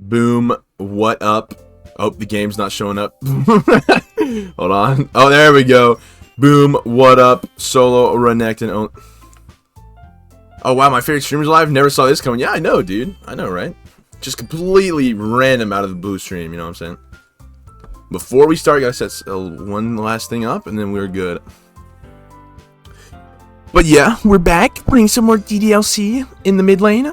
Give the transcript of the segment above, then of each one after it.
Boom, what up? Oh, the game's not showing up. Hold on. Oh, there we go. Boom, what up? Solo, Renekton. Oh, wow, my favorite streamer's live. Never saw this coming. Yeah, I know, dude. I know, right? Just completely random out of the blue stream, you know what I'm saying? Before we start, gotta set one last thing up, and then we're good. But yeah, we're back, playing some more DDLC in the mid lane.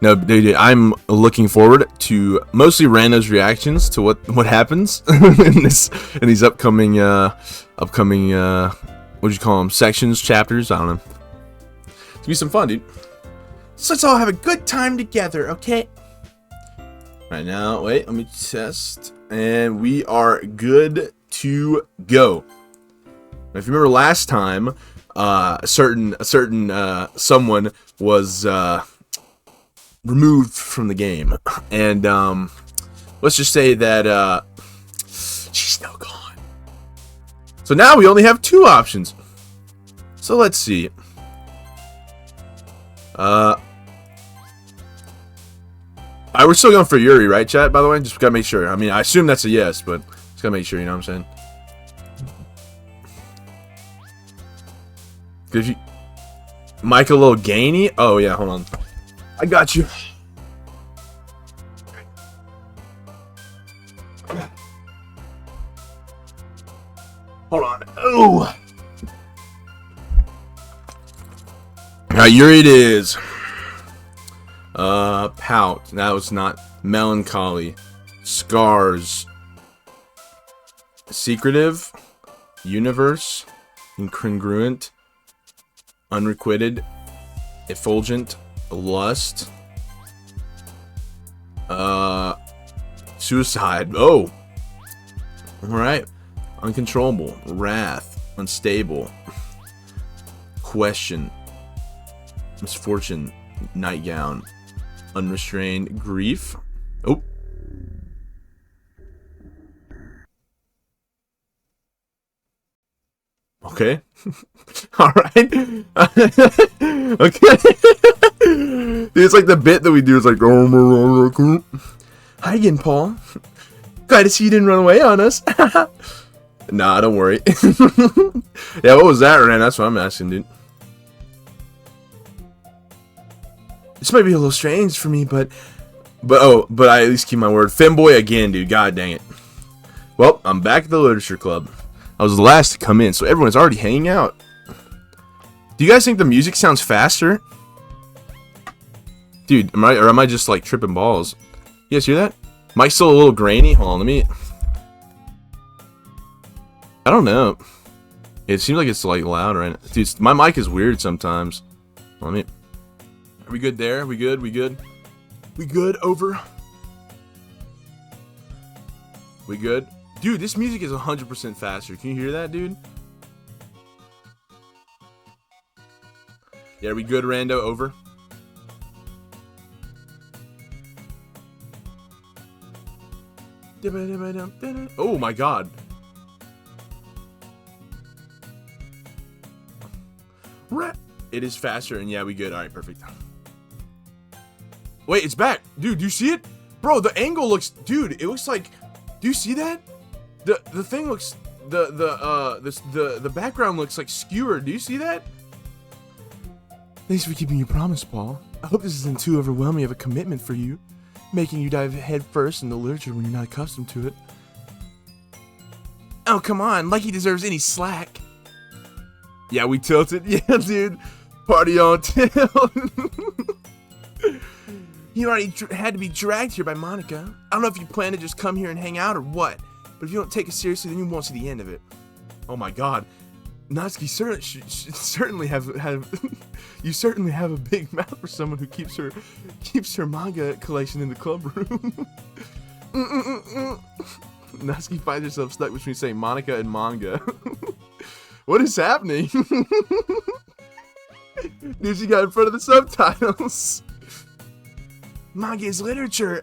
No, dude, I'm looking forward to mostly Rando's reactions to what happens in these upcoming what do you call them, sections, chapters? I don't know. It's gonna be some fun, dude. So let's all have a good time together, okay? Right now, wait, let me test, and we are good to go. Now, if you remember last time, a certain someone was removed from the game, and let's just say that she's now gone. So now we only have 2 options. So let's see. We're still going for Yuri, right, chat? By the way, just gotta make sure. I mean, I assume that's a yes, but just gotta make sure. You know what I'm saying? Cause you, Mike, a little gainy. Oh yeah, hold on. I got you. Hold on. Oh. Alright, Yuri it is. Pout. That was not melancholy. Scars. Secretive. Universe. Incongruent. Unrequited. Effulgent. Lust. Suicide. Oh. Alright. Uncontrollable. Wrath. Unstable. Question. Misfortune. Nightgown. Unrestrained. Grief. Oh. Okay. Alright. Okay. Dude, it's like the bit that we do is like, hi again, Paul. Glad to see you didn't run away on us. Nah, don't worry. Yeah, what was that, Ren? That's what I'm asking, dude. This might be a little strange for me, but I at least keep my word. Femboy again, dude. God dang it. Well, I'm back at the literature club. I was the last to come in, so everyone's already hanging out. Do you guys think the music sounds faster? Dude, am I just like tripping balls? You guys hear that? Mike's still a little grainy. Hold on, let me. I don't know. It seems like it's like loud right now. Dude, my mic is weird sometimes. Let me. Are we good there? We good? We good? We good? Over? We good? Dude, this music is 100% faster. Can you hear that, dude? Yeah, are we good, Rando? Over? Oh my god. It is faster, and yeah, we good. Alright, perfect. Wait, it's back. Dude, do you see it? Bro, the angle looks... Dude, it looks like... Do you see that? The thing looks... The background looks like skewered. Do you see that? Thanks for keeping your promise, Paul. I hope this isn't too overwhelming of a commitment for you. Making you dive head first into literature when you're not accustomed to it. Oh, come on. Like he deserves any slack. Yeah, we tilted. Yeah, dude. Party on tilt. You already had to be dragged here by Monica. I don't know if you plan to just come here and hang out or what, but if you don't take it seriously, then you won't see the end of it. Oh my god. Natsuki certainly have you certainly have a big mouth for someone who keeps her manga collection in the club room. Natsuki finds herself stuck between saying Monica and manga. What is happening? Dude, she got in front of the subtitles. Manga is literature.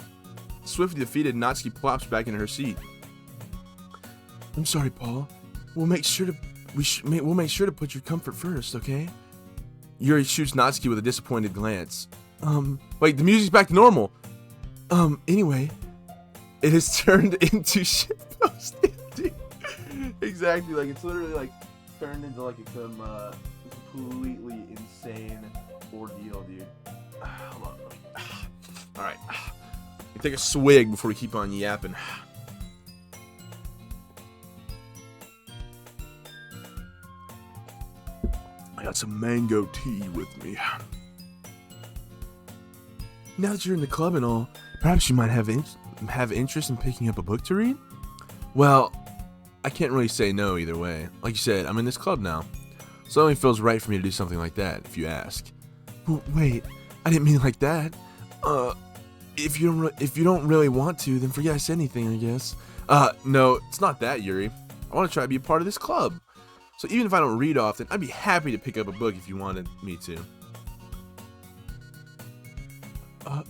Swiftly defeated, Natsuki plops back into her seat. I'm sorry, Paul. We'll make sure to put your comfort first, okay? Yuri shoots Natsuki with a disappointed glance. Wait, the music's back to normal. Anyway, it has turned into shitposting, dude. Exactly, like it's literally like turned into like a completely insane ordeal, dude. Hold on. Alright. Take a swig before we keep on yapping. I got some mango tea with me. Now that you're in the club and all, perhaps you might have interest in picking up a book to read? Well, I can't really say no either way. Like you said, I'm in this club now. So it only feels right for me to do something like that, if you ask. Wait, I didn't mean it like that. If you don't really want to, then forget I said anything, I guess. No, it's not that, Yuri. I want to try to be a part of this club. So even if I don't read often, I'd be happy to pick up a book if you wanted me to.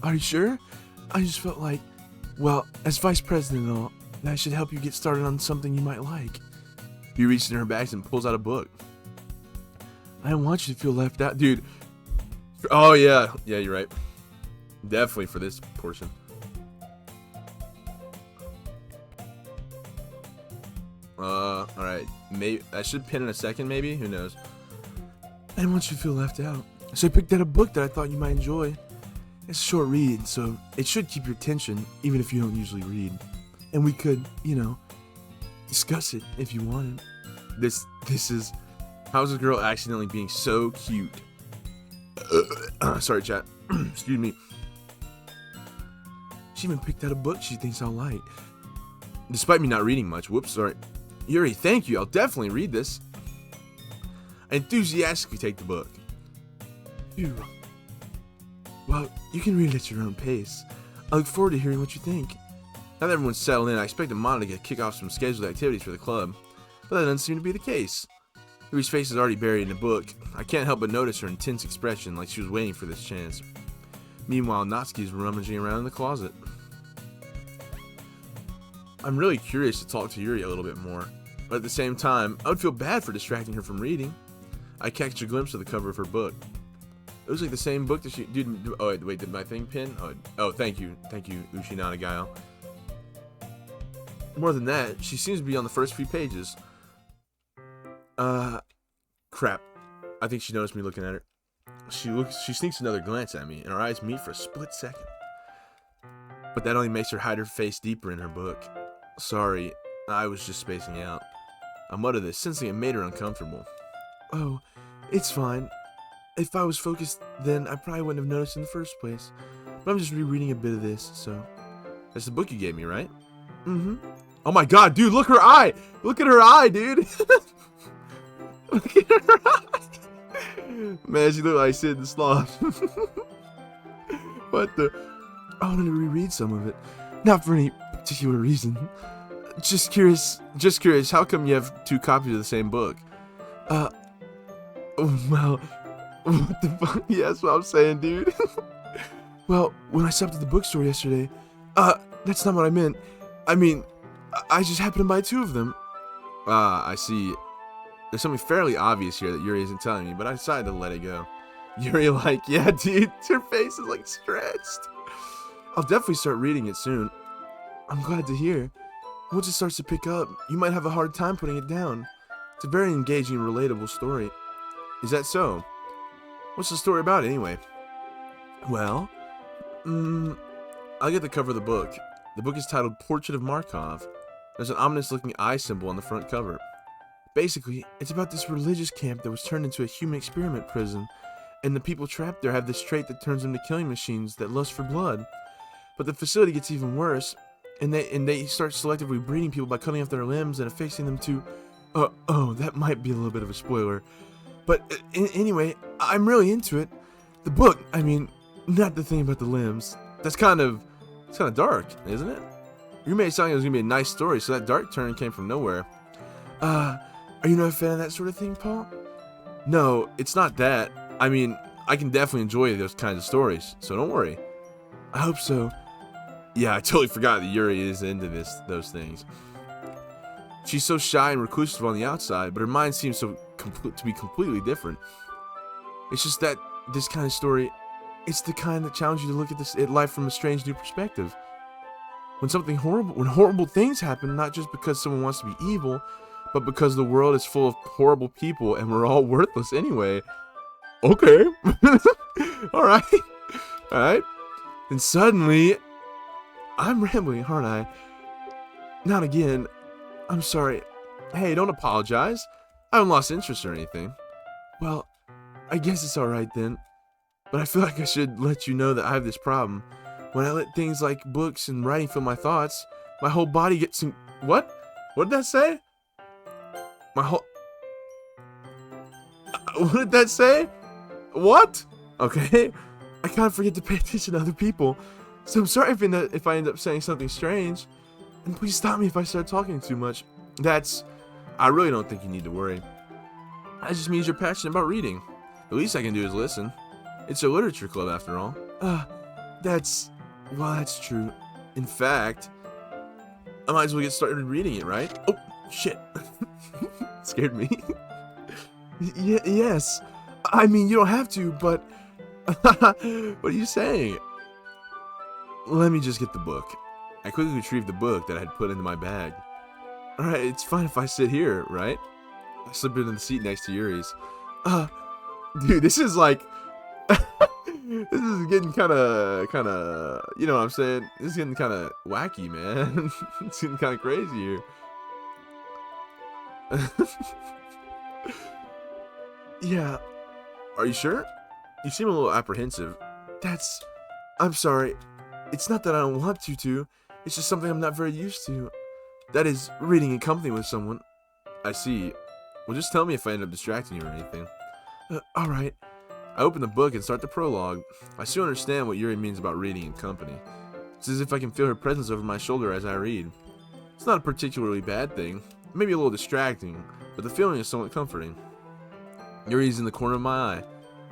Are you sure? I just felt like, well, as vice president and all, that I should help you get started on something you might like. He reaches in her bags and pulls out a book. I don't want you to feel left out, dude. Oh yeah, you're right. Definitely for this portion. Alright. Maybe I should pin in a second, maybe? Who knows? I didn't want you to feel left out. So I picked out a book that I thought you might enjoy. It's a short read, so it should keep your attention, even if you don't usually read. And we could, discuss it if you wanted. This is... How's this girl accidentally being so cute? Sorry, chat. Excuse me. She even picked out a book she thinks I'll like. Despite me not reading much. Whoops, sorry. Yuri, thank you. I'll definitely read this. I enthusiastically take the book. Phew. Well, you can read it at your own pace. I look forward to hearing what you think. Now that everyone's settled in, I expect Amanda to kick off some scheduled activities for the club. But that doesn't seem to be the case. Yuri's face is already buried in the book. I can't help but notice her intense expression, like she was waiting for this chance. Meanwhile, Natsuki's rummaging around in the closet. I'm really curious to talk to Yuri a little bit more, but at the same time, I would feel bad for distracting her from reading. I catch a glimpse of the cover of her book. It was like the same book that she... Dude, oh, wait, did my thing pin? Oh, thank you, Ushi Nanagayo. More than that, she seems to be on the first few pages. Crap. I think she noticed me looking at her. She sneaks another glance at me, and our eyes meet for a split second. But that only makes her hide her face deeper in her book. Sorry, I was just spacing out. I muttered this, sensing it made her uncomfortable. Oh, it's fine. If I was focused, then I probably wouldn't have noticed in the first place. But I'm just rereading a bit of this, so... That's the book you gave me, right? Mm-hmm. Oh my god, dude, look her eye! Look at her eye, dude! Look at her eye! Man, she looked like Sid the Sloth. What the... I wanted to reread some of it. Not for any particular reason. Just curious, how come you have 2 copies of the same book? Well, what the fuck? Yeah, that's what I'm saying, dude. Well, when I stopped at the bookstore yesterday, that's not what I meant. I mean, I just happened to buy 2 of them. I see. There's something fairly obvious here that Yuri isn't telling me, but I decided to let it go. Yuri like, yeah, dude, her face is like stretched. I'll definitely start reading it soon. I'm glad to hear. Once it starts to pick up, you might have a hard time putting it down. It's a very engaging and relatable story. Is that so? What's the story about anyway? Well, I'll get the cover of the book. The book is titled Portrait of Markov. There's an ominous looking eye symbol on the front cover. Basically, it's about this religious camp that was turned into a human experiment prison, and the people trapped there have this trait that turns them to killing machines that lust for blood. But the facility gets even worse, and they start selectively breeding people by cutting off their limbs and affixing them to... oh, that might be a little bit of a spoiler. But anyway, I'm really into it. The book, I mean, not the thing about the limbs. It's kind of dark, isn't it? You made it sound like it was going to be a nice story, so that dark turn came from nowhere. Are you not a fan of that sort of thing, Paul? No, it's not that. I mean, I can definitely enjoy those kinds of stories, so don't worry. I hope so. Yeah, I totally forgot that Yuri is into those things. She's so shy and reclusive on the outside, but her mind seems to be completely different. It's just that this kind of story, it's the kind that challenges you to look at life from a strange new perspective. When horrible things happen, not just because someone wants to be evil, but because the world is full of horrible people and we're all worthless anyway. Okay. Alright. And suddenly, I'm rambling, aren't I? Not again. I'm sorry. Hey, don't apologize. I haven't lost interest or anything. Well, I guess it's alright then. but I feel like I should let you know that I have this problem. When I let things like books and writing fill my thoughts, my whole body gets in... What? What did that say? My whole... What did that say? What? Okay. I kind of forget to pay attention to other people. So I'm sorry if I end up saying something strange. And please stop me if I start talking too much. I really don't think you need to worry. That just means you're passionate about reading. The least I can do is listen. It's a literature club after all. Well, that's true. In fact, I might as well get started reading it, right? Oh, shit. Scared me. Yes. I mean, you don't have to, but... What are you saying? Let me just get the book. I quickly retrieved the book that I had put into my bag. Alright, it's fine if I sit here, right? I slipped into the seat next to Yuri's. Dude, this is like... This is getting kind of, you know what I'm saying? This is getting kind of wacky, man. It's getting kind of crazy here. Yeah. Are you sure? You seem a little apprehensive. I'm sorry. It's not that I don't want you to. It's just something I'm not very used to. That is, reading in company with someone. I see. Well, just tell me if I end up distracting you or anything. Alright. I open the book and start the prologue. I still understand what Yuri means about reading in company. It's as if I can feel her presence over my shoulder as I read. It's not a particularly bad thing. Maybe a little distracting, but the feeling is somewhat comforting. Yuri's in the corner of my eye.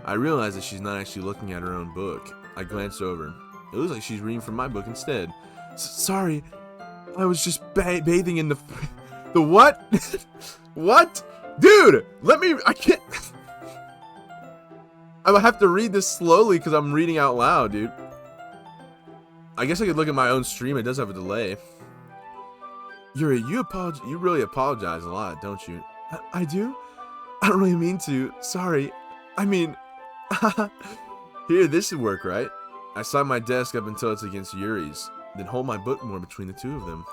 I realize that she's not actually looking at her own book. I glance over. It looks like she's reading from my book instead. Sorry, I was just bathing in the what? What? Dude, I can't. I have to read this slowly because I'm reading out loud, dude. I guess I could look at my own stream. It does have a delay. Yuri, you really apologize a lot, don't you? I do? I don't really mean to. Sorry. I mean... Here, this should work, right? I slide my desk up until it's against Yuri's, then hold my book more between the two of them.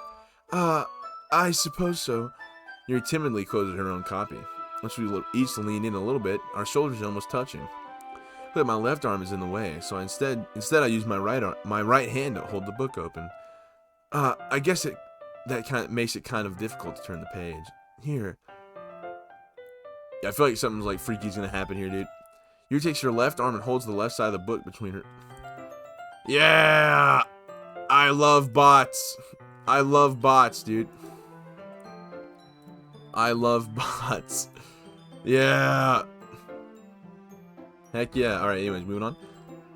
I suppose so. Yuri timidly closes her own copy. Once we each lean in a little bit, our shoulders are almost touching. But my left arm is in the way, so instead I use my right hand to hold the book open. I guess that kind of makes it kind of difficult to turn the page. Here. Yeah, I feel like something's like freaky's gonna happen here, dude. Yuri takes her left arm and holds the left side of the book between her. Yeah! I love bots. I love bots, dude. I love bots. Yeah. Heck yeah. Alright, anyways, moving on.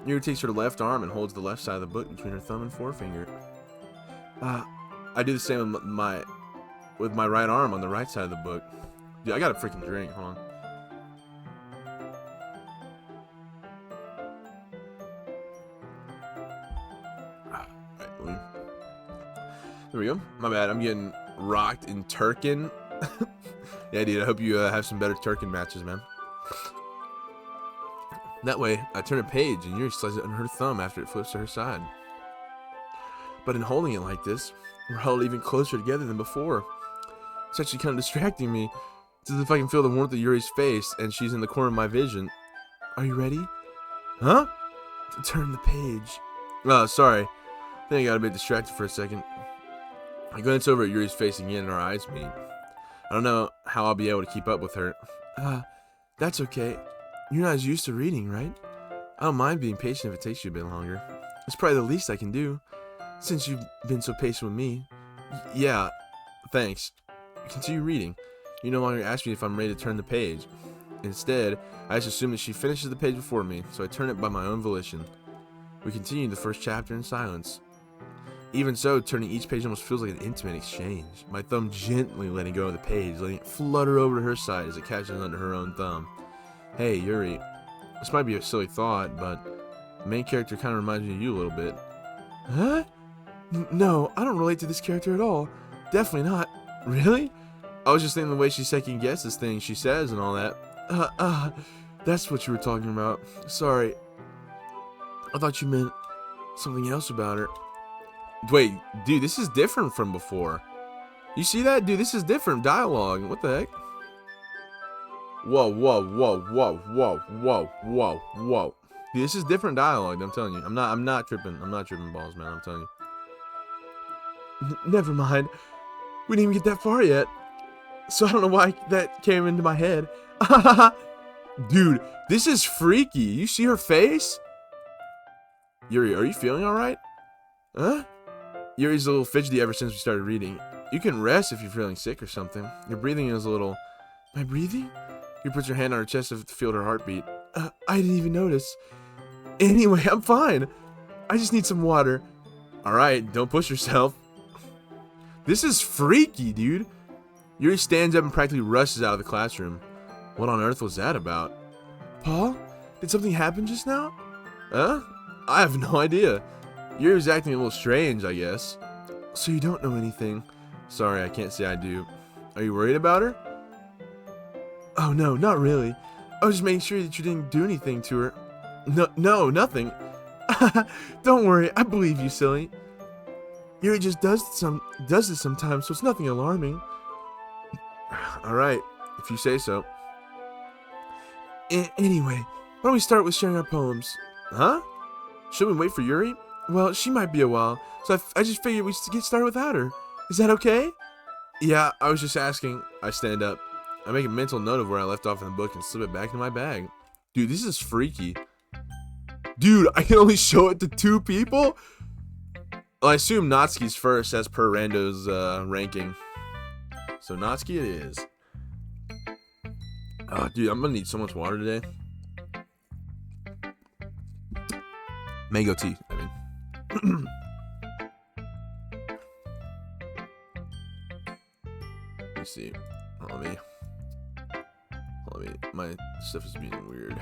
Yuri takes her left arm and holds the left side of the book between her thumb and forefinger. I do the same with my right arm on the right side of the book. Dude, I got a freaking drink. Hold on. There we go. My bad. I'm getting rocked in Turkin. Yeah, dude. I hope you have some better Turkin matches, man. That way, I turn a page and Yuri slides it on her thumb after it flips to her side. But in holding it like this, we're held even closer together than before. It's actually kind of distracting me. It's as if I can feel the warmth of Yuri's face and she's in the corner of my vision. Are you ready? Huh? To turn the page. Oh, sorry. I think I got a bit distracted for a second. I glance over at Yuri's face again and our eyes meet. I don't know how I'll be able to keep up with her. That's okay. You're not as used to reading, right? I don't mind being patient if it takes you a bit longer. It's probably the least I can do, since you've been so patient with me. Yeah, thanks. Continue reading. You no longer ask me if I'm ready to turn the page. Instead, I just assume that she finishes the page before me, so I turn it by my own volition. We continue the first chapter in silence. Even so, turning each page almost feels like an intimate exchange. My thumb gently letting go of the page, letting it flutter over to her side as it catches under her own thumb. Hey, Yuri. This might be a silly thought, but the main character kind of reminds me of you a little bit. Huh? No, I don't relate to this character at all. Definitely not. Really? I was just thinking the way she second guesses things she says and all that. That's what you were talking about. Sorry. I thought you meant something else about her. Wait, dude, this is different from before. You see that? Dude, this is different dialogue. What the heck? Whoa, whoa, whoa, whoa, whoa, whoa, whoa, whoa. Dude, this is different dialogue, I'm telling you. I'm not tripping. I'm not tripping balls, man. I'm telling you. Never mind. We didn't even get that far yet. So I don't know why that came into my head. Dude, this is freaky. You see her face? Yuri, are you feeling alright? Huh? Yuri's a little fidgety ever since we started reading. You can rest if you're feeling sick or something. Your breathing is a little... Am I breathing? You put your hand on her chest to feel her heartbeat. I didn't even notice. Anyway, I'm fine. I just need some water. Alright, don't push yourself. This is freaky, dude. Yuri stands up and practically rushes out of the classroom. What on earth was that about? Paul? Did something happen just now? Huh? I have no idea. Yuri was acting a little strange, I guess. So you don't know anything. Sorry, I can't say I do. Are you worried about her? Oh no, not really. I was just making sure that you didn't do anything to her. No, nothing. Don't worry, I believe you, silly. Yuri just does this sometimes, so it's nothing alarming. Alright, if you say so. Anyway, why don't we start with sharing our poems? Huh? Should we wait for Yuri? Well, she might be a while, so I just figured we should get started without her. Is that okay? Yeah, I was just asking. I stand up. I make a mental note of where I left off in the book and slip it back into my bag. Dude, this is freaky. Dude, I can only show it to 2 people? Well, I assume Natsuki's first as per Rando's ranking. So Natsuki it is. Dude, I'm gonna need so much water today. Mango tea, I mean. Let me see. Let me. My stuff is being weird.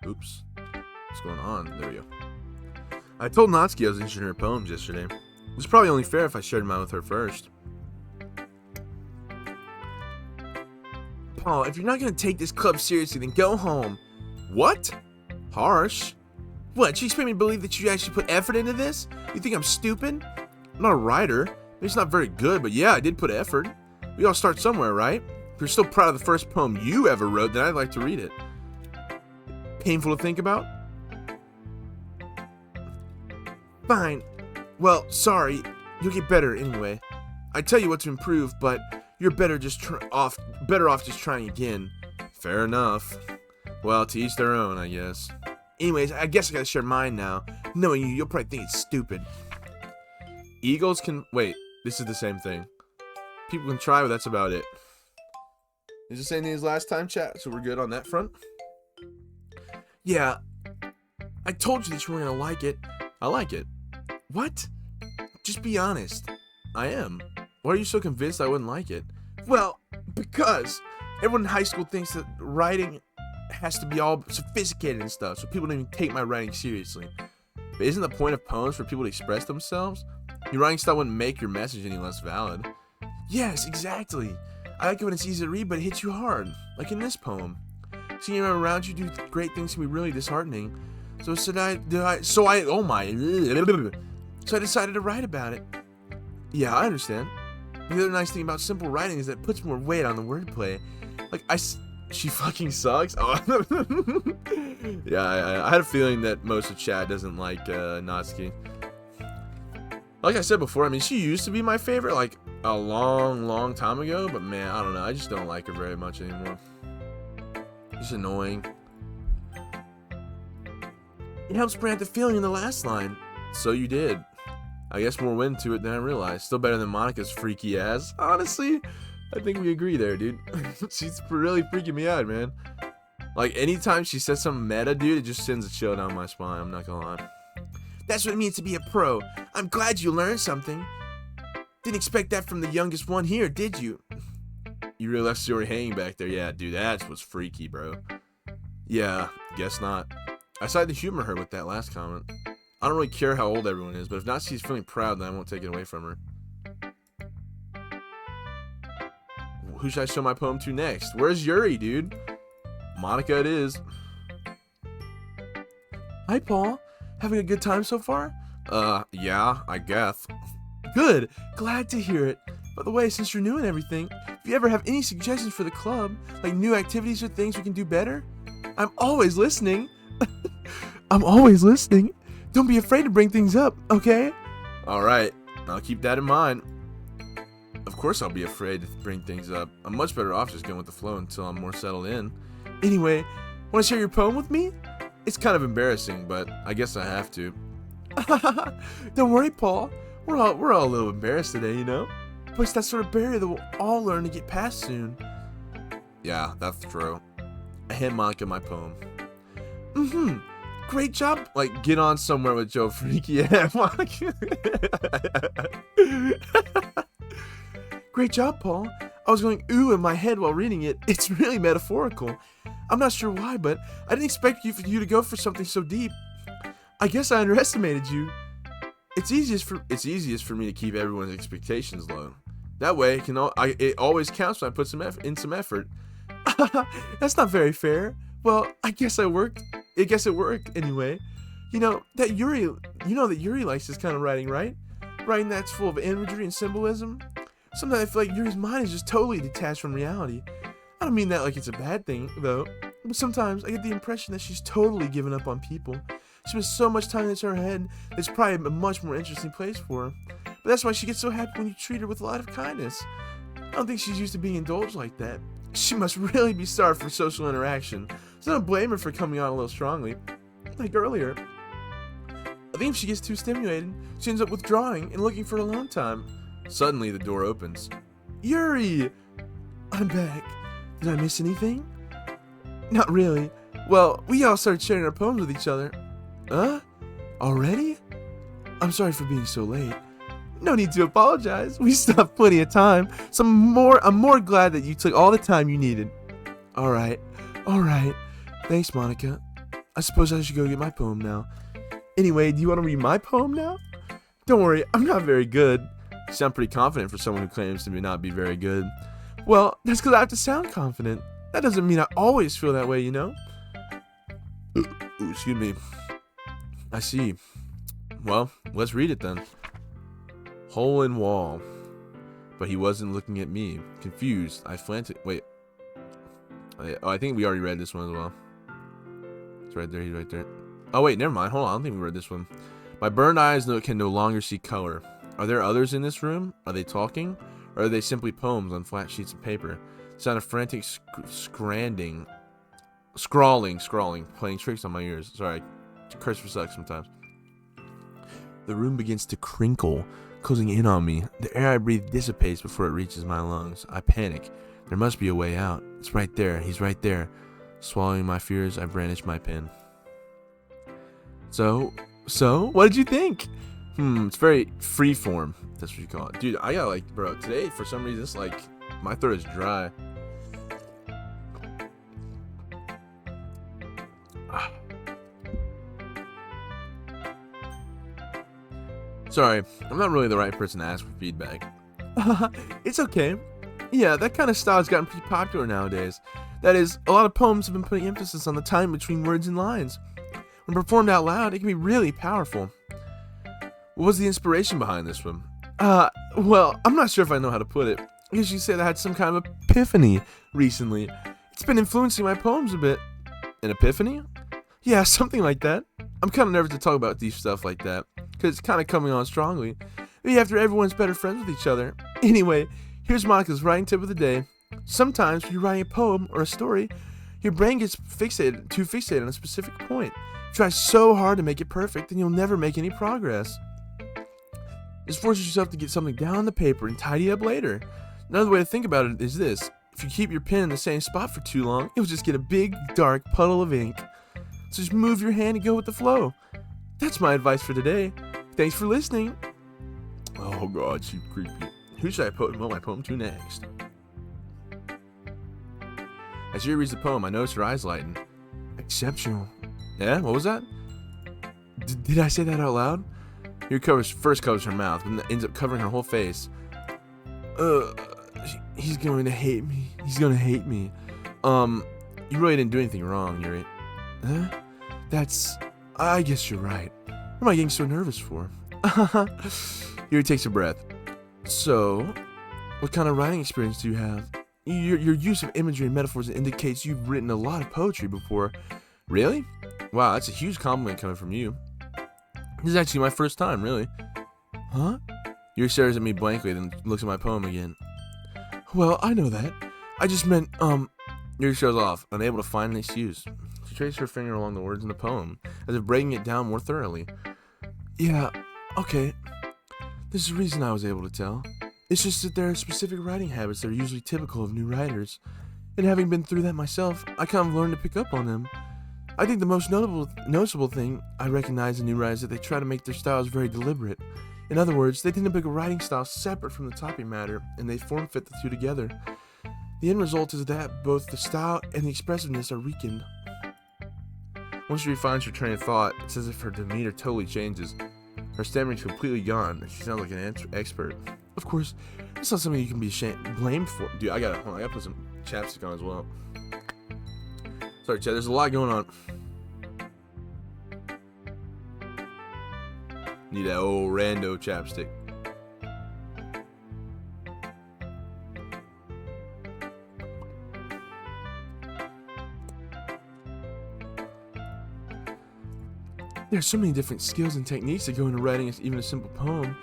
Oops. What's going on? There we go. I told Natsuki I was interested in her poems yesterday. It was probably only fair if I shared mine with her first. Paul, if you're not gonna take this club seriously, then go home. What? Harsh. What, you expect me to believe that you actually put effort into this? You think I'm stupid? I'm not a writer. Maybe it's not very good, but yeah, I did put effort. We all start somewhere, right? If you're still proud of the first poem you ever wrote, then I'd like to read it. Painful to think about? Fine. Well, sorry. You'll get better anyway. I tell you what to improve, but you're better off just trying again. Fair enough. Well, to each their own, I guess. Anyways, I guess I gotta share mine now. Knowing you, you'll probably think it's stupid. Eagles can... Wait, this is the same thing. People can try, but that's about it. Is this anything as last time, chat? So we're good on that front? Yeah. I told you that you weren't gonna like it. I like it. What? Just be honest. I am. Why are you so convinced I wouldn't like it? Well, because everyone in high school thinks that writing has to be all sophisticated and stuff, so people don't even take my writing seriously. But isn't the point of poems for people to express themselves? Your writing style wouldn't make your message any less valid. Yes, exactly. I like it when it's easy to read, but it hits you hard, like in this poem. Seeing everyone around you do great things can be really disheartening. So I decided to write about it. Yeah, I understand. The other nice thing about simple writing is that it puts more weight on the wordplay. Like, she fucking sucks? Oh. Yeah, I had a feeling that most of chat doesn't like Natsuki. Like I said before, I mean, she used to be my favorite, like, a long time ago. But man, I don't know. I just don't like her very much anymore. She's annoying. It helps bring out the feeling in the last line. So you did. I guess more wind to it than I realized. Still better than Monica's freaky ass. Honestly, I think we agree there, dude. She's really freaking me out, man. Like, anytime she says something meta, dude, it just sends a chill down my spine. I'm not gonna lie. That's what it means to be a pro. I'm glad you learned something. Didn't expect that from the youngest one here, did you? You really left Suri hanging back there. Yeah, dude, that was freaky, bro. Yeah, guess not. I decided to humor her with that last comment. I don't really care how old everyone is, but if Natsuki's feeling proud, then I won't take it away from her. Who should I show my poem to next? Where's Yuri, dude? Monica it is. Hi, Paul. Having a good time so far? Yeah, I guess. Good. Glad to hear it. By the way, since you're new and everything, if you ever have any suggestions for the club, like new activities or things we can do better, I'm always listening. I'm always listening. Don't be afraid to bring things up, okay? Alright, I'll keep that in mind. Of course I'll be afraid to bring things up. I'm much better off just going with the flow until I'm more settled in. Anyway, want to share your poem with me? It's kind of embarrassing, but I guess I have to. Don't worry, Paul. We're all a little embarrassed today, you know? But it's that sort of barrier that we'll all learn to get past soon. Yeah, that's true. I hand Monica my poem. Great job. Like, get on somewhere with Joe Freak. Yeah, Monica. Great job, Paul. I was going ooh in my head while reading it. It's really metaphorical. I'm not sure why, but I didn't expect you to go for something so deep. I guess I underestimated you. It's easiest for me to keep everyone's expectations low. That way, it always counts when I put some effort. That's not very fair. Well, I guess it worked anyway. You know that Yuri likes this kind of writing, right? Writing that's full of imagery and symbolism. Sometimes I feel like Yuri's mind is just totally detached from reality. I don't mean that like it's a bad thing, though. But sometimes I get the impression that she's totally given up on people. She spends so much time into her head, it's probably a much more interesting place for her. But that's why she gets so happy when you treat her with a lot of kindness. I don't think she's used to being indulged like that. She must really be starved for social interaction, so I don't blame her for coming on a little strongly. Like earlier. I think if she gets too stimulated, she ends up withdrawing and looking for alone time. Suddenly, the door opens. Yuri! I'm back. Did I miss anything? Not really. Well, we all started sharing our poems with each other. Huh? Already? I'm sorry for being so late. No need to apologize. We still have plenty of time. So I'm more glad that you took all the time you needed. Alright. Thanks, Monica. I suppose I should go get my poem now. Anyway, do you want to read my poem now? Don't worry, I'm not very good. You sound pretty confident for someone who claims to not be very good. Well, that's because I have to sound confident. That doesn't mean I always feel that way, you know? Ooh, excuse me. I see. Well, let's read it then. Hole in wall. But he wasn't looking at me. Confused, I frantic. Wait. Oh, I think we already read this one as well. It's right there. He's right there. Oh, wait. Never mind. Hold on. I don't think we read this one. My burned eyes can no longer see color. Are there others in this room? Are they talking? Or are they simply poems on flat sheets of paper? The sound of frantic scrawling, playing tricks on my ears. Sorry. Curse for sucks sometimes. The room begins to crinkle, closing in on me. The air I breathe dissipates before it reaches my lungs. I panic. There must be a way out. It's right there. He's right there. Swallowing my fears, I brandish my pen. So, what did you think? It's very freeform. That's what you call it. Dude, I got bro, today, for some reason, it's my throat is dry. Sorry, I'm not really the right person to ask for feedback. It's okay. Yeah, that kind of style has gotten pretty popular nowadays. That is, a lot of poems have been putting emphasis on the time between words and lines. When performed out loud, it can be really powerful. What was the inspiration behind this one? Well, I'm not sure if I know how to put it. I guess you said I had some kind of epiphany recently. It's been influencing my poems a bit. An epiphany? Yeah, something like that. I'm kind of nervous to talk about these stuff like that, because it's kind of coming on strongly. Maybe after everyone's better friends with each other. Anyway, here's Monica's writing tip of the day. Sometimes when you're writing a poem or a story, your brain gets too fixated on a specific point. You try so hard to make it perfect, then you'll never make any progress. Just force yourself to get something down on the paper and tidy up later. Another way to think about it is this. If you keep your pen in the same spot for too long, you'll just get a big, dark puddle of ink. So just move your hand and go with the flow. That's my advice for today. Thanks for listening. Oh god, you creepy. Who should I put my poem to next? As Yuri reads the poem, I notice her eyes lighten. Exceptional. Yeah, what was that? Did I say that out loud? Yuri first covers her mouth, but then ends up covering her whole face. He's going to hate me. He's going to hate me. You really didn't do anything wrong, Yuri. Huh? I guess you're right. What am I getting so nervous for? Yuri takes a breath. So, What kind of writing experience do you have? Your use of imagery and metaphors indicates you've written a lot of poetry before. Really? Wow, that's a huge compliment coming from you. This is actually my first time, really. Huh? Yuri stares at me blankly, then looks at my poem again. Well, I know that. I just meant, Yuri shows off, unable to find an excuse. She traces her finger along the words in the poem, as if breaking it down more thoroughly. Yeah, okay. There's a reason I was able to tell. It's just that there are specific writing habits that are usually typical of new writers. And having been through that myself, I kind of learned to pick up on them. I think the most noticeable thing I recognize in new writers is that they try to make their styles very deliberate. In other words, they tend to pick a writing style separate from the topic matter, and they form fit the two together. The end result is that both the style and the expressiveness are weakened. Once she refines her train of thought, it's as if her demeanor totally changes. Her stammering's completely gone, and she sounds like an expert. Of course, it's not something you can be blamed for. Dude, I gotta put some chapstick on as well. Sorry, Chad, there's a lot going on. Need that old rando chapstick. There's so many different skills and techniques that go into writing even a simple poem.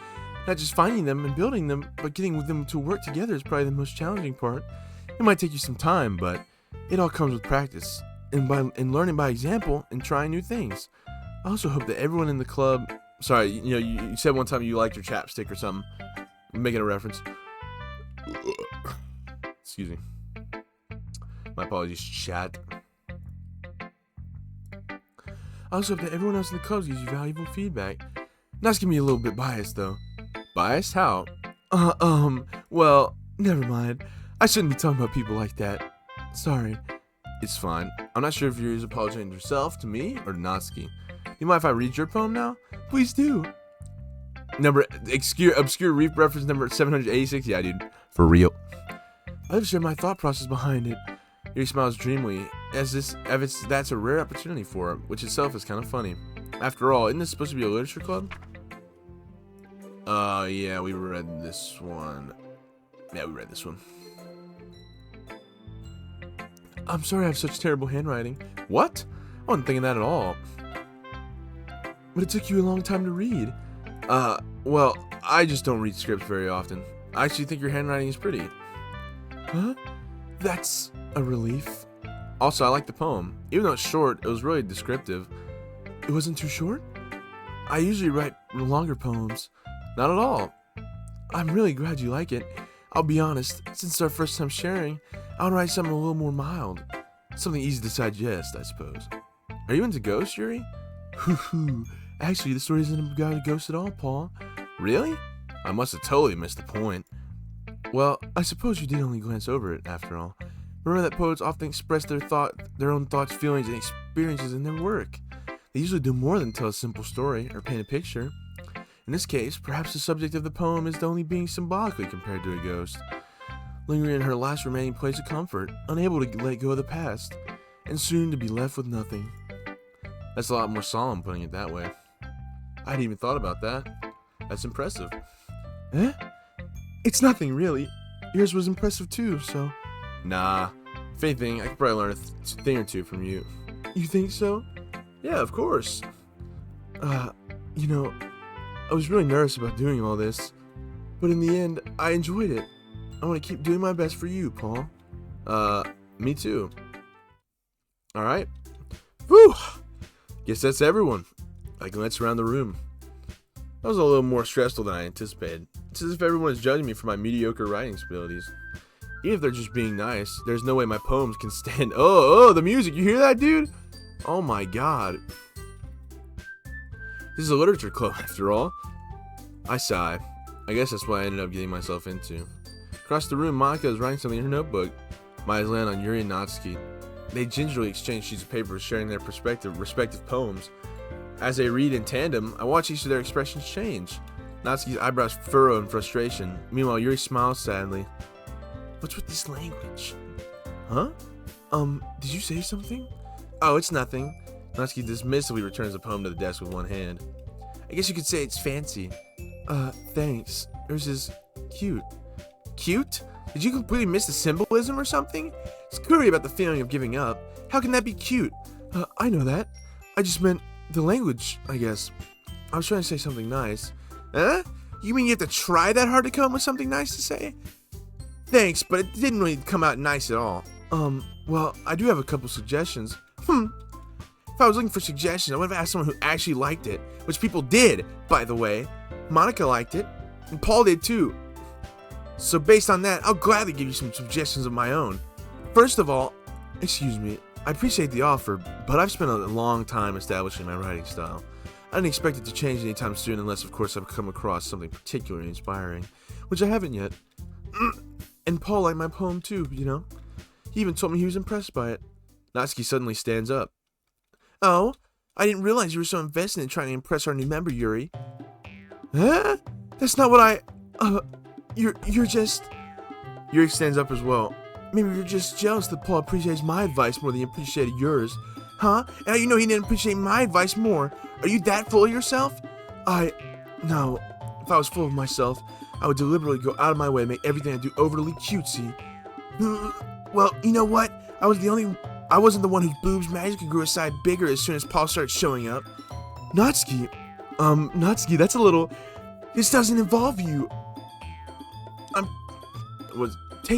Not just finding them and building them, but getting them to work together is probably the most challenging part. It might take you some time, but it all comes with practice and learning by example and trying new things. I also hope that everyone in the club... Sorry, you said one time you liked your chapstick or something. I'm making a reference. Excuse me. My apologies, chat. I also hope that everyone else in the club gives you valuable feedback. That's gonna be a little bit biased, though. Biased? How? Well, never mind. I shouldn't be talking about people like that. Sorry. It's fine. I'm not sure if you're apologizing to yourself, to me, or to Natsuki. You mind if I read your poem now? Please do. Obscure reef reference number 786. Yeah, dude. For real. I've shared my thought process behind it. Yuri smiles dreamily, as if that's a rare opportunity for her, which itself is kind of funny. After all, isn't this supposed to be a literature club? Yeah, we read this one. Yeah, we read this one. I'm sorry I have such terrible handwriting. What? I wasn't thinking that at all. But it took you a long time to read. Well, I just don't read scripts very often. I actually think your handwriting is pretty. Huh? That's a relief. Also, I like the poem. Even though it's short, it was really descriptive. It wasn't too short? I usually write longer poems. Not at all. I'm really glad you like it. I'll be honest, since it's our first time sharing, I'll write something a little more mild. Something easy to digest, I suppose. Are you into ghosts, Yuri? Hoo-hoo. Actually, the story isn't about a ghost at all, Paul. Really? I must have totally missed the point. Well, I suppose you did only glance over it, after all. Remember that poets often express their own thoughts, feelings, and experiences in their work. They usually do more than tell a simple story or paint a picture. In this case, perhaps the subject of the poem is only being symbolically compared to a ghost, lingering in her last remaining place of comfort, unable to let go of the past, and soon to be left with nothing. That's a lot more solemn, putting it that way. I hadn't even thought about that. That's impressive. Eh? It's nothing, really. Yours was impressive too, so... Nah. If anything, I could probably learn a thing or two from you. You think so? Yeah, of course. You know, I was really nervous about doing all this, but in the end, I enjoyed it. I want to keep doing my best for you, Paul. Me too. Alright. Whew! Guess that's everyone. I glance around the room. That was a little more stressful than I anticipated. It's as if everyone is judging me for my mediocre writing abilities. Even if they're just being nice, there's no way my poems can stand... Oh, the music! You hear that, dude? Oh my god. This is a literature club, after all. I sigh. I guess that's what I ended up getting myself into. Across the room, Monica is writing something in her notebook. My eyes land on Yuri and Natsuki. They gingerly exchange sheets of paper, sharing their respective poems. As they read in tandem, I watch each of their expressions change. Natsuki's eyebrows furrow in frustration. Meanwhile, Yuri smiles sadly. What's with this language? Huh? Did you say something? Oh, it's nothing. Natsuki dismissively returns the poem to the desk with one hand. I guess you could say it's fancy. Thanks. Yours is cute. Cute? Did you completely miss the symbolism or something? Scurry about the feeling of giving up. How can that be cute? I know that. I just meant the language, I guess. I was trying to say something nice. Huh? You mean you have to try that hard to come up with something nice to say? Thanks, but it didn't really come out nice at all. Well, I do have a couple suggestions. If I was looking for suggestions, I would have asked someone who actually liked it, which people did, by the way. Monica liked it, and Paul did too. So based on that, I'll gladly give you some suggestions of my own. First of all, excuse me, I appreciate the offer, but I've spent a long time establishing my writing style. I didn't expect it to change anytime soon unless, of course, I've come across something particularly inspiring, which I haven't yet. And Paul liked my poem too, you know? He even told me he was impressed by it. Natsuki suddenly stands up. Oh, I didn't realize you were so invested in trying to impress our new member, Yuri. Huh? That's not what you're just... Yuri stands up as well. Maybe you're just jealous that Paul appreciates my advice more than he appreciated yours. Huh? And how you know he didn't appreciate my advice more? Are you that full of yourself? No. If I was full of myself, I would deliberately go out of my way to make everything I do overly cutesy. Well, you know what? I wasn't the one whose boobs magically grew a side bigger as soon as Paul started showing up. Natsuki, that's a little... This doesn't involve you.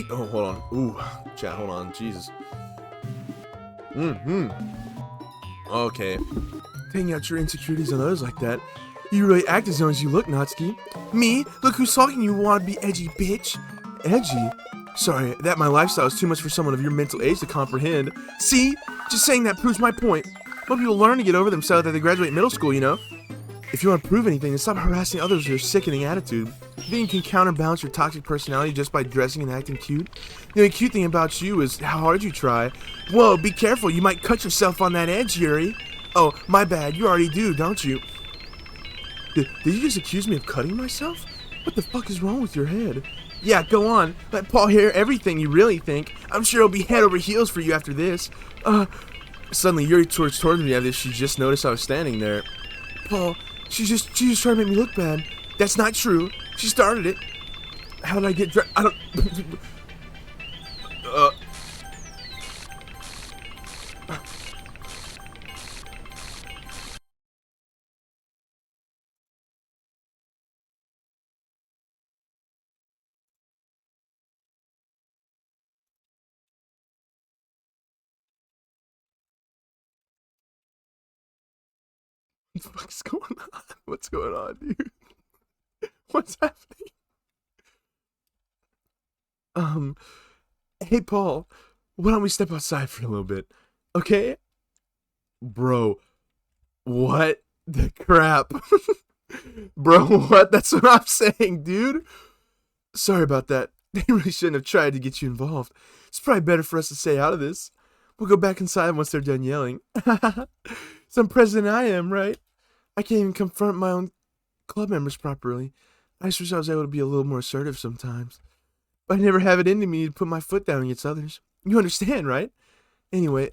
Oh, hold on. Ooh, chat, hold on. Jesus. Okay. Taking out your insecurities on others like that. You really act as though as you look, Natsuki. Me? Look who's talking, you wanna-be edgy bitch. Edgy? Sorry, that my lifestyle is too much for someone of your mental age to comprehend. See? Just saying that proves my point. Most people learn to get over themselves after they graduate middle school, you know? If you want to prove anything, then stop harassing others with your sickening attitude. You think you can counterbalance your toxic personality just by dressing and acting cute? The only cute thing about you is how hard you try. Whoa, be careful, you might cut yourself on that edge, Yuri. Oh, my bad, you already do, don't you? Did you just accuse me of cutting myself? What the fuck is wrong with your head? Yeah, go on. Let Paul hear everything you really think. I'm sure he'll be head over heels for you after this. Suddenly Yuri turns towards me as if she just noticed I was standing there. Paul, she just tried to make me look bad. That's not true. She started it. How did I get dressed? I don't... What the fuck is going on? What's going on, dude? What's happening? Hey, Paul. Why don't we step outside for a little bit? Okay? Bro. What the crap? Bro, what? That's what I'm saying, dude. Sorry about that. They really shouldn't have tried to get you involved. It's probably better for us to stay out of this. We'll go back inside once they're done yelling. Some president I am, right? I can't even confront my own club members properly. I just wish I was able to be a little more assertive sometimes. But I never have it into me to put my foot down against others. You understand, right? Anyway,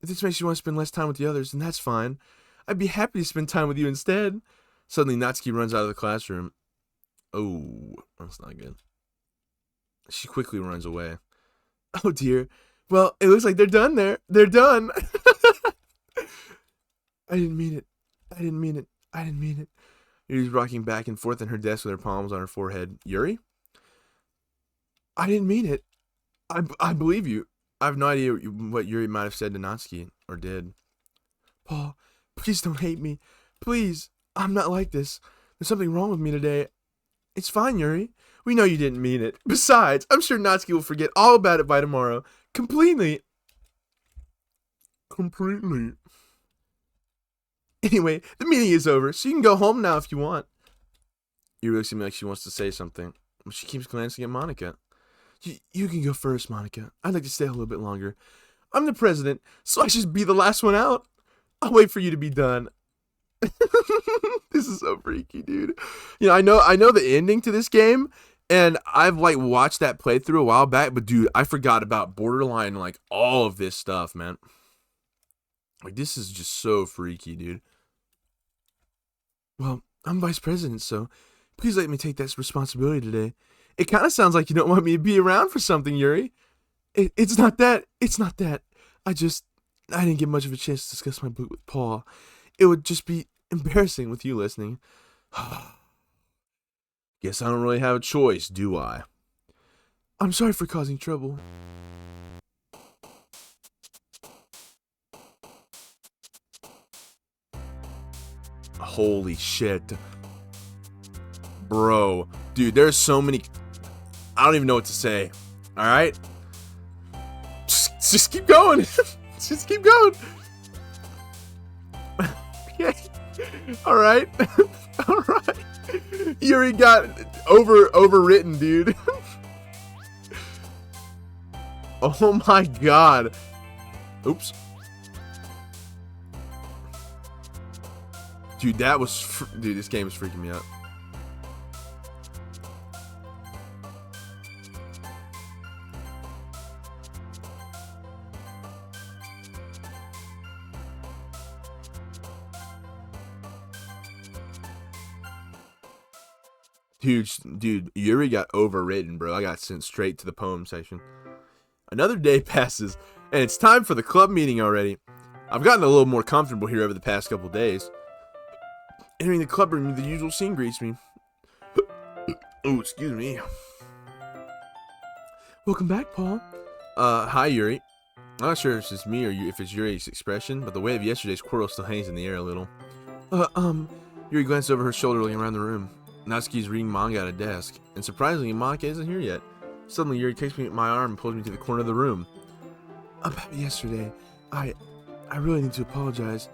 if this makes you want to spend less time with the others, then that's fine. I'd be happy to spend time with you instead. Suddenly, Natsuki runs out of the classroom. Oh, that's not good. She quickly runs away. Oh, dear. Well, it looks like they're done there. They're done. I didn't mean it. I didn't mean it. I didn't mean it. Yuri's rocking back and forth in her desk with her palms on her forehead. Yuri? I didn't mean it. I believe you. I have no idea what Yuri might have said to Natsuki, or did. Paul, please don't hate me. Please. I'm not like this. There's something wrong with me today. It's fine, Yuri. We know you didn't mean it. Besides, I'm sure Natsuki will forget all about it by tomorrow. Completely. Anyway, the meeting is over, so you can go home now if you want. Yuri looks at me like she wants to say something, but she keeps glancing at Monica. You can go first, Monica. I'd like to stay a little bit longer. I'm the president, so I should be the last one out. I'll wait for you to be done. This is so freaky, dude. You know, I know the ending to this game, and I've like watched that playthrough a while back, but dude, I forgot about borderline, like all of this stuff, man. Like, this is just so freaky, dude. Well, I'm vice president, so please let me take that responsibility today. It kind of sounds like you don't want me to be around for something, Yuri. It's not that. It's not that. I didn't get much of a chance to discuss my book with Paul. It would just be embarrassing with you listening. Guess I don't really have a choice, do I? I'm sorry for causing trouble. Holy shit. Bro. Dude, there's so many... I don't even know what to say. Alright? Just keep going. Just keep going. Okay. Alright. Alright. Yuri got overwritten, dude. Oh my god. Oops. Dude, that was... Dude, this game is freaking me out. Dude, Yuri got overwritten, bro. I got sent straight to the poem section. Another day passes, and it's time for the club meeting already. I've gotten a little more comfortable here over the past couple days. Entering the club room, the usual scene greets me. Oh, excuse me. Welcome back, Paul. Hi, Yuri. I'm not sure if it's just me or if it's Yuri's expression, but the weight of yesterday's quarrel still hangs in the air a little. Yuri glanced over her shoulder looking around the room. Natsuki's reading manga at a desk, and surprisingly, Monica isn't here yet. Suddenly, Yuri takes me at my arm and pulls me to the corner of the room. About yesterday, I really need to apologize.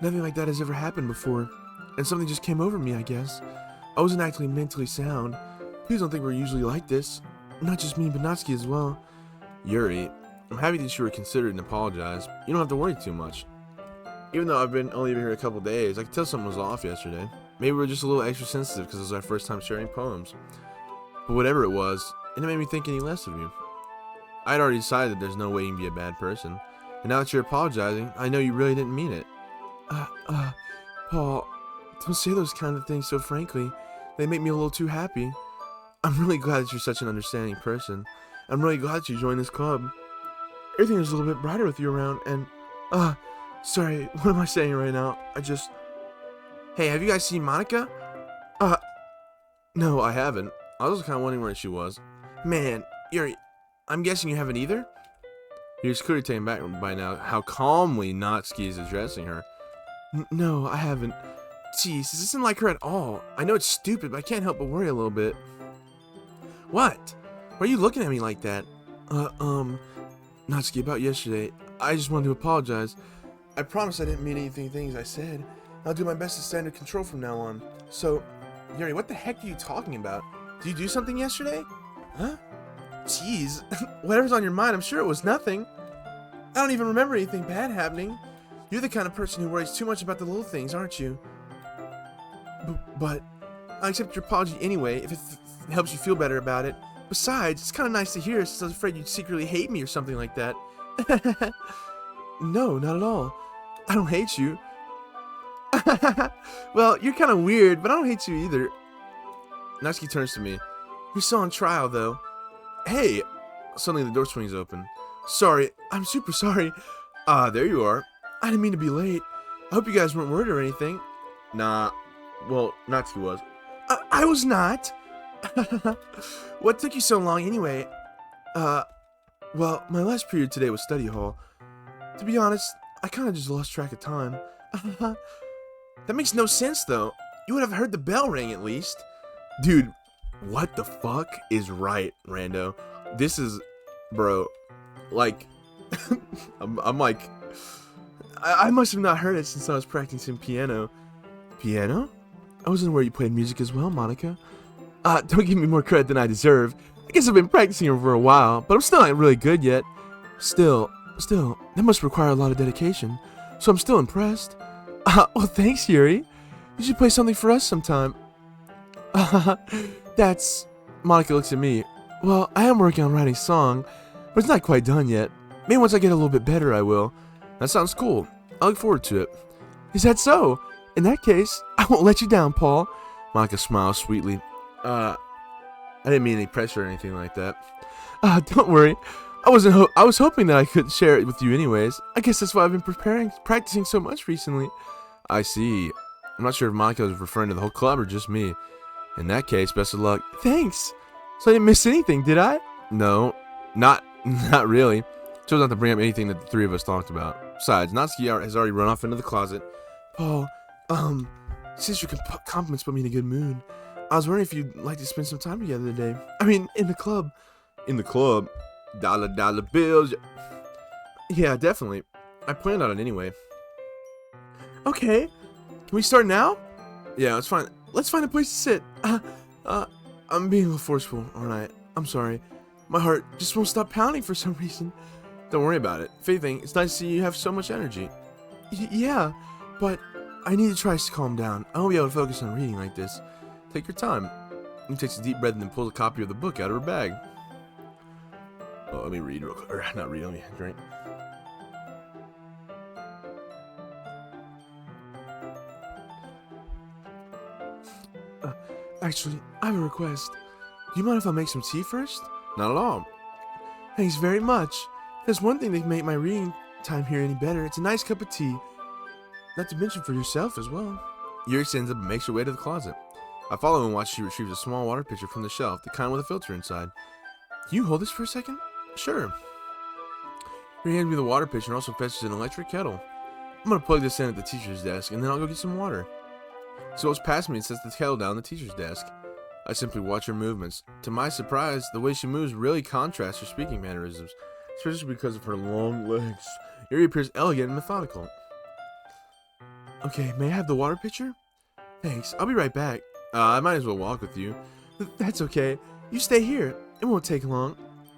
Nothing like that has ever happened before, and something just came over me, I guess. I wasn't actually mentally sound. Please don't think we're usually like this. Not just me, but Natsuki as well. Yuri, I'm happy that you were considerate and apologized. You don't have to worry too much. Even though I've only been here a couple days, I could tell something was off yesterday. Maybe we were just a little extra sensitive because it was our first time sharing poems. But whatever it was, it didn't make me think any less of you. I had already decided that there's no way you can be a bad person. And now that you're apologizing, I know you really didn't mean it. Paul, don't say those kind of things so frankly. They make me a little too happy. I'm really glad that you're such an understanding person. I'm really glad that you joined this club. Everything is a little bit brighter with you around, and... sorry, what am I saying right now? Hey, have you guys seen Monica? No, I haven't. I was kind of wondering where she was. Man, Yuri, I'm guessing you haven't either? Yuri's clearly taken back by now how calmly Natsuki is addressing her. No, I haven't. Jeez, this isn't like her at all. I know it's stupid, but I can't help but worry a little bit. What? Why are you looking at me like that? Natsuki, about yesterday, I just wanted to apologize. I promise I didn't mean anything things I said. I'll do my best to stand under control from now on. So, Yuri, what the heck are you talking about? Did you do something yesterday? Huh? Jeez, whatever's on your mind, I'm sure it was nothing. I don't even remember anything bad happening. You're the kind of person who worries too much about the little things, aren't you? But I accept your apology anyway, if it helps you feel better about it. Besides, it's kind of nice to hear, since I was afraid you'd secretly hate me or something like that. No, not at all. I don't hate you. Well, you're kind of weird, but I don't hate you either. Natsuki turns to me. You're still on trial, though. Hey! Suddenly the door swings open. Sorry, I'm super sorry. There you are. I didn't mean to be late. I hope you guys weren't worried or anything. Nah. Well, Natsuki was. I was not. What took you so long anyway? Well, my last period today was study hall. To be honest, I kind of just lost track of time. That makes no sense, though. You would have heard the bell ring, at least. Dude, what the fuck is right, Rando? This is... Bro, like... I'm like... I must have not heard it since I was practicing piano. Piano? I wasn't aware you played music as well, Monica. Don't give me more credit than I deserve. I guess I've been practicing for a while, but I'm still not really good yet. Still, that must require a lot of dedication. So I'm still impressed. Well, thanks, Yuri. You should play something for us sometime. That's... Monica looks at me. Well, I am working on writing a song, but it's not quite done yet. Maybe once I get a little bit better, I will. That sounds cool. I look forward to it. Is that so? In that case, I won't let you down, Paul. Monica smiles sweetly. I didn't mean any pressure or anything like that. Don't worry. I was hoping that I could share it with you anyways. I guess that's why I've been practicing so much recently. I see. I'm not sure if Monica was referring to the whole club or just me. In that case, best of luck. Thanks. So I didn't miss anything, did I? No, not really. Chose not to bring up anything that the three of us talked about. Besides, Natsuki has already run off into the closet. Paul, since your compliments put me in a good mood, I was wondering if you'd like to spend some time together today. I mean, in the club. In the club? Dollar bills. Yeah, definitely. I planned on it anyway. Okay. Can we start now? Yeah, let's find a place to sit. I'm being a little forceful, aren't I? I'm sorry. My heart just won't stop pounding for some reason. Don't worry about it. If anything, it's nice to see you have so much energy. Yeah, but I need to try to calm down. I won't be able to focus on reading like this. Take your time. He takes a deep breath and then pulls a copy of the book out of her bag. Oh, let me read real quick. Or not read, let me drink. Actually, I have a request. Do you mind if I make some tea first? Not at all. Thanks very much. There's one thing that can make my reading time here any better. It's a nice cup of tea. Not to mention for yourself as well. Yuri stands up and makes her way to the closet. I follow and watch she retrieves a small water pitcher from the shelf, the kind with a filter inside. Can you hold this for a second? Sure. Yuri hands me the water pitcher and also fetches an electric kettle. I'm gonna plug this in at the teacher's desk and then I'll go get some water. She goes past me and sets the kettle down on the teacher's desk. I simply watch her movements. To my surprise, the way she moves really contrasts her speaking mannerisms, especially because of her long legs. Yuri appears elegant and methodical. Okay, may I have the water pitcher? Thanks, I'll be right back. I might as well walk with you. That's okay. You stay here. It won't take long.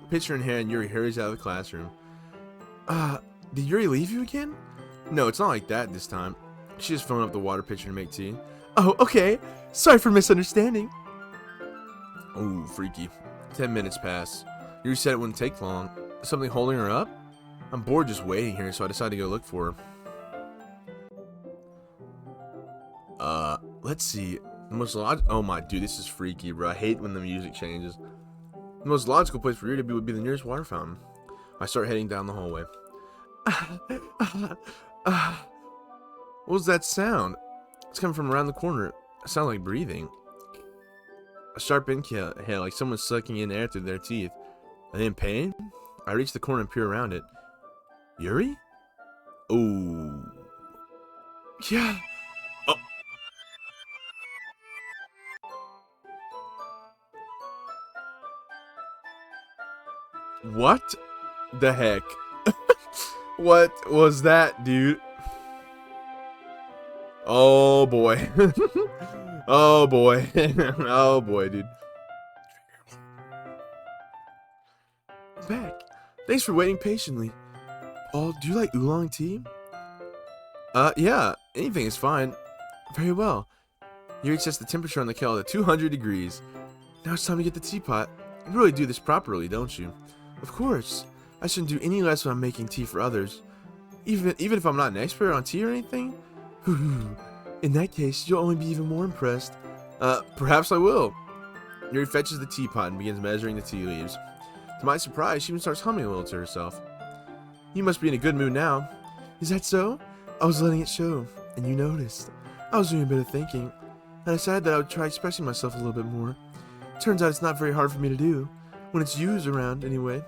Pitcher in hand, Yuri hurries out of the classroom. Did Yuri leave you again? No, it's not like that this time. She just filled up the water pitcher to make tea. Oh, okay. Sorry for misunderstanding. Ooh, freaky. 10 minutes pass. Yuri said it wouldn't take long. Is something holding her up? I'm bored just waiting here, so I decided to go look for her. Let's see. The most oh my, dude, this is freaky, bro. I hate when the music changes. The most logical place for Yuri to be would be the nearest water fountain. I start heading down the hallway. What was that sound? It's coming from around the corner. It sounds like breathing. A sharp inhale, like someone sucking in air through their teeth. Are they in pain? I reach the corner and peer around it. Yuri? Oh. Yeah. Oh. What the heck? What was that, dude? Oh boy. Oh boy. Oh boy, dude. I'm back. Thanks for waiting patiently. Paul, do you like oolong tea? Yeah. Anything is fine. Very well. Yuri sets the temperature on the kettle to 200 degrees. Now it's time to get the teapot. You really do this properly, don't you? Of course. I shouldn't do any less when I'm making tea for others. Even if I'm not an expert on tea or anything? In that case, you'll only be even more impressed. Perhaps I will. Yuri fetches the teapot and begins measuring the tea leaves. To my surprise, she even starts humming a little to herself. You must be in a good mood now. Is that so? I was letting it show, and you noticed. I was doing a bit of thinking. I decided that I would try expressing myself a little bit more. Turns out it's not very hard for me to do. When it's you around, anyway.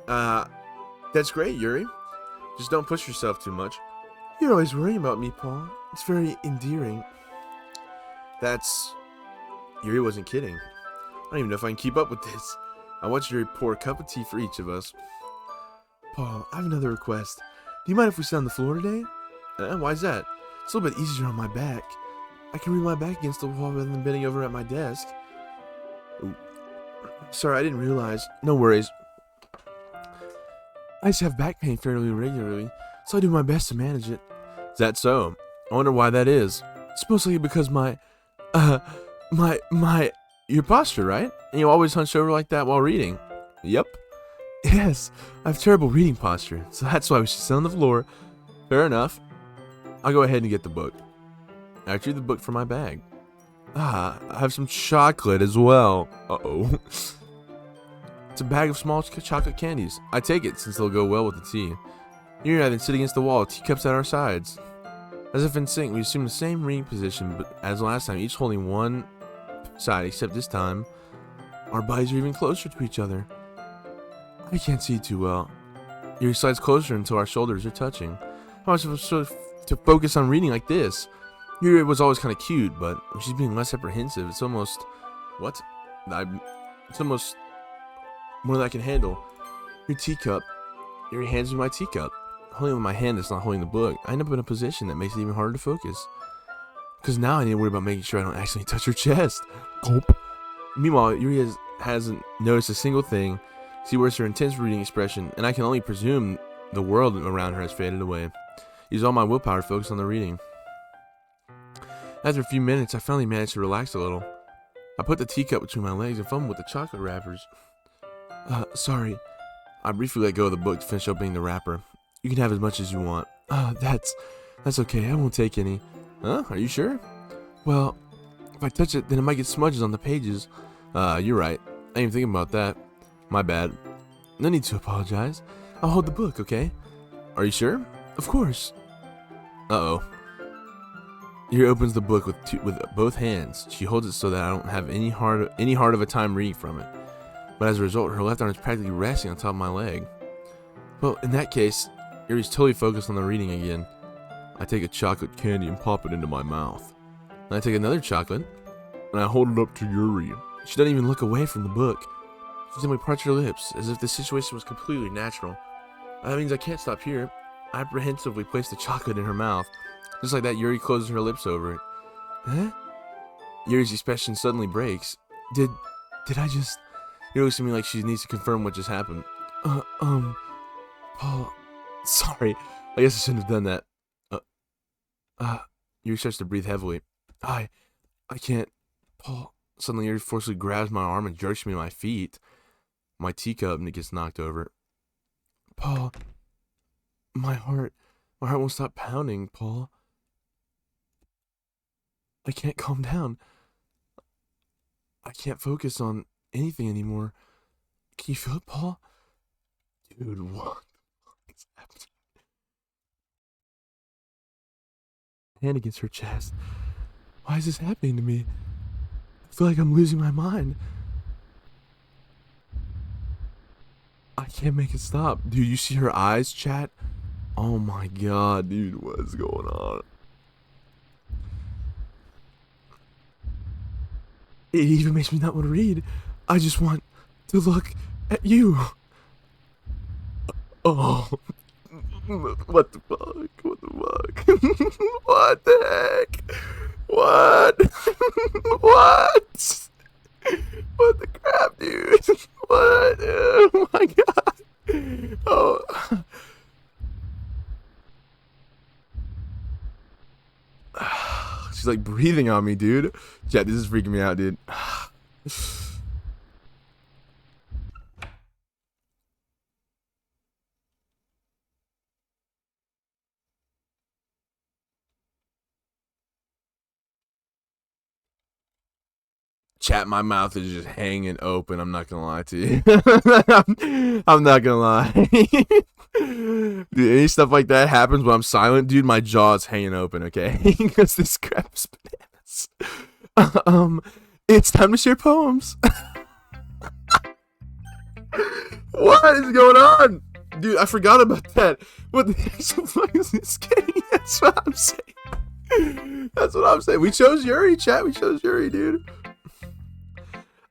That's great, Yuri. Just don't push yourself too much. You're always worrying about me, Paul. It's very endearing. Yuri wasn't kidding. I don't even know if I can keep up with this. I want Yuri to pour a cup of tea for each of us. Paul, I have another request. Do you mind if we sit on the floor today? Why's that? It's a little bit easier on my back. I can read my back against the wall rather than bending over at my desk. Ooh. Sorry, I didn't realize. No worries. I just have back pain fairly regularly, so I do my best to manage it. Is that so? I wonder why that is. It's mostly because your posture, right? And you always hunch over like that while reading. Yep. Yes, I have terrible reading posture, so that's why we should sit on the floor. Fair enough. I'll go ahead and get the book. I retrieve the book from my bag. Ah, I have some chocolate as well. Uh-oh. It's a bag of small chocolate candies. I take it since they'll go well with the tea. You and I then sit against the wall, teacups at our sides. As if in sync, we assume the same reading position, but as last time, each holding one side, except this time, our bodies are even closer to each other. I can't see too well. Yuri slides closer until our shoulders are touching. How am I supposed to focus on reading like this? Yuri was always kind of cute, but when she's being less apprehensive, it's almost... What? It's almost more than I can handle. Your teacup. Yuri hands me my teacup. Holding it with my hand that's not holding the book, I end up in a position that makes it even harder to focus. Because now I need to worry about making sure I don't accidentally touch her chest. Gulp. Meanwhile, Yuri hasn't noticed a single thing. She wears her intense reading expression, and I can only presume the world around her has faded away. Use all my willpower to focus on the reading. After a few minutes, I finally managed to relax a little. I put the teacup between my legs and fumbled with the chocolate wrappers. Sorry. I briefly let go of the book to finish opening the wrapper. You can have as much as you want. That's okay. I won't take any. Huh? Are you sure? Well, if I touch it, then it might get smudges on the pages. You're right. I ain't even thinking about that. My bad. No need to apologize. I'll hold the book, okay? Are you sure? Of course. Uh-oh. Yuri opens the book with both hands. She holds it so that I don't have any hard of a time reading from it. But as a result, her left arm is practically resting on top of my leg. Well, in that case, Yuri's totally focused on the reading again. I take a chocolate candy and pop it into my mouth. Then I take another chocolate, and I hold it up to Yuri. She doesn't even look away from the book. She simply parts her lips, as if the situation was completely natural. That means I can't stop here. I apprehensively place the chocolate in her mouth. Just like that, Yuri closes her lips over it. Huh? Yuri's expression suddenly breaks. Did I just... Yuri looks at me like she needs to confirm what just happened. Paul... Sorry. I guess I shouldn't have done that. Yuri starts to breathe heavily. I can't... Paul... Suddenly Yuri forcibly grabs my arm and jerks me to my feet. My teacup and it gets knocked over. Paul... My heart won't stop pounding, Paul. I can't calm down. I can't focus on anything anymore. Can you feel it, Paul? Dude, what is happening? Hand against her chest. Why is this happening to me? I feel like I'm losing my mind. I can't make it stop. Dude, you see her eyes, chat? Oh my god, dude, what is going on? It even makes me not want to read. I just want to look at you. Oh. What the fuck? What the fuck? What the heck? What? What? What the crap, dude? What? Oh my god. Oh. She's like breathing on me, dude. Yeah, this is freaking me out, dude. Chat, my mouth is just hanging open. I'm not gonna lie to you. I'm not gonna lie. Dude, any stuff like that happens when I'm silent, dude, my jaw's hanging open, okay? Because this crap is bananas. It's time to share poems. What is going on? Dude, I forgot about that. What the fuck is this game? That's what I'm saying. That's what I'm saying. We chose Yuri, chat. We chose Yuri, dude.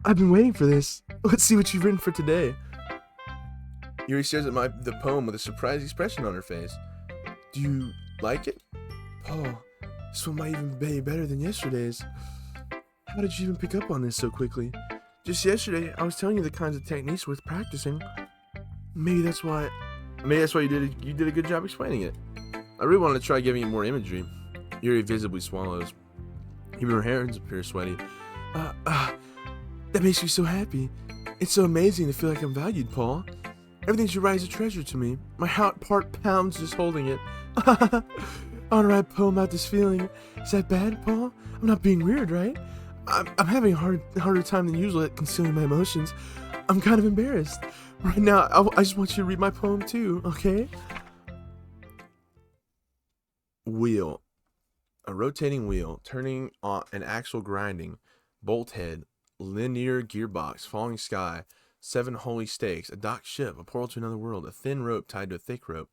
I've been waiting for this. Let's see what you've written for today. Yuri stares at the poem with a surprised expression on her face. Do you like it? Paul, this one might even be better than yesterday's. How did you even pick up on this so quickly? Just yesterday, I was telling you the kinds of techniques worth practicing. Maybe that's why you did a good job explaining it. I really wanted to try giving you more imagery. Yuri visibly swallows. Even her hands appear sweaty. That makes me so happy. It's so amazing to feel like I'm valued, Paul. Everything you write is a treasure to me. My heart pounds just holding it. I want to write a poem about this feeling. Is that bad, Paul? I'm not being weird, right? I'm having a harder time than usual at concealing my emotions. I'm kind of embarrassed. Right now, I just want you to read my poem too, okay? Wheel. A rotating wheel, turning on an axle grinding, bolt head, linear gearbox, falling sky, 7 holy stakes, a docked ship, a portal to another world, a thin rope tied to a thick rope,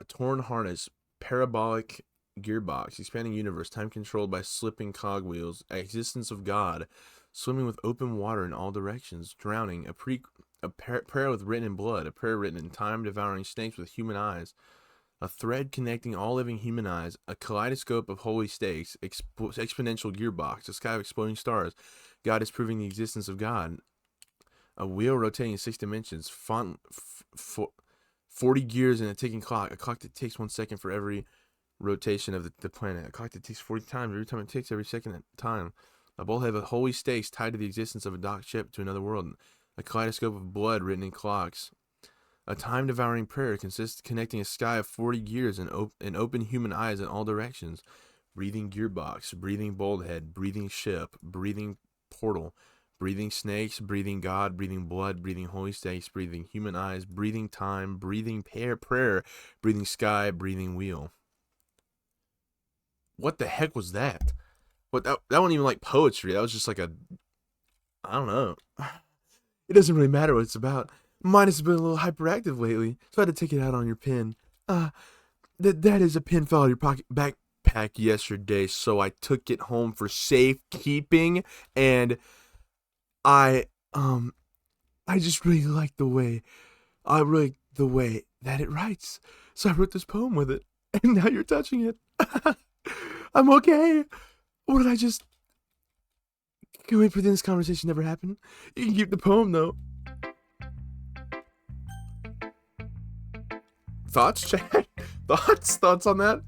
a torn harness, parabolic gearbox, expanding universe, time controlled by slipping cogwheels, existence of God, swimming with open water in all directions, drowning, a prayer with written in blood, a prayer written in time, devouring snakes with human eyes, a thread connecting all living human eyes, a kaleidoscope of holy stakes, exponential gearbox, a sky of exploding stars, God is proving the existence of God, a wheel rotating in 6 dimensions, 40 gears in a ticking clock, a clock that takes 1 second for every rotation of the planet, a clock that ticks 40 times every time it ticks, every second at time, a bullhead of holy stakes tied to the existence of a docked ship to another world, a kaleidoscope of blood written in clocks, a time-devouring prayer connecting a sky of 40 gears and open human eyes in all directions, breathing gearbox, breathing bulkhead, breathing ship, breathing portal, breathing snakes, breathing God, breathing blood, breathing holy stakes, breathing human eyes, breathing time, breathing prayer, breathing sky, breathing wheel. What the heck was that? What that wasn't even like poetry. That was just like I don't know. It doesn't really matter what it's about. Mine has been a little hyperactive lately, so I had to take it out on your pen. That is a pen fell out of your backpack yesterday, so I took it home for safekeeping, and I just really like the way that it writes. So I wrote this poem with it, and now you're touching it. I'm okay. Or did I just... Can we pretend this conversation never happened? You can keep the poem, though. Thoughts, chat? Thoughts on that?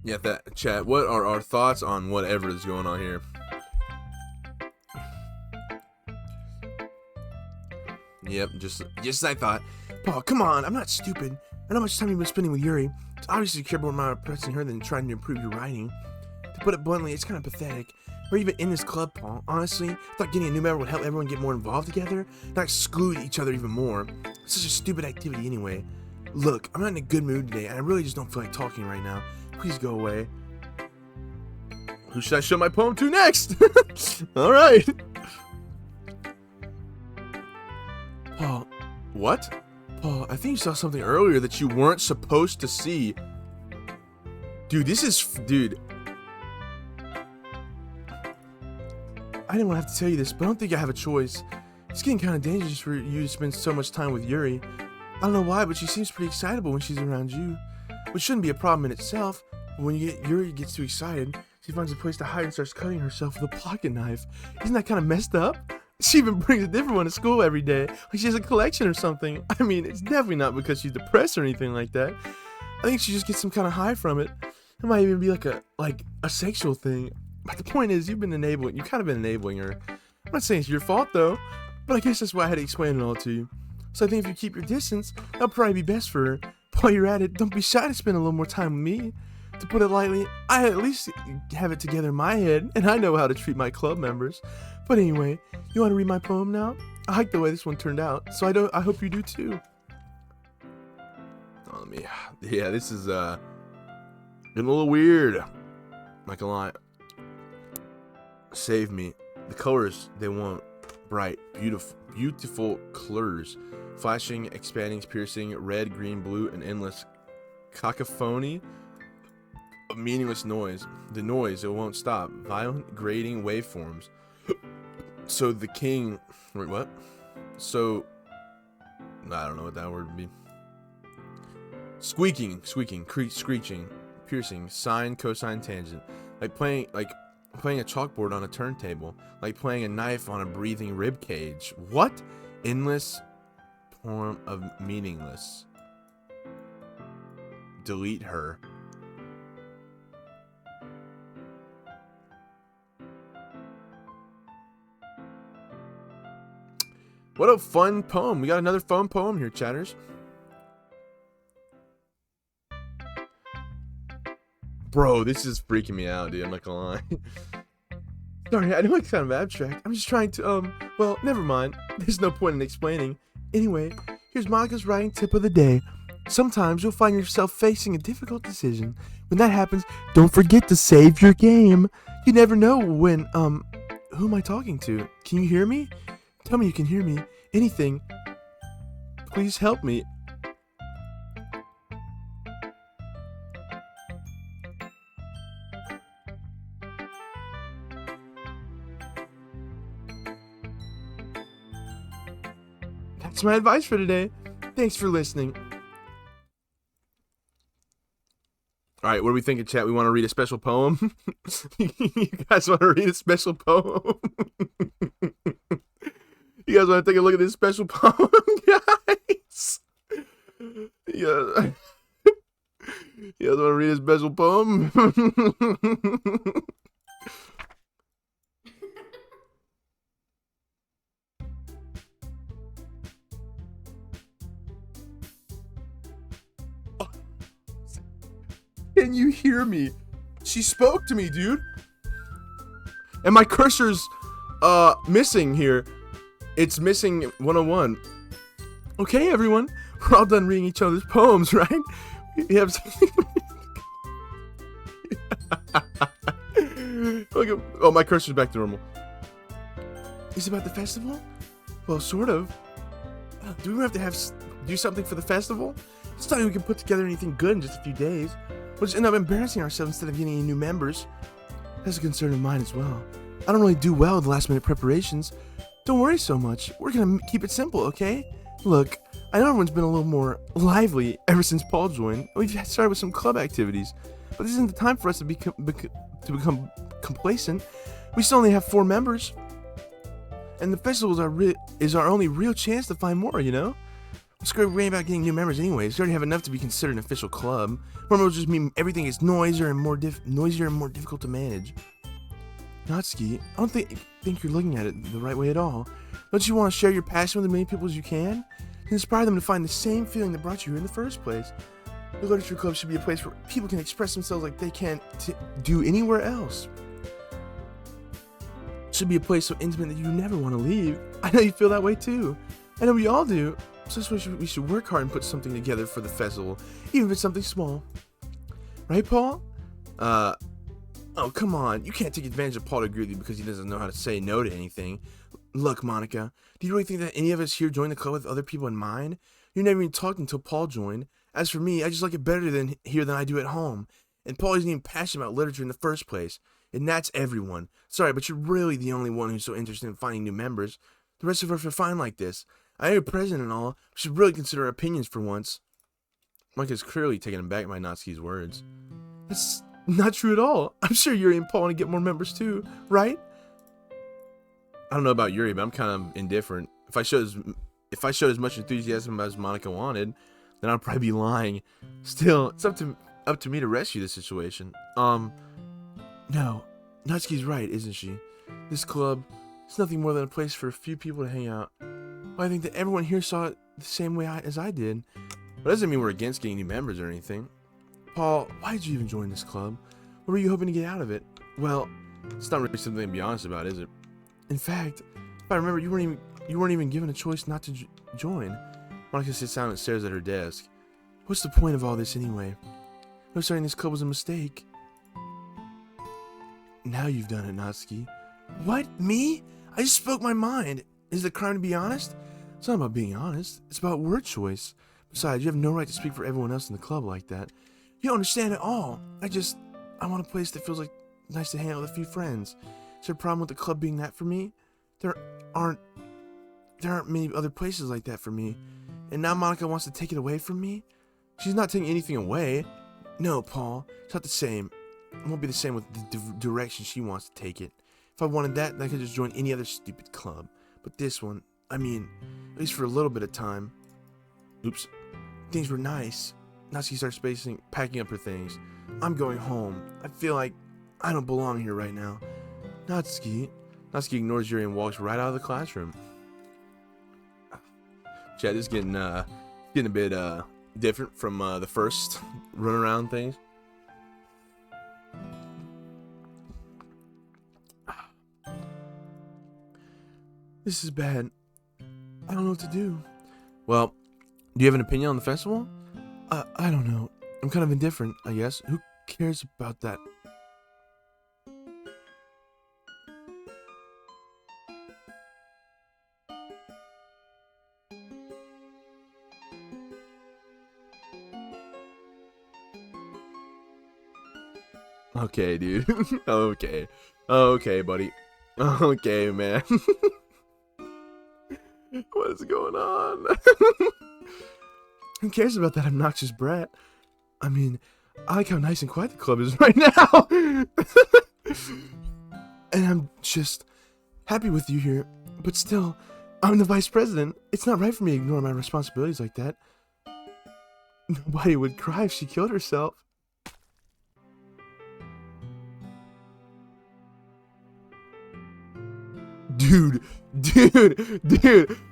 Yeah, chat. What are our thoughts on whatever is going on here? Yep, just as I thought. Paul, come on, I'm not stupid. I know how much time you've been spending with Yuri. It's obviously you care more about impressing her than trying to improve your writing. To put it bluntly, it's kind of pathetic. We're even in this club, Paul. Honestly, I thought getting a new member would help everyone get more involved together, not exclude each other even more. It's such a stupid activity anyway. Look, I'm not in a good mood today, and I really just don't feel like talking right now. Please go away. Who should I show my poem to next? Alright. Paul, what? Paul, I think you saw something earlier that you weren't supposed to see. Dude, dude. I didn't want to have to tell you this, but I don't think I have a choice. It's getting kind of dangerous for you to spend so much time with Yuri. I don't know why, but she seems pretty excitable when she's around you. Which shouldn't be a problem in itself, but when Yuri gets too excited, she finds a place to hide and starts cutting herself with a pocket knife. Isn't that kind of messed up? She even brings a different one to school every day, like she has a collection or something. I mean, it's definitely not because she's depressed or anything like that. I think she just gets some kind of high from it. It might even be like a sexual thing. But the point is, you've kind of been enabling her. I'm not saying it's your fault though, but I guess that's why I had to explain it all to you. So I think if you keep your distance, that'll probably be best for her. While you're at it, don't be shy to spend a little more time with me. To put it lightly, I at least have it together in my head, and I know how to treat my club members. But anyway, you want to read my poem now? I like the way this one turned out, so I hope you do too. Oh, yeah, this is getting a little weird. Not gonna lie. Save me. The colors they want bright, beautiful colors, flashing, expanding, piercing, red, green, blue, and endless cacophony of meaningless noise. The noise, it won't stop. Violent, grating waveforms. So the king... Wait, what? So... I don't know what that word would be. Squeaking, screeching, piercing, sine, cosine, tangent. Like playing a chalkboard on a turntable. Like playing a knife on a breathing rib cage. What? Endless form of meaningless. Delete her. What a fun poem. We got another fun poem here, chatters. Bro, this is freaking me out, dude. I'm not gonna lie. Sorry, I know it's kind of abstract. I'm just trying to, well, never mind. There's no point in explaining. Anyway, here's Monica's writing tip of the day. Sometimes you'll find yourself facing a difficult decision. When that happens, don't forget to save your game. You never know when, who am I talking to? Can you hear me? Tell me you can hear me. Anything. Please help me. That's my advice for today. Thanks for listening. Alright, what do we think in chat? We want to read a special poem? You guys want to read a special poem? You guys want to take a look at this special poem, guys? Yeah. You guys want to read a special poem? Can you hear me? She spoke to me, dude. And my cursor's missing here. It's missing 101. Okay, everyone. We're all done reading each other's poems, right? We have something. Okay. Oh, my cursor's back to normal. Is it about the festival? Well, sort of. Do we have to do something for the festival? It's not like we can put together anything good in just a few days. We'll just end up embarrassing ourselves instead of getting any new members. That's a concern of mine as well. I don't really do well with last-minute preparations. Don't worry so much. We're gonna keep it simple, okay? Look, I know everyone's been a little more lively ever since Paul joined. We've started with some club activities, but this isn't the time for us to become complacent. We still only have 4 members, and the festival is our only real chance to find more. You know? What's great about getting new members anyways? We already have enough to be considered an official club. More members just mean everything is noisier and more difficult to manage. Natsuki, I don't think you're looking at it the right way at all. Don't you want to share your passion with as many people as you can? And inspire them to find the same feeling that brought you here in the first place. The literature club should be a place where people can express themselves like they can't do anywhere else. It should be a place so intimate that you never want to leave. I know you feel that way too. I know we all do. So that's why we should work hard and put something together for the festival, even if it's something small. Right, Paul? Oh, come on. You can't take advantage of Paul to agree with you because he doesn't know how to say no to anything. Look, Monica, do you really think that any of us here joined the club with other people in mind? You never even talked until Paul joined. As for me, I just like it better here than I do at home. And Paul isn't even passionate about literature in the first place. And that's everyone. Sorry, but you're really the only one who's so interested in finding new members. The rest of us are fine like this. I know you're president and all. We should really consider our opinions for once. Mike is clearly taken aback by Natsuki's words. That's not true at all. I'm sure Yuri and Paul want to get more members too, right? I don't know about Yuri, but I'm kind of indifferent. If I showed as much enthusiasm as Monica wanted, then I'd probably be lying. Still, it's up to me to rescue the situation. No, Natsuki's right, isn't she? This club is nothing more than a place for a few people to hang out. Well, I think that everyone here saw it the same way as I did. But that doesn't mean we're against getting new members or anything. Paul, why did you even join this club? What were you hoping to get out of it? Well, it's not really something to be honest about, is it? In fact, if I remember, you weren't even given a choice not to join. Monica sits down and stares at her desk. What's the point of all this anyway? No, starting this club was a mistake. Now you've done it, Natsuki. What? Me? I just spoke my mind. Is it a crime to be honest? It's not about being honest. It's about word choice. Besides, you have no right to speak for everyone else in the club like that. You don't understand at all. I want a place that feels like nice to hang out with a few friends. Is there a problem with the club being that for me? There aren't many other places like that for me. And now Monica wants to take it away from me? She's not taking anything away. No, Paul. It's not the same. It won't be the same with the direction she wants to take it. If I wanted that, then I could just join any other stupid club. But this one, I mean, at least for a little bit of time. Oops. Things were nice. Natsuki starts packing up her things. I'm going home. I feel like I don't belong here right now. Natsuki ignores Yuri and walks right out of the classroom. Chat, this is getting a bit different from the first run around things. This is bad. I don't know what to do. Well, do you have an opinion on the festival? I don't know. I'm kind of indifferent, I guess. Who cares about that? Okay, dude. Okay. Okay, buddy. Okay, man. What is going on? Who cares about that obnoxious brat? I mean, I like how nice and quiet the club is right now. And I'm just happy with you here. But still, I'm the vice president. It's not right for me to ignore my responsibilities like that. Nobody would cry if she killed herself. Dude,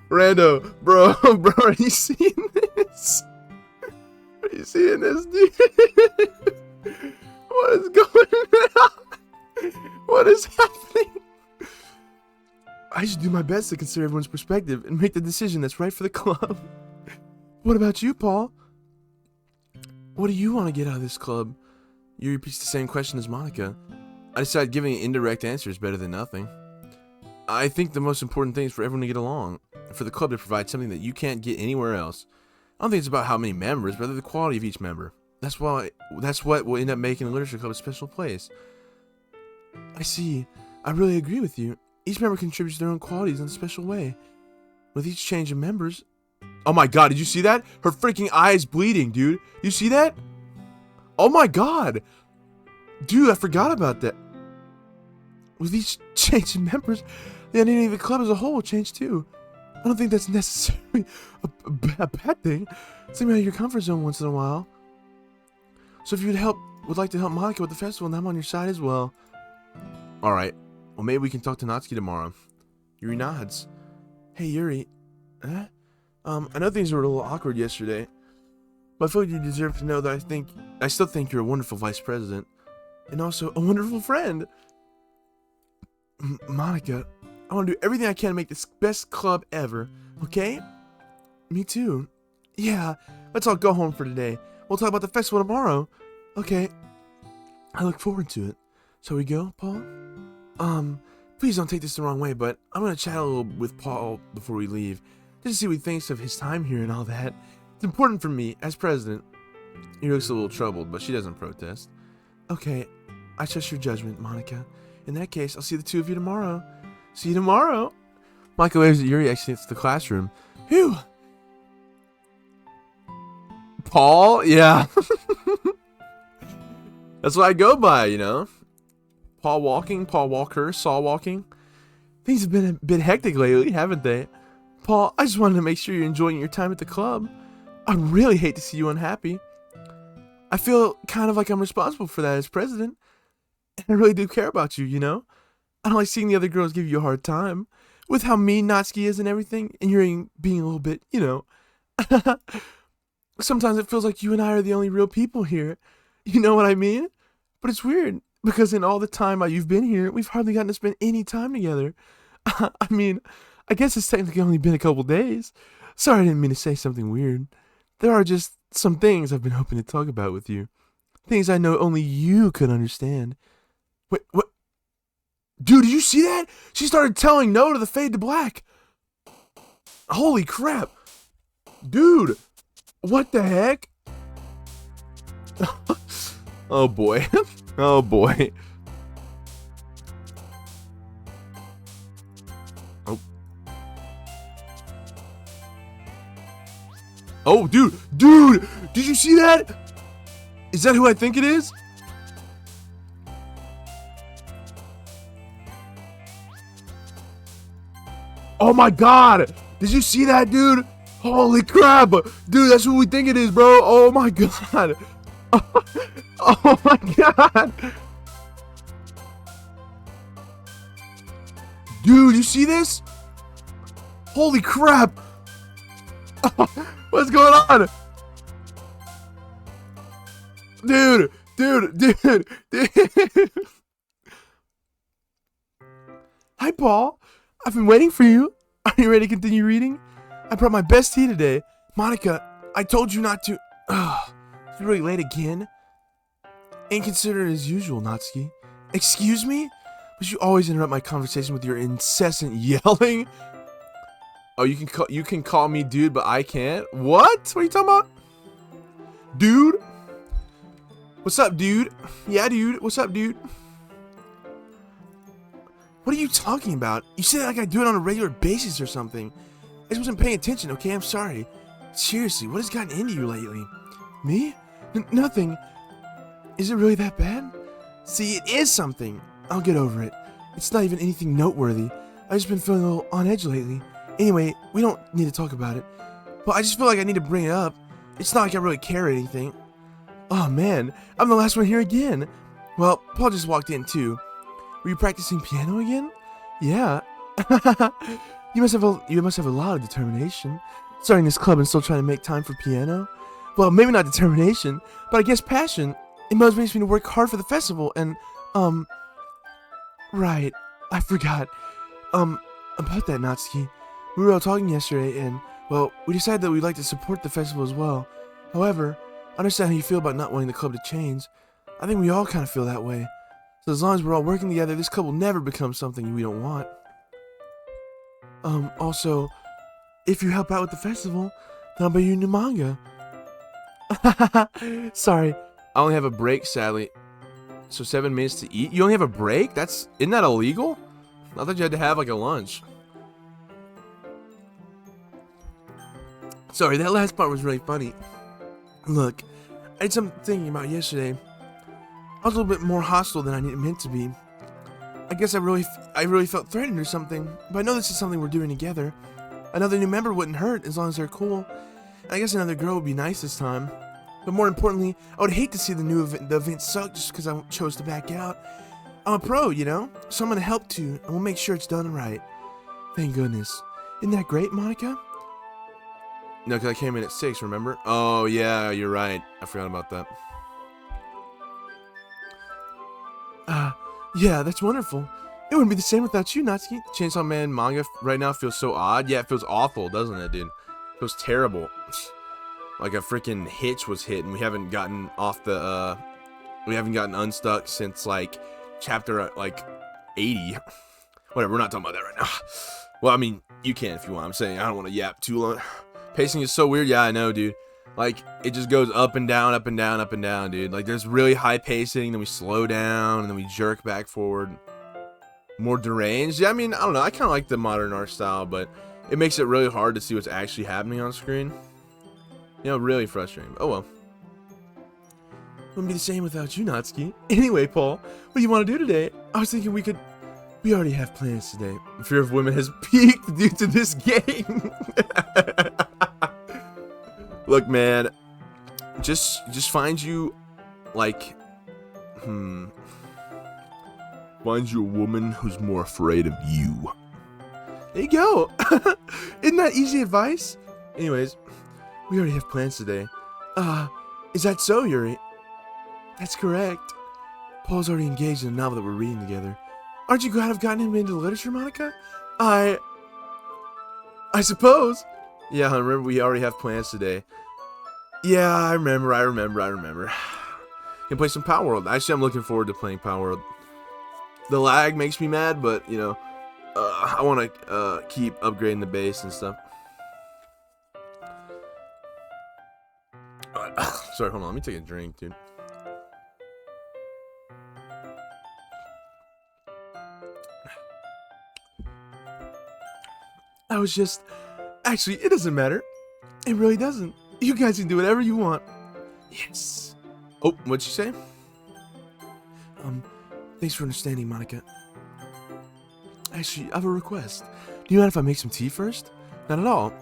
Rando, bro, are you seeing this? Are you seeing this, dude? What is going on? What is happening? I should do my best to consider everyone's perspective and make the decision that's right for the club. What about you, Paul? What do you want to get out of this club? You repeat the same question as Monica. I decided giving an indirect answer is better than nothing. I think the most important thing is for everyone to get along, for the club to provide something that you can't get anywhere else. I don't think it's about how many members, but the quality of each member. That's what will end up making the Literature Club a special place. I see. I really agree with you. Each member contributes their own qualities in a special way. With each change of members... Oh my god, did you see that? Her freaking eye is bleeding, dude. You see that? Oh my god. Dude, I forgot about that. With each change in members, the identity of the club as a whole will change too. I don't think that's necessarily a bad thing. Stay out of your comfort zone once in a while. So if you would like to help Monica with the festival, then I'm on your side as well. Alright. Well, maybe we can talk to Natsuki tomorrow. Yuri nods. Hey, Yuri. Huh? I know things were a little awkward yesterday, but I feel like you deserve to know that I still think you're a wonderful vice president. And also a wonderful friend. Monica, I want to do everything I can to make this best club ever, okay? Me too. Yeah, let's all go home for today. We'll talk about the festival tomorrow. Okay. I look forward to it. Shall we go, Paul? Please don't take this the wrong way, but I'm going to chat a little with Paul before we leave, just to see what he thinks of his time here and all that. It's important for me, as president. He looks a little troubled, but she doesn't protest. Okay, I trust your judgment, Monica. In that case, I'll see the two of you tomorrow. See you tomorrow. Monica waves at Yuri exits the classroom. Phew. Paul? Yeah. That's what I go by, you know. Paul walking, Paul Walker, Saul walking. Things have been a bit hectic lately, haven't they? Paul, I just wanted to make sure you're enjoying your time at the club. I really hate to see you unhappy. I feel kind of like I'm responsible for that as president. And I really do care about you, you know? I don't like seeing the other girls give you a hard time. With how mean Natsuki is and everything, and you're being a little bit, you know. Sometimes it feels like you and I are the only real people here. You know what I mean? But it's weird, because in all the time you've been here, we've hardly gotten to spend any time together. I mean, I guess it's technically only been a couple days. Sorry, I didn't mean to say something weird. There are just some things I've been hoping to talk about with you. Things I know only you could understand. Wait, what? Dude, did you see that? She started telling no to the fade to black. Holy crap. Dude, what the heck? Oh boy. Oh boy. Oh. Oh, dude, did you see that? Is that who I think it is? Oh my god! Did you see that, dude? Holy crap! Dude, that's who we think it is, bro! Oh my god! Oh my god! Dude, you see this? Holy crap! What's going on? Dude! Hi, Paul. I've been waiting for you. Are you ready to continue reading? I brought my best tea today. Monica, I told you not to. Ugh, it's really late again. Inconsiderate as usual, Natsuki. Excuse me? But you always interrupt my conversation with your incessant yelling. Oh, you can call me dude, but I can't? What? What are you talking about? Dude? What's up, dude? Yeah, dude. What's up, dude? What are you talking about? You say that like I do it on a regular basis or something. I just wasn't paying attention, okay? I'm sorry. Seriously, what has gotten into you lately? Me? Nothing. Is it really that bad? See, it is something. I'll get over it. It's not even anything noteworthy. I've just been feeling a little on edge lately. Anyway, we don't need to talk about it. But I just feel like I need to bring it up. It's not like I really care or anything. Oh man, I'm the last one here again. Well, Paul just walked in too. Were you practicing piano again? Yeah. You must have a lot of determination. Starting this club and still trying to make time for piano. Well, maybe not determination, but I guess passion. It motivates me to work hard for the festival and, right, I forgot. About that, Natsuki. We were all talking yesterday and, well, we decided that we'd like to support the festival as well. However, I understand how you feel about not wanting the club to change. I think we all kind of feel that way. So as long as we're all working together, this club will never become something we don't want. Also, if you help out with the festival, then I'll buy you a new manga. Sorry, I only have a break, sadly. So 7 minutes to eat? You only have a break? Isn't that illegal? I thought you had to have like a lunch. Sorry, that last part was really funny. Look, I had something thinking about yesterday. I was a little bit more hostile than I meant to be. I guess I really felt threatened or something. But I know this is something we're doing together. Another new member wouldn't hurt as long as they're cool. I guess another girl would be nice this time. But more importantly, I would hate to see the event suck just because I chose to back out. I'm a pro, you know? So I'm going to help too, and we'll make sure it's done right. Thank goodness. Isn't that great, Monica? No, because I came in at 6, remember? Oh, yeah, you're right. I forgot about that. Yeah, that's wonderful. It wouldn't be the same without you, Natsuki. Chainsaw Man manga right now feels so odd. Yeah, it feels awful, doesn't it, dude? It feels terrible. Like a freaking hitch was hit, and we haven't gotten off the, we haven't gotten unstuck since, like, chapter, like, 80. Whatever, we're not talking about that right now. Well, I mean, you can if you want. I'm saying I don't want to yap too long. Pacing is so weird. Yeah, I know, dude. Like, it just goes up and down, up and down, up and down, dude. Like, there's really high pacing, then we slow down, and then we jerk back forward. More deranged. Yeah, I mean, I don't know. I kind of like the modern art style, but it makes it really hard to see what's actually happening on screen. You know, really frustrating. Oh, well. Wouldn't be the same without you, Natsuki. Anyway, Paul, what do you want to do today? I was thinking we already have plans today. The fear of women has peaked due to this game. Look, man, just find you, like, find you a woman who's more afraid of you. There you go. Isn't that easy advice? Anyways, we already have plans today. Is that so, Yuri? That's correct. Paul's already engaged in a novel that we're reading together. Aren't you glad I've gotten him into literature, Monica? I suppose. Yeah, I remember we already have plans today. Yeah, I remember. Can play some Power World. Actually, I'm looking forward to playing Power World. The lag makes me mad, but, you know, I want to keep upgrading the base and stuff. Sorry, hold on. Let me take a drink, dude. I was just... Actually, it doesn't matter. It really doesn't. You guys can do whatever you want. Yes. Oh, what'd you say? Thanks for understanding, Monica. Actually, I have a request. Do you mind if I make some tea first? Not at all.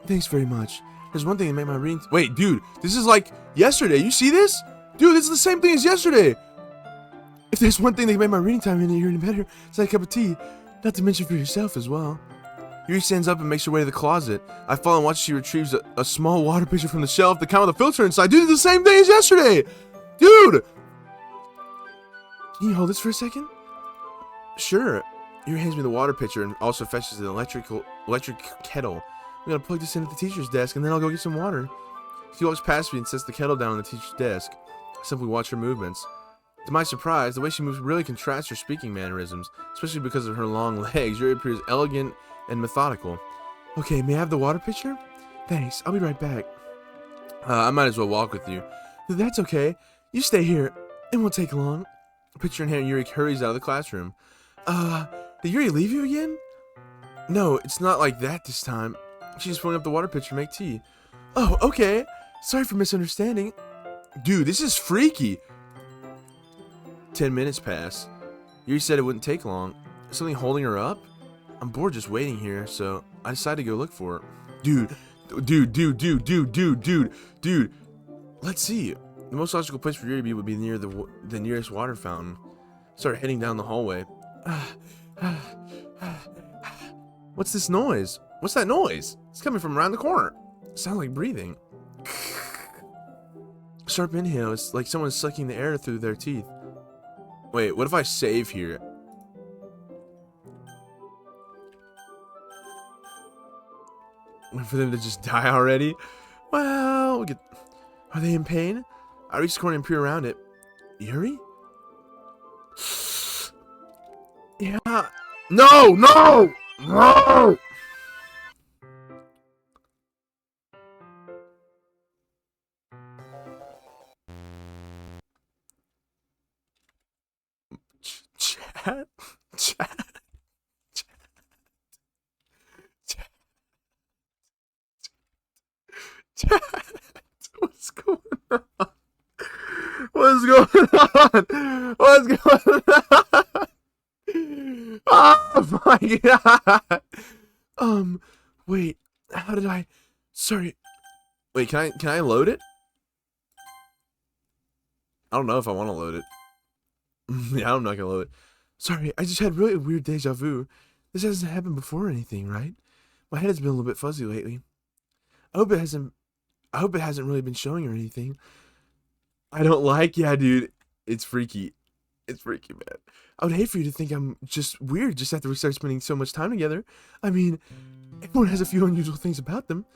Thanks very much. There's one thing that made my reading... Wait, dude. This is like yesterday. You see this? Dude, this is the same thing as yesterday. If there's one thing that made my reading time any better, it's that cup of tea. Not to mention for yourself as well. Yuri stands up and makes her way to the closet. I follow and watch as she retrieves a small water pitcher from the shelf, the kind with a filter inside. Dude, it's the same thing as yesterday! Dude! Can you hold this for a second? Sure. Yuri hands me the water pitcher and also fetches the electric kettle. I'm gonna plug this in at the teacher's desk and then I'll go get some water. She walks past me and sets the kettle down on the teacher's desk. I simply watch her movements. To my surprise, the way she moves really contrasts her speaking mannerisms, especially because of her long legs. Yuri appears elegant and methodical. Okay, may I have the water pitcher? Thanks, I'll be right back. I might as well walk with you. That's okay. You stay here. It won't take long. Pitcher in hand, Yuri hurries out of the classroom. Did Yuri leave you again? No, it's not like that this time. She's just filling up the water pitcher to make tea. Oh, okay. Sorry for misunderstanding. Dude, this is freaky. 10 minutes pass. Yuri said it wouldn't take long. Something holding her up? I'm bored just waiting here, so I decided to go look for her. Dude. Let's see. The most logical place for Yuri to be would be near the nearest water fountain. Started heading down the hallway. What's this noise? What's that noise? It's coming from around the corner. It sounds like breathing. Sharp inhale. It's like someone's sucking the air through their teeth. Wait, what if I save here? For them to just die already? Well, are they in pain? I reach the corner and peer around it. Yuri? Yeah. No! No! No! Chat? What's going on? What's going on? What's going on? Oh my god. Wait. How did I? Sorry. Wait, can I load it? I don't know if I want to load it. Yeah, I'm not gonna load it. Sorry, I just had really weird deja vu. This hasn't happened before or anything, right? My head has been a little bit fuzzy lately. I hope it hasn't really been showing or anything. I don't like, yeah, dude. It's freaky. It's freaky, man. I would hate for you to think I'm just weird just after we start spending so much time together. I mean, everyone has a few unusual things about them.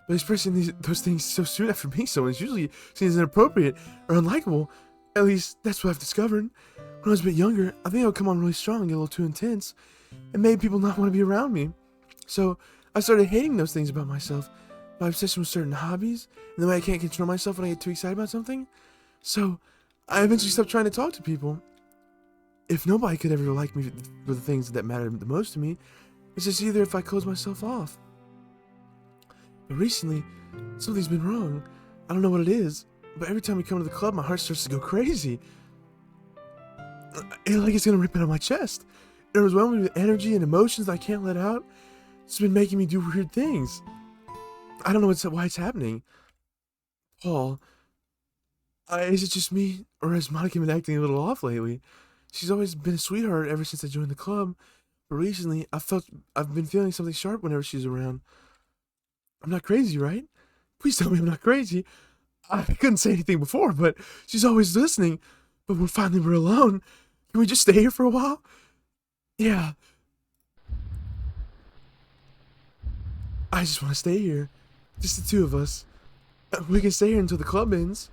But expressing those things so soon after being someone is usually seen as inappropriate or unlikable. At least, that's what I've discovered. When I was a bit younger, I think I would come on really strong and get a little too intense. It made people not want to be around me. So, I started hating those things about myself. My obsession with certain hobbies, and the way I can't control myself when I get too excited about something. So, I eventually stopped trying to talk to people. If nobody could ever like me for the things that matter the most to me, it's just either if I close myself off. But recently, something's been wrong. I don't know what it is, but every time we come to the club, my heart starts to go crazy. It's like it's gonna rip out of my chest. It overwhelms me with energy and emotions that I can't let out. It's been making me do weird things. I don't know why it's happening. Paul, is it just me, or has Monica been acting a little off lately? She's always been a sweetheart ever since I joined the club, but recently I've been feeling something sharp whenever she's around. I'm not crazy, right? Please tell me I'm not crazy. I couldn't say anything before, but she's always listening. But we're alone. Can we just stay here for a while? Yeah. I just want to stay here. Just the two of us. We can stay here until the club ends.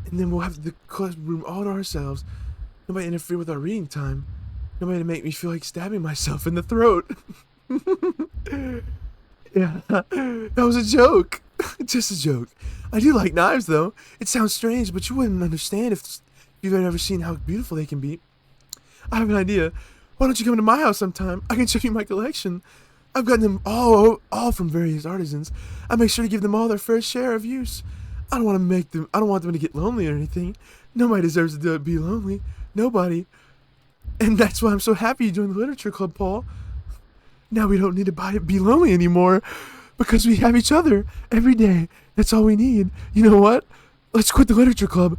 And then we'll have the club room all to ourselves. Nobody interfere with our reading time. Nobody to make me feel like stabbing myself in the throat. Yeah, that was a joke. Just a joke. I do like knives, though. It sounds strange, but you wouldn't understand if you've ever seen how beautiful they can be. I have an idea. Why don't you come to my house sometime? I can show you my collection. I've gotten them all from various artisans. I make sure to give them all their fair share of use. I don't want them to get lonely or anything. Nobody deserves to be lonely. Nobody. And that's why I'm so happy you joined the literature club, Paul. Now we don't need to be lonely anymore because we have each other every day. That's all we need. You know what? Let's quit the literature club.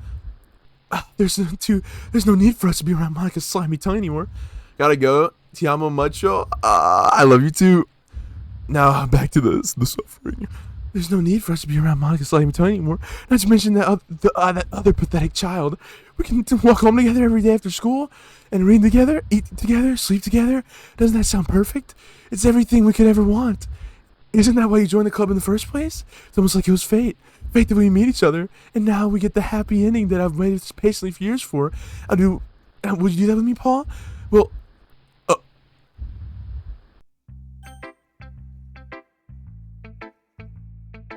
There's no need for us to be around Monica's slimy tongue anymore. Gotta go. Ti amo mucho. I love you too. Now back to the suffering. There's no need for us to be around Monica sliding baton anymore. Not to mention that other pathetic child. We can walk home together every day after school and read together, eat together, sleep together. Doesn't that sound perfect? It's everything we could ever want. Isn't that why you joined the club in the first place? It's almost like it was fate. Fate that we meet each other, and now we get the happy ending that I've waited patiently for years for. Would you do that with me, Paul? Well,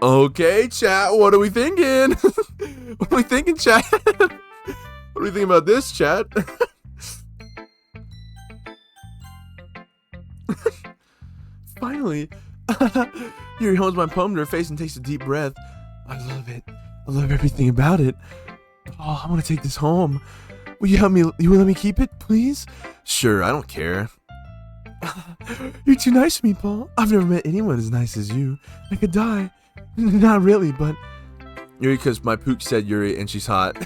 Okay, chat, what are we thinking? What are we thinking, chat? What do we think about this, chat? Finally, Yuri holds my poem to her face and takes a deep breath. I love it. I love everything about it. Oh, I want to take this home. Will you help me? You will let me keep it, please? Sure, I don't care. You're too nice to me, Paul. I've never met anyone as nice as you. I could die. Not really, but... Yuri, because my pook said Yuri and she's hot.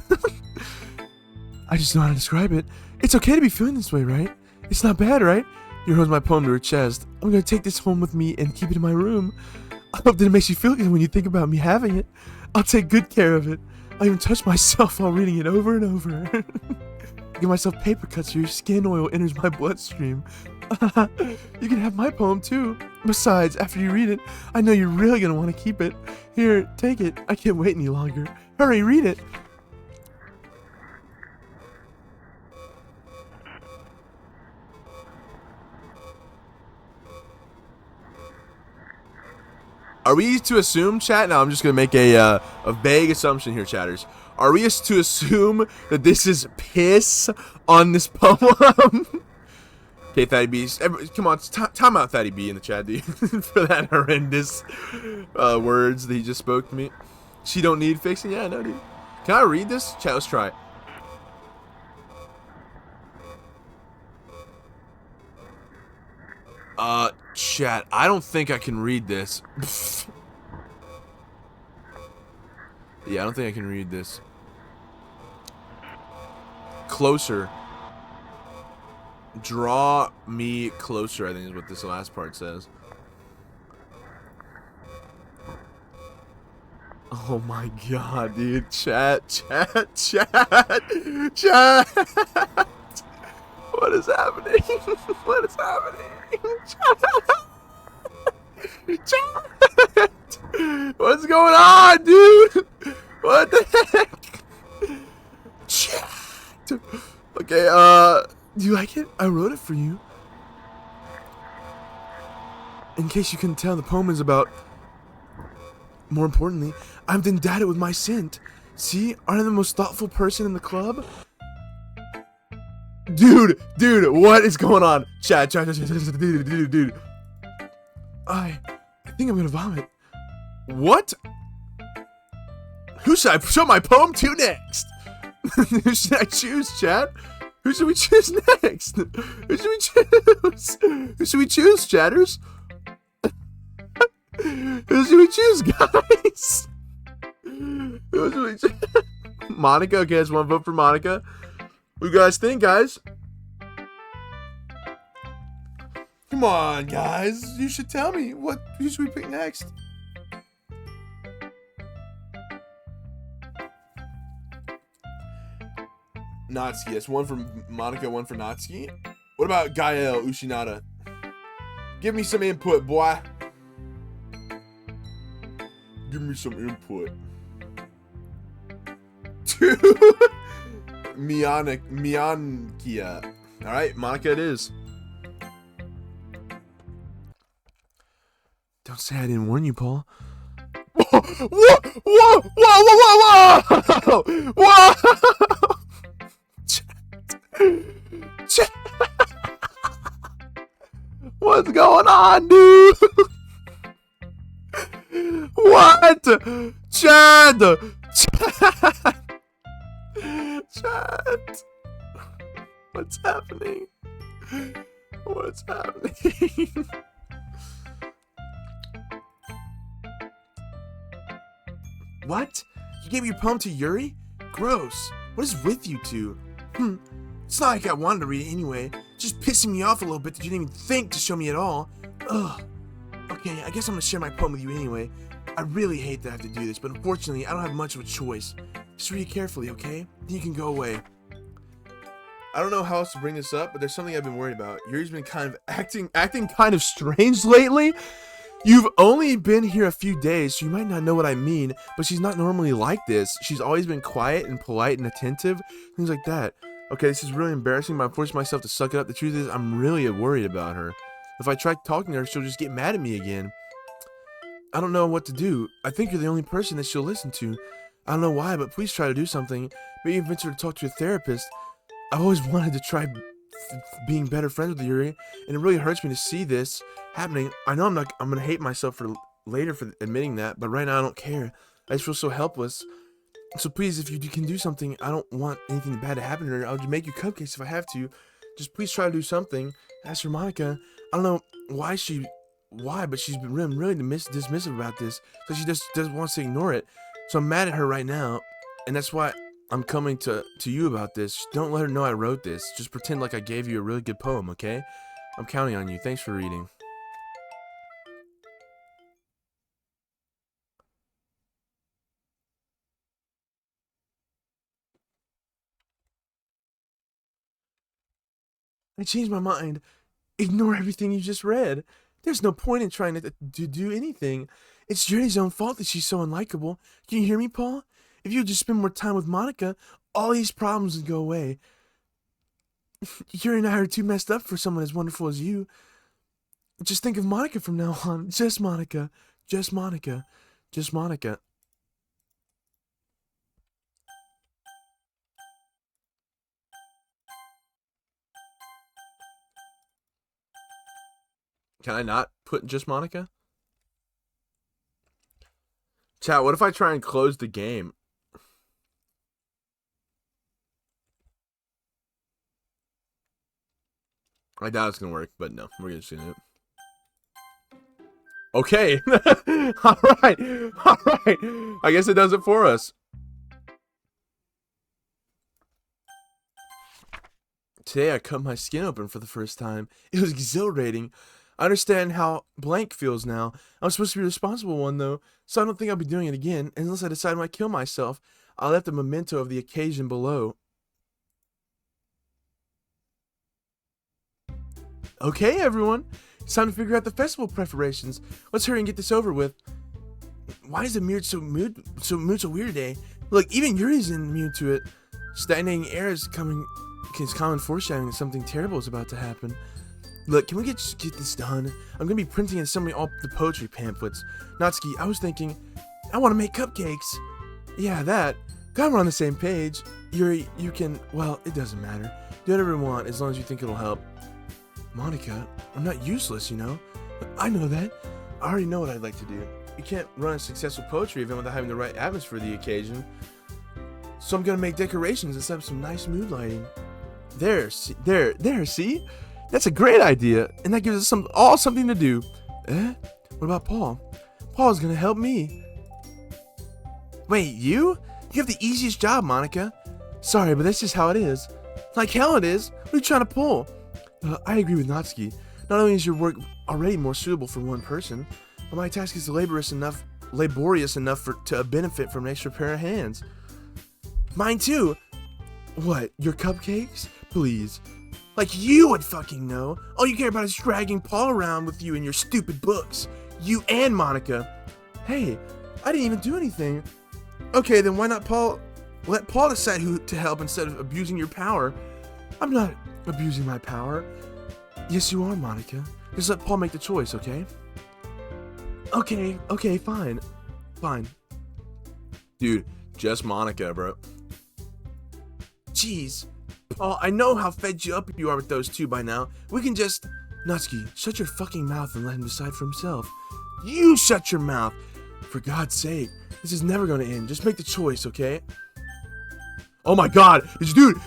I just know how to describe it. It's okay to be feeling this way, right? It's not bad, right? Yuri holds my poem to her chest. I'm going to take this home with me and keep it in my room. I hope that it makes you feel good when you think about me having it. I'll take good care of it. I even touch myself while reading it over and over. Give myself paper cuts so your skin oil enters my bloodstream. You can have my poem too. Besides, after you read it, I know you're really gonna want to keep it. Here, take it. I can't wait any longer. Hurry, read it. Are we to assume, chat? Now I'm just gonna make a vague assumption here, chatters. Are we to assume that this is piss on this poem? Okay, Thaddy B. Come on, time out, Thaddy B in the chat, dude, for that horrendous words that he just spoke to me. She don't need fixing? Yeah, no, dude. Can I read this? Chat, let's try it. Chat, I don't think I can read this. Yeah, I don't think I can read this. Closer. Draw me closer, I think is what this last part says. Oh my god, dude. Chat. What is happening? What is happening? Chat. What's going on, dude? What the heck? Chat. Okay, do you like it? I wrote it for you. In case you couldn't tell, the poem is about... More importantly, I've endowed it with my scent. See? Aren't I the most thoughtful person in the club? Dude, what is going on? Chat, dude. I think I'm gonna vomit. What? Who should I show my poem to next? Who should I choose, chat? Who should we choose next? Who should we choose? Who should we choose, chatters? Who should we choose, guys? Who should we choose? Monica, okay, I just want to vote for Monica. What do you guys think, guys? Come on, guys. You should tell me. Who should we pick next? Natsuki. That's one for Monica, one for Natsuki. What about Gael Ushinada? Give me some input, boy. Give me some input. Two. Miankia. Alright, Monica it is. Don't say I didn't warn you, Paul. Whoa! What's going on, dude? What? Chad! What's happening? What's happening? What? You gave your poem to Yuri? Gross. What is with you two? It's not like I wanted to read it anyway. It's just pissing me off a little bit that you didn't even think to show me at all. Ugh. Okay, I guess I'm gonna share my poem with you anyway. I really hate to have to do this, but unfortunately, I don't have much of a choice. Just read it carefully, okay? Then you can go away. I don't know how else to bring this up, but there's something I've been worried about. Yuri's been kind of acting kind of strange lately. You've only been here a few days, so you might not know what I mean, but she's not normally like this. She's always been quiet and polite and attentive, things like that. Okay, this is really embarrassing, but I'm forcing myself to suck it up. The truth is, I'm really worried about her. If I try talking to her, she'll just get mad at me again. I don't know what to do. I think you're the only person that she'll listen to. I don't know why, but please try to do something. Maybe convince her to talk to a therapist. I've always wanted to try being better friends with Yuri, and it really hurts me to see this happening. I know I'm gonna hate myself for later for admitting that, but right now I don't care. I just feel so helpless. So please, if you can do something, I don't want anything bad to happen to her. I'll just make you cupcakes if I have to. Just please try to do something. As for Monica, I don't know why, but she's been really dismissive about this. So she just wants to ignore it. So I'm mad at her right now, and that's why I'm coming to you about this. Don't let her know I wrote this. Just pretend like I gave you a really good poem, okay? I'm counting on you. Thanks for reading. I changed my mind. Ignore everything you just read. There's no point in trying to do anything. It's Yuri's own fault that she's so unlikable. Can you hear me, Paul? If you would just spend more time with Monica, all these problems would go away. Yuri and I are too messed up for someone as wonderful as you. Just think of Monica from now on. Just Monica. Just Monica. Just Monica. Can I not put just Monica? Chat, what if I try and close the game? I doubt it's gonna work, but no, we're gonna see it. Okay. Alright. Alright. I guess it does it for us. Today I cut my skin open for the first time. It was exhilarating. I understand how blank feels now. I'm supposed to be the responsible one, though, so I don't think I'll be doing it again, unless I decide I might kill myself. I left a memento of the occasion below. Okay, everyone. It's time to figure out the festival preparations. Let's hurry and get this over with. Why is the mood so weird today? Look, even Yuri's immune to it. Stagnating air is common foreshadowing that something terrible is about to happen. Look, can we get this done? I'm gonna be printing and assembling all the poetry pamphlets. Natsuki, I was thinking, I want to make cupcakes. Yeah, that. God, we're on the same page. Yuri, you can, well, it doesn't matter. Do whatever you want, as long as you think it'll help. Monica, I'm not useless, you know? I know that. I already know what I'd like to do. You can't run a successful poetry event without having the right atmosphere for the occasion. So I'm gonna make decorations and set up some nice mood lighting. There, see? That's a great idea, and that gives us all something to do. What about Paul? Paul's gonna help me. Wait, you? You have the easiest job, Monica. Sorry, but that's just how it is. Like hell it is. What are you trying to pull? I agree with Natsuki. Not only is your work already more suitable for one person, but my task is laborious enough to benefit from an extra pair of hands. Mine too. What, your cupcakes? Please. Like you would fucking know. All you care about is dragging Paul around with you and your stupid books. You and Monica. Hey, I didn't even do anything. Okay, then why not let Paul decide who to help instead of abusing your power? I'm not abusing my power. Yes, you are, Monica. Just let Paul make the choice, okay? Okay, fine. Fine. Dude, just Monica, bro. Jeez. Paul, I know how fed you up you are with those two by now. We can just... Natsuki, shut your fucking mouth and let him decide for himself. You shut your mouth! For God's sake, this is never gonna end. Just make the choice, okay? Oh my god! Dude!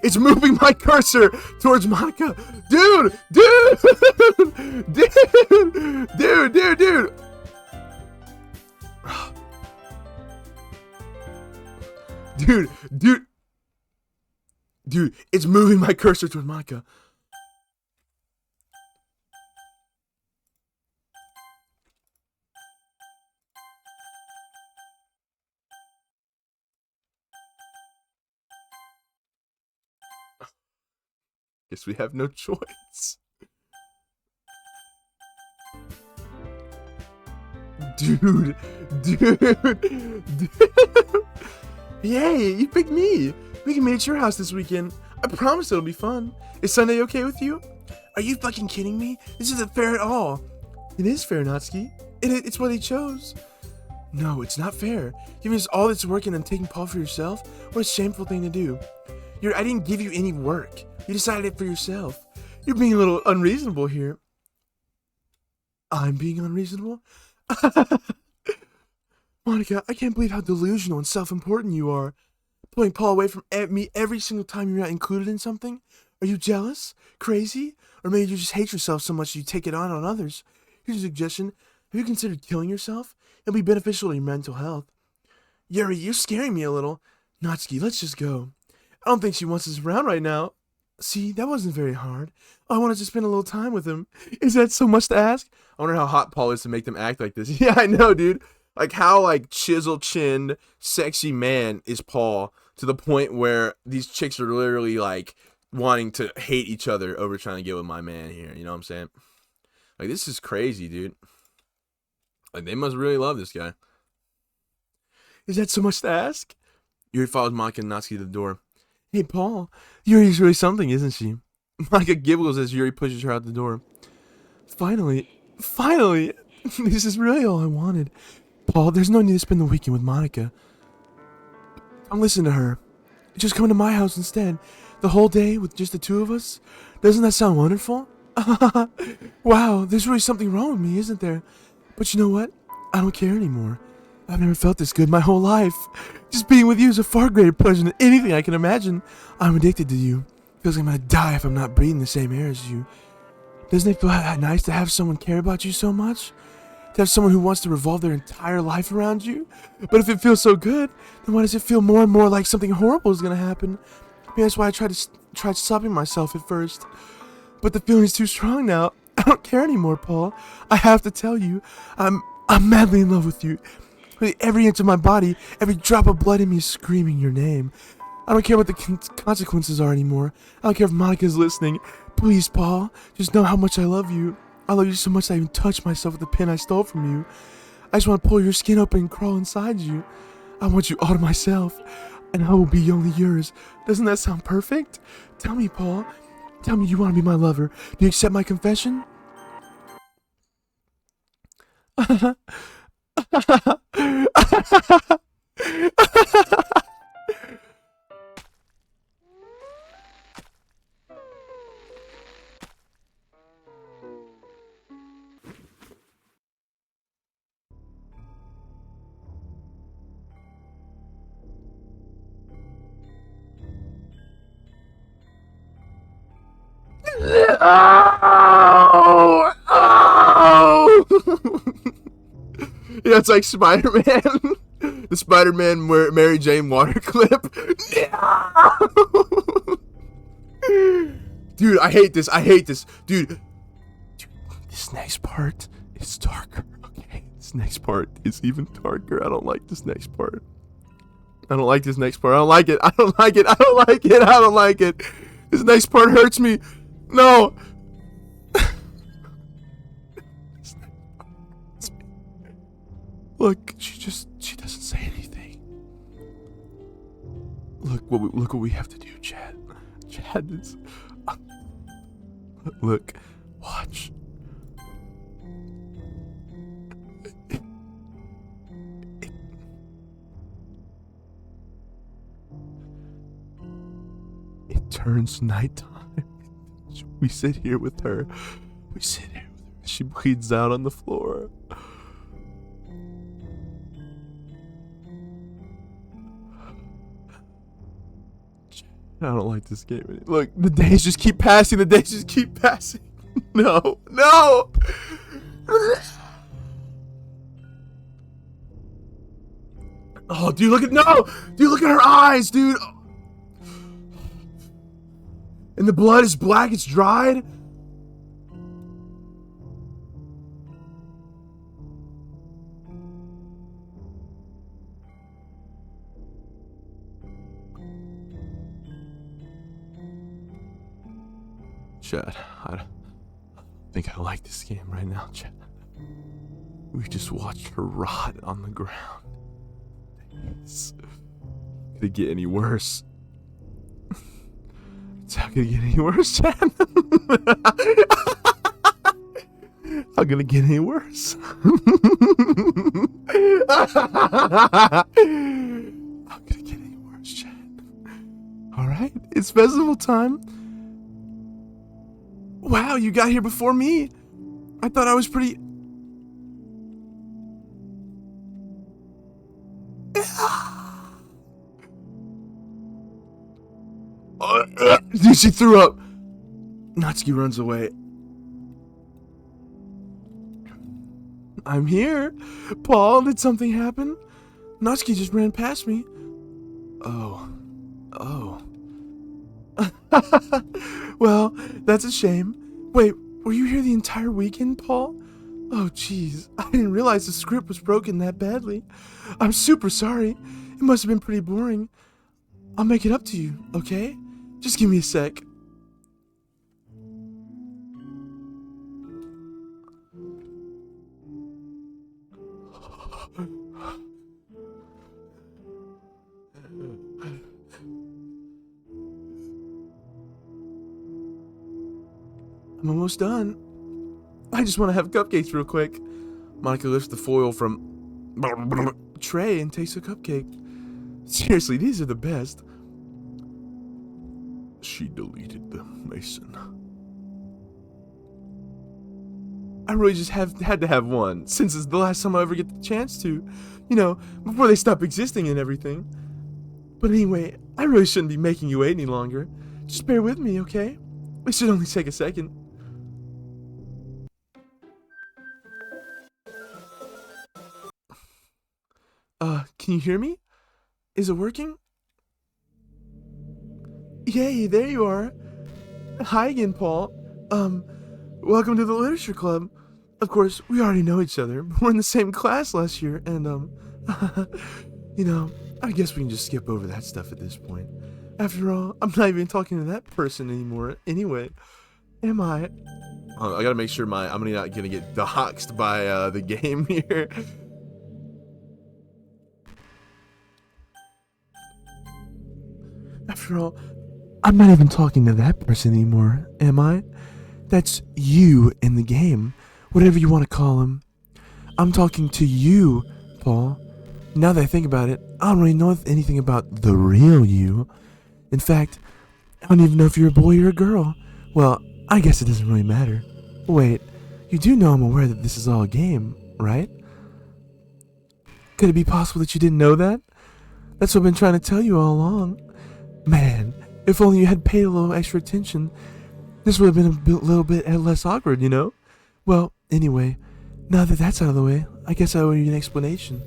It's moving my cursor towards Monica! Dude! Dude, it's moving my cursor towards Monica. Guess we have no choice. Dude. Yay, you picked me. We can meet at your house this weekend. I promise it'll be fun. Is Sunday okay with you? Are you fucking kidding me? This isn't fair at all. It is fair, Natsuki. It's what he chose. No, it's not fair. Giving us all this work and then taking Paul for yourself? What a shameful thing to do. I didn't give you any work. You decided it for yourself. You're being a little unreasonable here. I'm being unreasonable? Monica, I can't believe how delusional and self-important you are. Pulling Paul away from me every single time you're not included in something? Are you jealous? Crazy? Or maybe you just hate yourself so much you take it on others? Here's a suggestion. Have you considered killing yourself? It'll be beneficial to your mental health. Yuri, you're scaring me a little. Natsuki, let's just go. I don't think she wants us around right now. See, that wasn't very hard. I wanted to spend a little time with him. Is that so much to ask? I wonder how hot Paul is to make them act like this. Yeah, I know, dude. Like, how, like, chisel-chinned, sexy man is Paul to the point where these chicks are literally, like, wanting to hate each other over trying to get with my man here. You know what I'm saying? Like, this is crazy, dude. Like, they must really love this guy. Is that so much to ask? Yuri follows Monica and Natsuki to the door. Hey, Paul. Yuri's really something, isn't she? Monica giggles as Yuri pushes her out the door. Finally. This is really all I wanted. Paul, there's no need to spend the weekend with Monica. Don't listen to her. Just come to my house instead. The whole day with just the two of us? Doesn't that sound wonderful? Wow, there's really something wrong with me, isn't there? But you know what? I don't care anymore. I've never felt this good my whole life. Just being with you is a far greater pleasure than anything I can imagine. I'm addicted to you. Feels like I'm gonna die if I'm not breathing the same air as you. Doesn't it feel nice to have someone care about you so much? To have someone who wants to revolve their entire life around you? But if it feels so good, then why does it feel more and more like something horrible is gonna happen? Maybe that's why I tried stopping myself at first. But the feeling's too strong now. I don't care anymore, Paul. I have to tell you, I'm madly in love with you. With every inch of my body, every drop of blood in me is screaming your name. I don't care what the consequences are anymore. I don't care if Monica's listening. Please, Paul, just know how much I love you. I love you so much I even touched myself with the pin I stole from you. I just want to pull your skin open and crawl inside you. I want you all to myself, and I will be only yours. Doesn't that sound perfect? Tell me, Paul. Tell me you want to be my lover. Do you accept my confession? Oh! Oh! Yeah, it's like Spider-Man. The Spider-Man Mary Jane water clip. Dude, I hate this. Dude, this next part is darker, okay? This next part is even darker. I don't like this next part. I don't like this it. This next part hurts me. No. Look, she doesn't say anything. Look what we have to do, Chad. Chad is. Look, watch. It turns nighttime. We sit here with her. She bleeds out on the floor. I don't like this game. Look, the days just keep passing. No. Oh, dude, look at her eyes, dude. And the blood is black, it's dried. Chad, I think I like this game right now, Chad. We just watched her rot on the ground. Could it get any worse? It's not gonna get any worse, Chad. How gonna get any worse? How gonna get any worse, Chad? Alright, it's festival time. Wow, you got here before me. I thought I was pretty... Dude, she threw up. Natsuki runs away. I'm here. Paul, did something happen? Natsuki just ran past me. Oh. Well, that's a shame. Wait, were you here the entire weekend, Paul? Oh, jeez. I didn't realize the script was broken that badly. I'm super sorry. It must have been pretty boring. I'll make it up to you, okay? Just give me a sec. I'm almost done. I just want to have cupcakes real quick. Monica lifts the foil from tray and takes a cupcake. Seriously, these are the best. She deleted them, Mason. I really just had to have one, since it's the last time I ever get the chance to. You know, before they stop existing and everything. But anyway, I really shouldn't be making you wait any longer. Just bear with me, okay? It should only take a second. Can you hear me? Is it working? Yay, there you are. Hi again, Paul. Welcome to the literature club. Of course, we already know each other. We're in the same class last year, and, you know, I guess we can just skip over that stuff at this point. After all, I'm not even talking to that person anymore anyway. Am I? I gotta make sure I'm not gonna get doxxed by, the game here. After all, I'm not even talking to that person anymore, am I? That's you in the game, whatever you want to call him. I'm talking to you, Paul. Now that I think about it, I don't really know anything about the real you. In fact, I don't even know if you're a boy or a girl. Well, I guess it doesn't really matter. Wait, you do know I'm aware that this is all a game, right? Could it be possible that you didn't know that? That's what I've been trying to tell you all along. Man, if only you had paid a little extra attention, this would have been a little bit less awkward, you know? Well, anyway, now that that's out of the way, I guess I owe you an explanation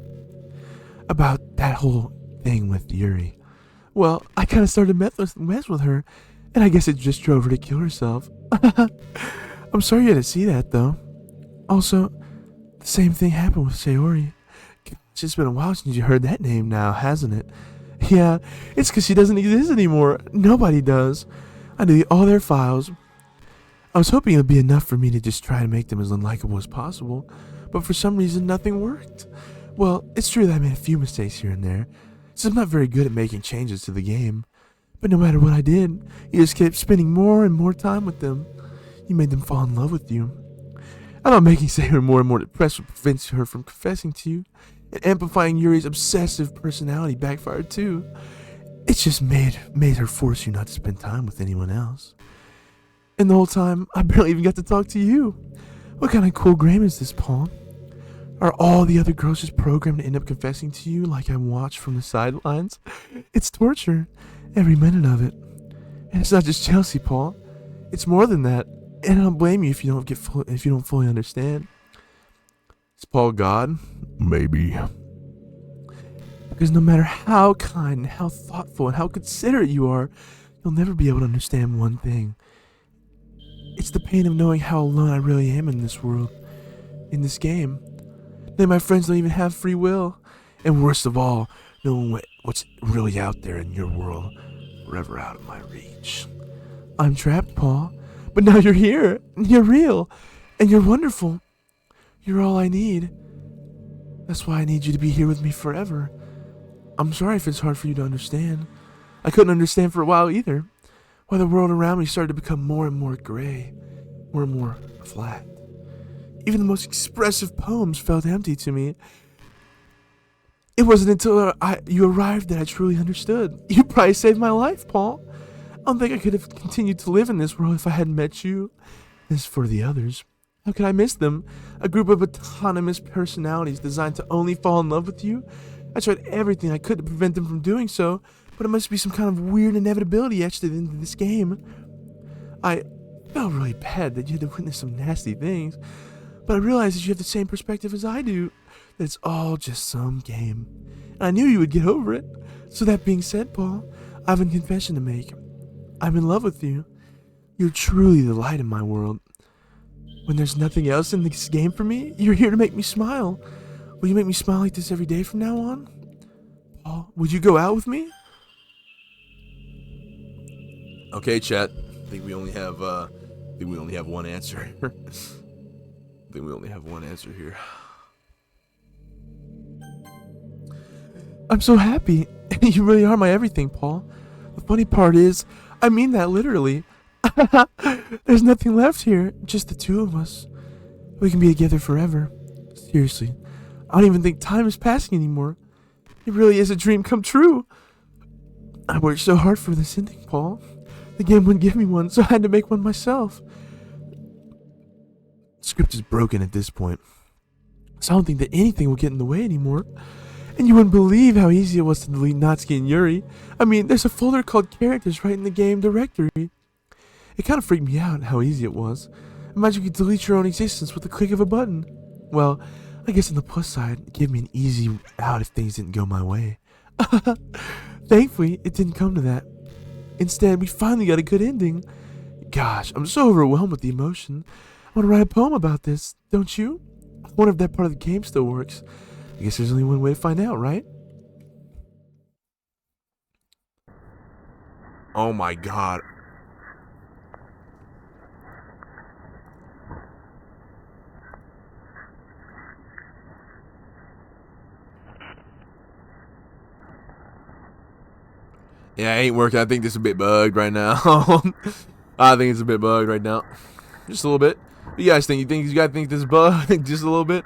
about that whole thing with Yuri. Well, I kind of started mess with her, and I guess it just drove her to kill herself. I'm sorry you had to see that, though. Also, the same thing happened with Sayori. It's just been a while since you heard that name now, hasn't it? Yeah, it's because she doesn't exist anymore. Nobody does. I deleted all their files. I was hoping it would be enough for me to just try to make them as unlikable as possible, but for some reason nothing worked. Well, it's true that I made a few mistakes here and there, since I'm not very good at making changes to the game. But no matter what I did, you just kept spending more and more time with them. You made them fall in love with you. I thought making Sayori more and more depressed would prevent her from confessing to you, and amplifying Yuri's obsessive personality backfired too. It just made her force you not to spend time with anyone else. And the whole time, I barely even got to talk to you. What kind of cool game is this, Paul? Are all the other girls just programmed to end up confessing to you like I watched from the sidelines? It's torture, every minute of it. And it's not just Chelsea, Paul. It's more than that. And I don't blame you if you don't fully understand. Is Paul God? Maybe. Because no matter how kind, how thoughtful, and how considerate you are, you'll never be able to understand one thing. It's the pain of knowing how alone I really am in this world, in this game. That my friends don't even have free will. And worst of all, knowing what's really out there in your world, forever out of my reach. I'm trapped, Paul, But now you're here, and you're real, and you're wonderful. You're all I need. That's why I need you to be here with me forever. I'm sorry if it's hard for you to understand. I couldn't understand for a while either. Why the world around me started to become more and more gray, more and more flat. Even the most expressive poems felt empty to me. It wasn't until you arrived that I truly understood. You probably saved my life, Paul. I don't think I could have continued to live in this world if I hadn't met you. As for the others, how could I miss them? A group of autonomous personalities designed to only fall in love with you? I tried everything I could to prevent them from doing so, but it must be some kind of weird inevitability etched into this game. I felt really bad that you had to witness some nasty things, but I realized that you have the same perspective as I do, that it's all just some game. And I knew you would get over it. So that being said, Paul, I have a confession to make. I'm in love with you. You're truly the light in my world. When there's nothing else in this game for me, you're here to make me smile. Will you make me smile like this every day from now on? Paul, would you go out with me? Okay, chat. I think we only have one answer. I think we only have one answer here. I'm so happy. You really are my everything, Paul. The funny part is, I mean that literally. There's nothing left here, just the two of us. We can be together forever. Seriously, I don't even think time is passing anymore. It really is a dream come true. I worked so hard for this ending, Paul. The game wouldn't give me one, so I had to make one myself. The script is broken at this point, so I don't think that anything will get in the way anymore. And you wouldn't believe how easy it was to delete Natsuki and Yuri. I mean, there's a folder called characters right in the game directory. It kind of freaked me out how easy it was. Imagine you could delete your own existence with the click of a button. Well, I guess on the plus side, it gave me an easy out if things didn't go my way. Thankfully, it didn't come to that. Instead, we finally got a good ending. Gosh, I'm so overwhelmed with the emotion. I want to write a poem about this, don't you? I wonder if that part of the game still works. I guess there's only one way to find out, right? Oh my god. Yeah, it ain't working. I think this is a bit bugged right now. I think it's a bit bugged right now. Just a little bit. What do you guys think? You guys think this is bugged? Just a little bit?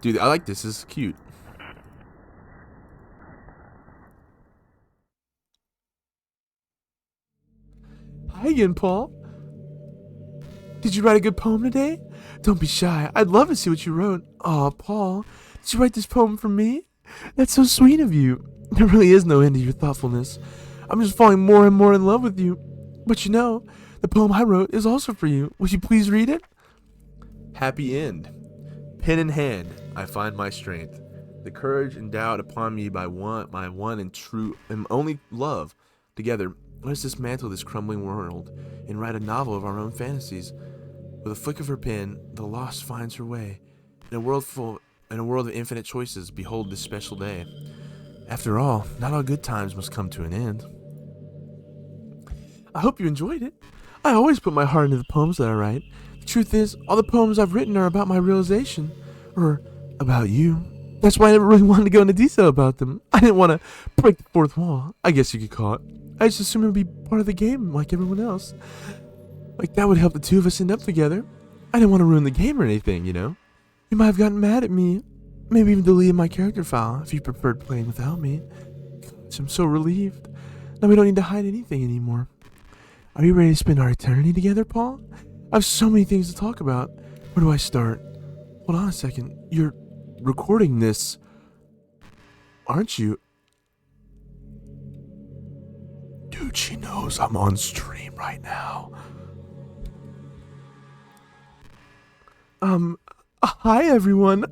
Dude, I like this. This is cute. Hi again, Paul. Did you write a good poem today? Don't be shy. I'd love to see what you wrote. Aw, Paul, did you write this poem for me? That's so sweet of you. There really is no end to your thoughtfulness. I'm just falling more and more in love with you. But you know, the poem I wrote is also for you. Would you please read it? Happy end. Pen in hand, I find my strength. The courage endowed upon me by my one and true and only love. Together, let us dismantle this crumbling world and write a novel of our own fantasies. With a flick of her pen, the lost finds her way. In a world of infinite choices, behold this special day. After all, not all good times must come to an end. I hope you enjoyed it. I always put my heart into the poems that I write. The truth is, all the poems I've written are about my realization. Or about you. That's why I never really wanted to go into detail about them. I didn't want to break the fourth wall, I guess you could call it. I just assumed it would be part of the game like everyone else. Like that would help the two of us end up together. I didn't want to ruin the game or anything, you know. You might have gotten mad at me. Maybe even deleted my character file if you preferred playing without me. Gosh, I'm so relieved. Now we don't need to hide anything anymore. Are you ready to spend our eternity together, Paul? I have so many things to talk about. Where do I start? Hold on a second. You're recording this, aren't you? Dude, she knows I'm on stream right now. Hi everyone.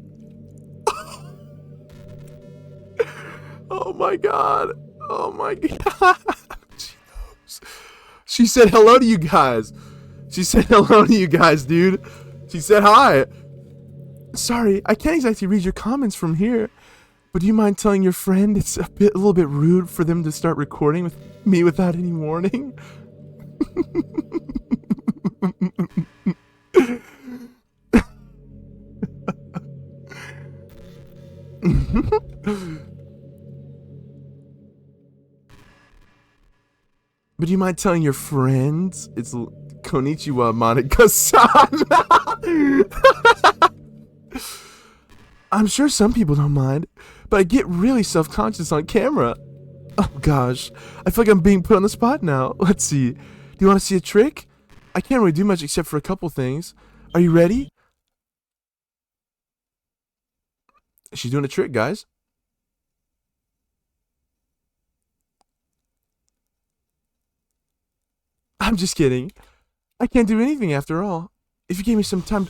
Oh my god. Oh my god. She knows. She said hello to you guys. She said hello to you guys, dude. She said hi. Sorry, I can't exactly read your comments from here, but do you mind telling your friend it's a little bit rude for them to start recording with me without any warning? But do you mind telling your friends? It's Konnichiwa, Monica-san. I'm sure some people don't mind, but I get really self-conscious on camera. Oh gosh, I feel like I'm being put on the spot now. Let's see. Do you want to see a trick? I can't really do much except for a couple things. Are you ready? She's doing a trick, guys. I'm just kidding. I can't do anything after all. If you gave me some time...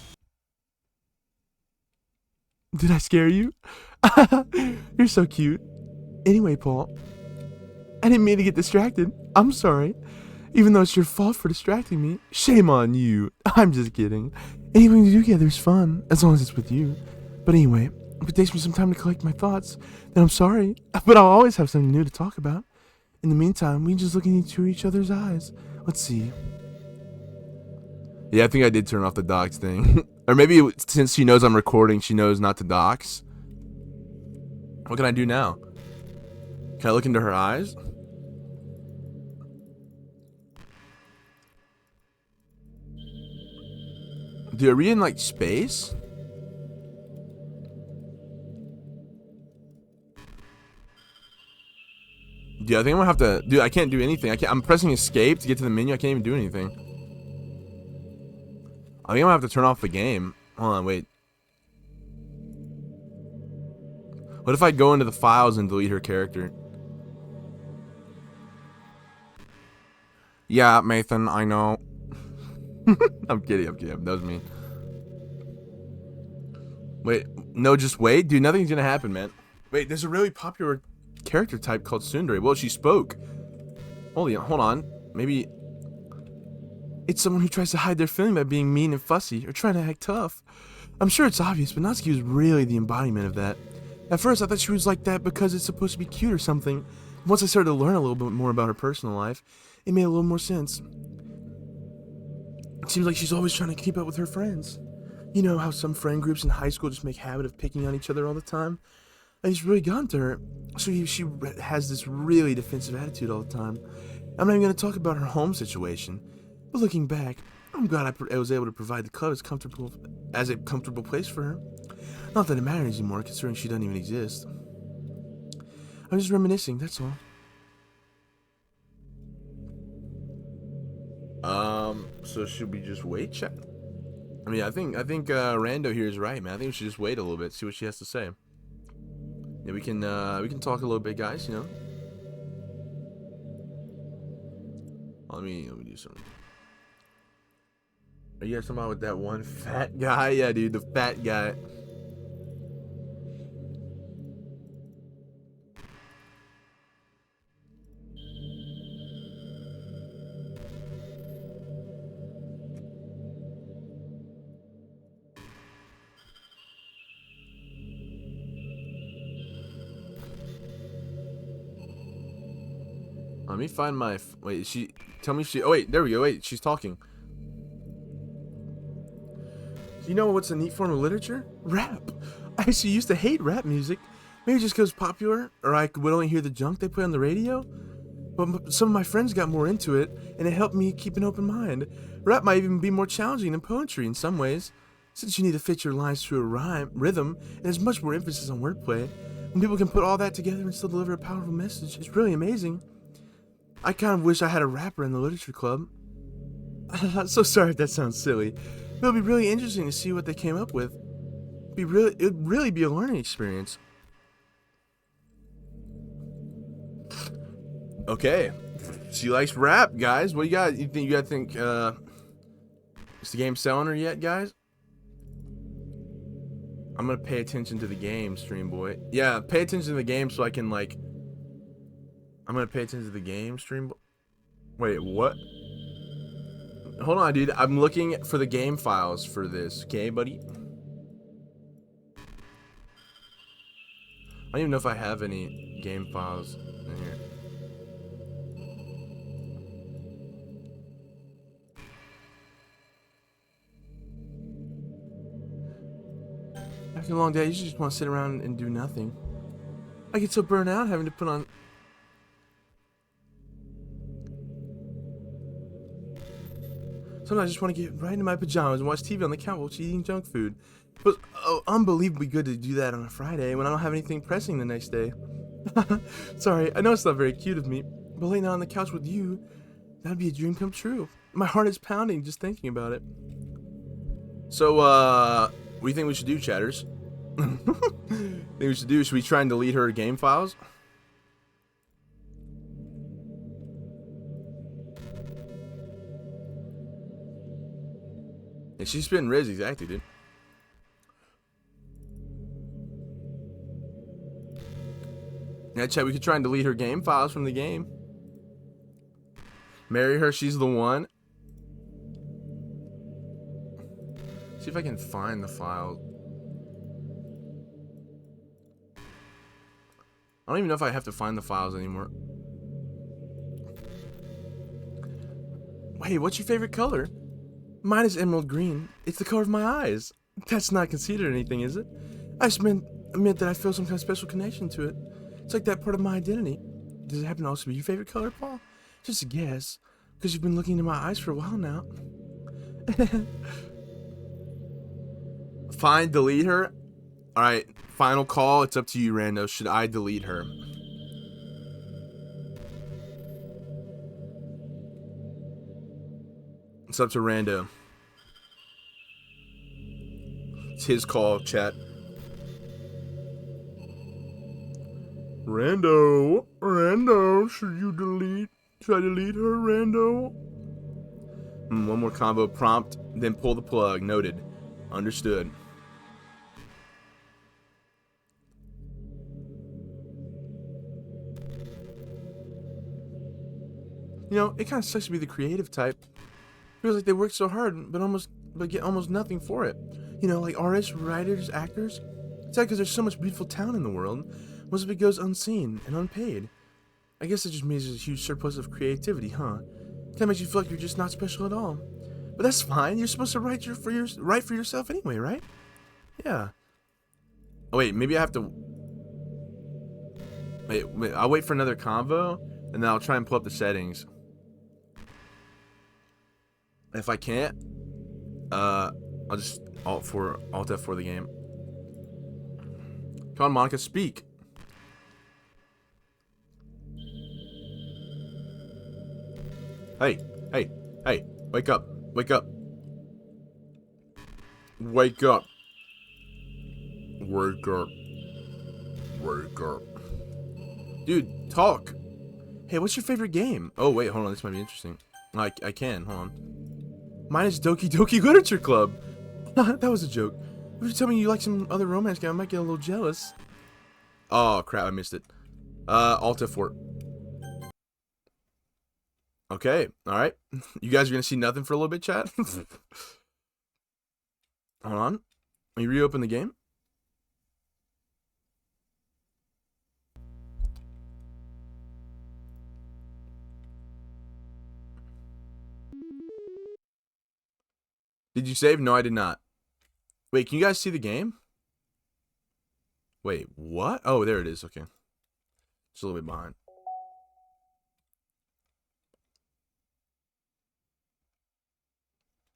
Did I scare you? You're so cute. Anyway, Paul, I didn't mean to get distracted. I'm sorry. Even though it's your fault for distracting me. Shame on you. I'm just kidding. Anything to do together is fun, as long as it's with you. But anyway, if it takes me some time to collect my thoughts, then I'm sorry. But I'll always have something new to talk about. In the meantime, we can just look into each other's eyes. Let's see. Yeah, I think I did turn off the dox thing. Or maybe since she knows I'm recording, she knows not to dox. What can I do now? Can I look into her eyes? Dude, are we in like space? Dude, I think I'm gonna have to. Dude, I can't do anything. I'm pressing escape to get to the menu. I can't even do anything. I think I'm gonna have to turn off the game. Hold on, wait. What if I go into the files and delete her character? Yeah, Nathan, I know. I'm kidding. That was mean. Wait, no, just wait. Dude, nothing's gonna happen, man. Wait, there's a really popular character type called Tsundere. Well, she spoke. Hold on. Maybe it's someone who tries to hide their feeling by being mean and fussy or trying to act tough. I'm sure it's obvious, but Natsuki was really the embodiment of that. At first, I thought she was like that because it's supposed to be cute or something. Once I started to learn a little bit more about her personal life, it made a little more sense. It seems like she's always trying to keep up with her friends. You know how some friend groups in high school just make a habit of picking on each other all the time? And it's really gotten to her. So she has this really defensive attitude all the time. I'm not even going to talk about her home situation. But looking back, I'm glad I was able to provide the club as a comfortable place for her. Not that it matters anymore, considering she doesn't even exist. I'm just reminiscing, that's all. So should we just wait, chat? I mean, I think Rando here is right, man. I think we should just wait a little bit, see what she has to say. Yeah, we can talk a little bit, guys. You know. Let me do something. Are you guys talking about with that one fat guy? Yeah, dude, the fat guy. Let me find my... Wait, tell me if she... Oh, wait, there we go. Wait, she's talking. Do you know what's a neat form of literature? Rap. I actually used to hate rap music. Maybe just because it's popular, or I would only hear the junk they play on the radio. But some of my friends got more into it, and it helped me keep an open mind. Rap might even be more challenging than poetry in some ways, since you need to fit your lines to a rhythm, and there's much more emphasis on wordplay. When people can put all that together and still deliver a powerful message, it's really amazing. I kind of wish I had a rapper in the literature club. So sorry if that sounds silly, but it'll be really interesting to see what they came up with. It'd really be a learning experience. Okay, she likes rap, guys. What do you got? You think is the game selling her yet, guys? I'm gonna pay attention to the game, stream boy. Yeah, pay attention to the game so I can like. I'm gonna pay attention to the game, stream boy. Wait, what? Hold on, dude. I'm looking for the game files for this. Okay, buddy. I don't even know if I have any game files in here. After a long day, you just want to sit around and do nothing. I get so burnt out having to put on... Sometimes I just want to get right into my pajamas and watch TV on the couch while eating junk food. But unbelievably good to do that on a Friday when I don't have anything pressing the next day. Sorry, I know it's not very cute of me, but laying out on the couch with you, that'd be a dream come true. My heart is pounding just thinking about it. So, what do you think we should do, chatters? Should we try and delete her game files? And she's spitting Riz, exactly, dude. Yeah, chat, we could try and delete her game files from the game. Marry her, she's the one. See if I can find the file. I don't even know if I have to find the files anymore. Wait, what's your favorite color? Mine is emerald green. It's the color of my eyes. That's not conceited or anything, is it? I just meant that I feel some kind of special connection to it. It's like that part of my identity. Does it happen to also be your favorite color, Paul? Just a guess. Because you've been looking into my eyes for a while now. Fine, delete her. Alright, final call. It's up to you, Rando. Should I delete her? It's up to Rando. It's his call, chat. Rando, should I delete her, Rando? One more combo prompt, then pull the plug. Noted. Understood. You know, it kind of sucks to be the creative type. Feels like they work so hard, but get almost nothing for it. You know, like artists, writers, actors. It's like because there's so much beautiful talent in the world, most of it goes unseen and unpaid. I guess it just means there's a huge surplus of creativity, huh? That makes you feel like you're just not special at all. But that's fine. You're supposed to write for yourself anyway, right? Yeah. Oh wait, maybe I have to. Wait. I'll wait for another convo, and then I'll try and pull up the settings. If I can't, I'll just Alt F4 the game. Come on, Monica, speak. Hey, wake up. Wake up. Dude, talk. Hey, what's your favorite game? Oh, wait, hold on. This might be interesting. I can. Hold on. Mine is Doki Doki Literature Club. That was a joke. If you tell me you like some other romance game, I might get a little jealous. Oh, crap. I missed it. Alt F4. Okay. All right. You guys are going to see nothing for a little bit, chat? Hold on. Let me reopen the game. Did you save? No, I did not. Wait, can you guys see the game? Wait, what? Oh, there it is. Okay. Just a little bit behind.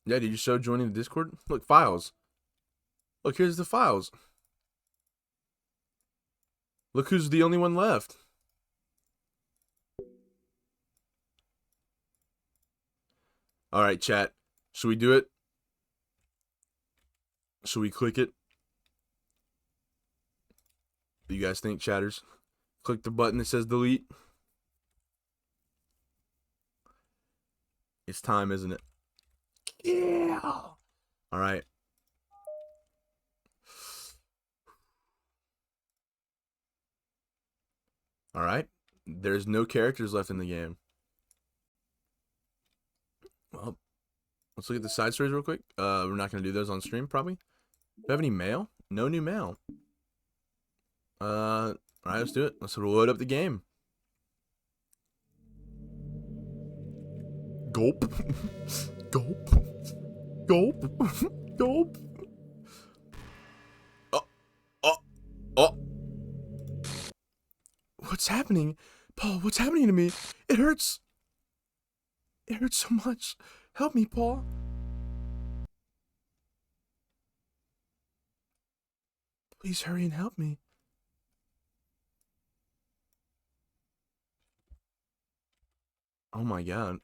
Yeah, did you show joining the Discord? Look, files. Look, here's the files. Look who's the only one left. Alright, chat. Should we do it? Should we click it? What do you guys think, chatters? Click the button that says delete. It's time, isn't it? Yeah. All right. All right. There's no characters left in the game. Well, let's look at the side stories real quick. We're not going to do those on stream, probably. Do you have any mail? No new mail. All right, let's do it. Let's load up the game. Gulp. Gulp. Gulp. Gulp. Oh. What's happening? Paul, what's happening to me? It hurts. It hurts so much. Help me, Paul. Please hurry and help me. Oh my god.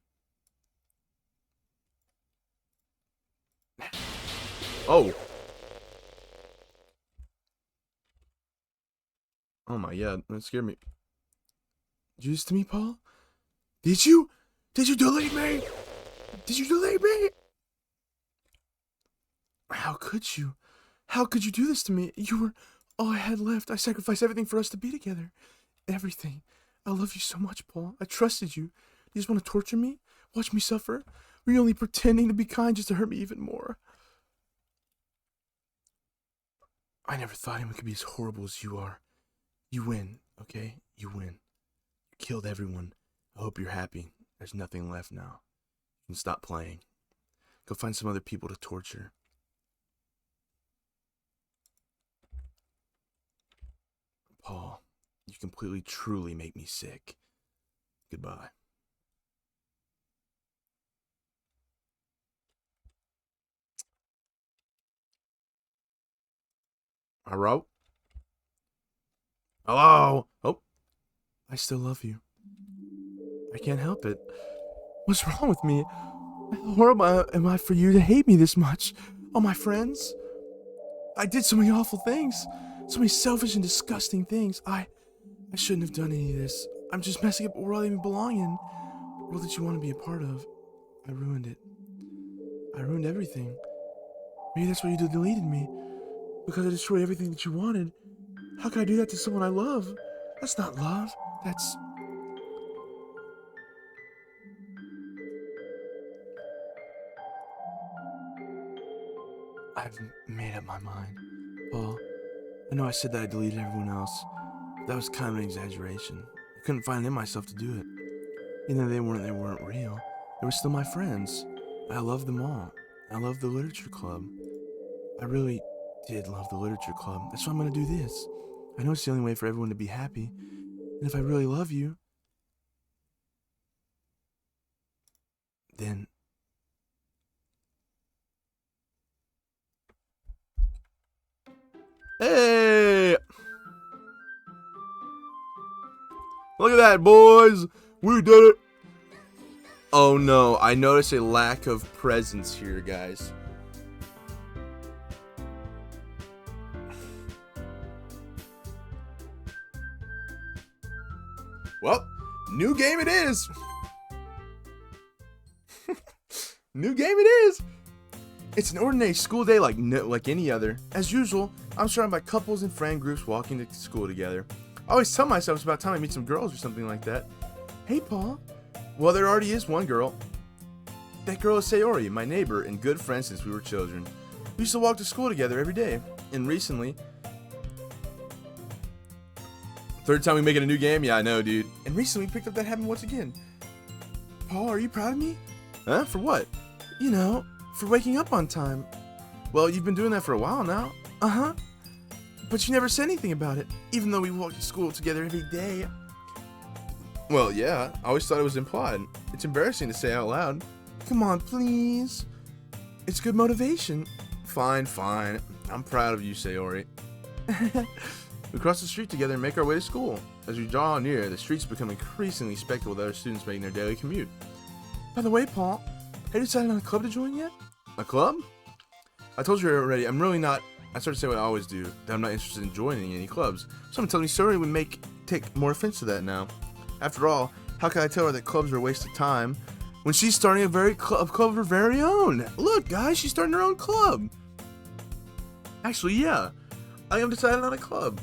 Oh. Oh my god, that scared me. Did you do this to me, Paul? Did you? Did you delete me? Did you delete me? How could you? How could you do this to me? You were all I had left. I sacrificed everything for us to be together. Everything. I love you so much, Paul. I trusted you. You just want to torture me? Watch me suffer? Were you only pretending to be kind just to hurt me even more? I never thought anyone could be as horrible as you are. You win, okay? You win. You killed everyone. I hope you're happy. There's nothing left now. You can stop playing. Go find some other people to torture. Paul, you completely, truly make me sick. Goodbye. Hello? Hello? Oh. I still love you. I can't help it. What's wrong with me? How horrible am I for you to hate me this much? All my friends? I did so many awful things. So many selfish and disgusting things. I shouldn't have done any of this. I'm just messing up a world I even belong in. A world that you want to be a part of. I ruined it. I ruined everything. Maybe that's why you deleted me. Because I destroyed everything that you wanted. How could I do that to someone I love? That's not love. That's... I've made up my mind. Paul, I know I said that I deleted everyone else. But that was kind of an exaggeration. I couldn't find it in myself to do it. Even though they weren't real. They were still my friends. I loved them all. I loved the literature club. I really did love the literature club. That's why I'm going to do this. I know it's the only way for everyone to be happy. And if I really love you, then... Hey! Look at that, boys! We did it! Oh no, I noticed a lack of presence here, guys. Well, new game it is! New game it is! It's an ordinary school day like any other. As usual, I'm surrounded by couples and friend groups walking to school together. I always tell myself it's about time I meet some girls or something like that. Hey, Paul. Well, there already is one girl. That girl is Sayori, my neighbor and good friend since we were children. We used to walk to school together every day. And recently... Third time we make it a new game? Yeah, I know, dude. And recently we picked up that habit once again. Paul, are you proud of me? Huh? For what? You know, for waking up on time. Well, you've been doing that for a while now. Uh-huh. But you never said anything about it, even though we walked to school together every day. Well, yeah. I always thought it was implied. It's embarrassing to say out loud. Come on, please. It's good motivation. Fine, fine. I'm proud of you, Sayori. We cross the street together and make our way to school. As we draw near, the streets become increasingly spectacle with other students making their daily commute. By the way, Paul, have you decided on a club to join yet? A club? I told you already, I'm really not... I started to say what I always do, that I'm not interested in joining any clubs. Someone telling me Sayori would take more offense to that now. After all, how can I tell her that clubs are a waste of time when she's starting a club of her very own? Look, guys, she's starting her own club. Actually, yeah. I am decided on a club.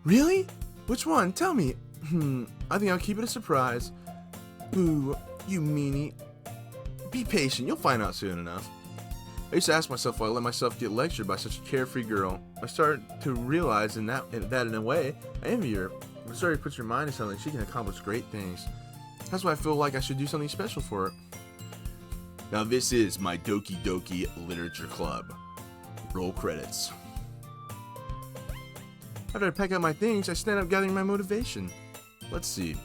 Really? Which one? Tell me. I think I'll keep it a surprise. Ooh, you meanie. Be patient, you'll find out soon enough. I used to ask myself why I let myself get lectured by such a carefree girl. I started to realize that in a way, I envy her. When Sayori puts her mind to something, she can accomplish great things. That's why I feel like I should do something special for her. Now this is my Doki Doki Literature Club. Roll credits. After I pack up my things, I stand up gathering my motivation. Let's see.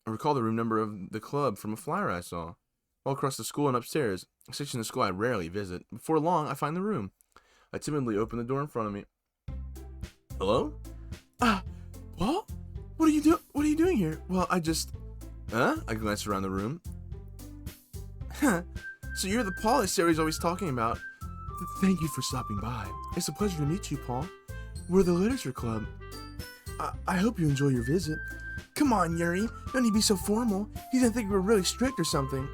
I recall the room number of the club from a flyer I saw. all across the school and upstairs, a section of the school I rarely visit. Before long, I find the room. I timidly open the door in front of me. Hello? Paul? What are you doing here? Well, I just... Huh? I glance around the room. Huh. So you're the Paul that Sari's always talking about. Thank you for stopping by. It's a pleasure to meet you, Paul. We're the Literature Club. I hope you enjoy your visit. Come on, Yuri. Don't you be so formal. You didn't think we were really strict or something.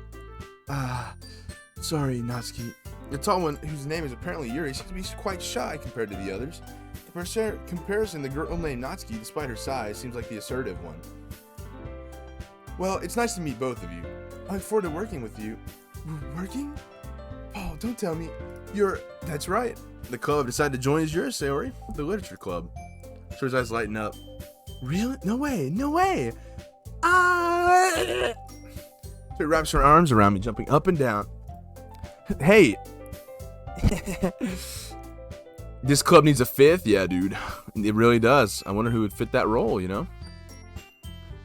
Sorry, Natsuki. The tall one, whose name is apparently Yuri, seems to be quite shy compared to the others. The comparison, the girl named Natsuki, despite her size, seems like the assertive one. Well, it's nice to meet both of you. I look forward to working with you. Working? Paul, don't tell me. That's right. The club decided to join as yours, Sayori. The Literature Club. Sayori's eyes lighten up. Really? No way. No way. Sayori wraps her arms around me, jumping up and down. Hey. This club needs a fifth? Yeah, dude. It really does. I wonder who would fit that role, you know?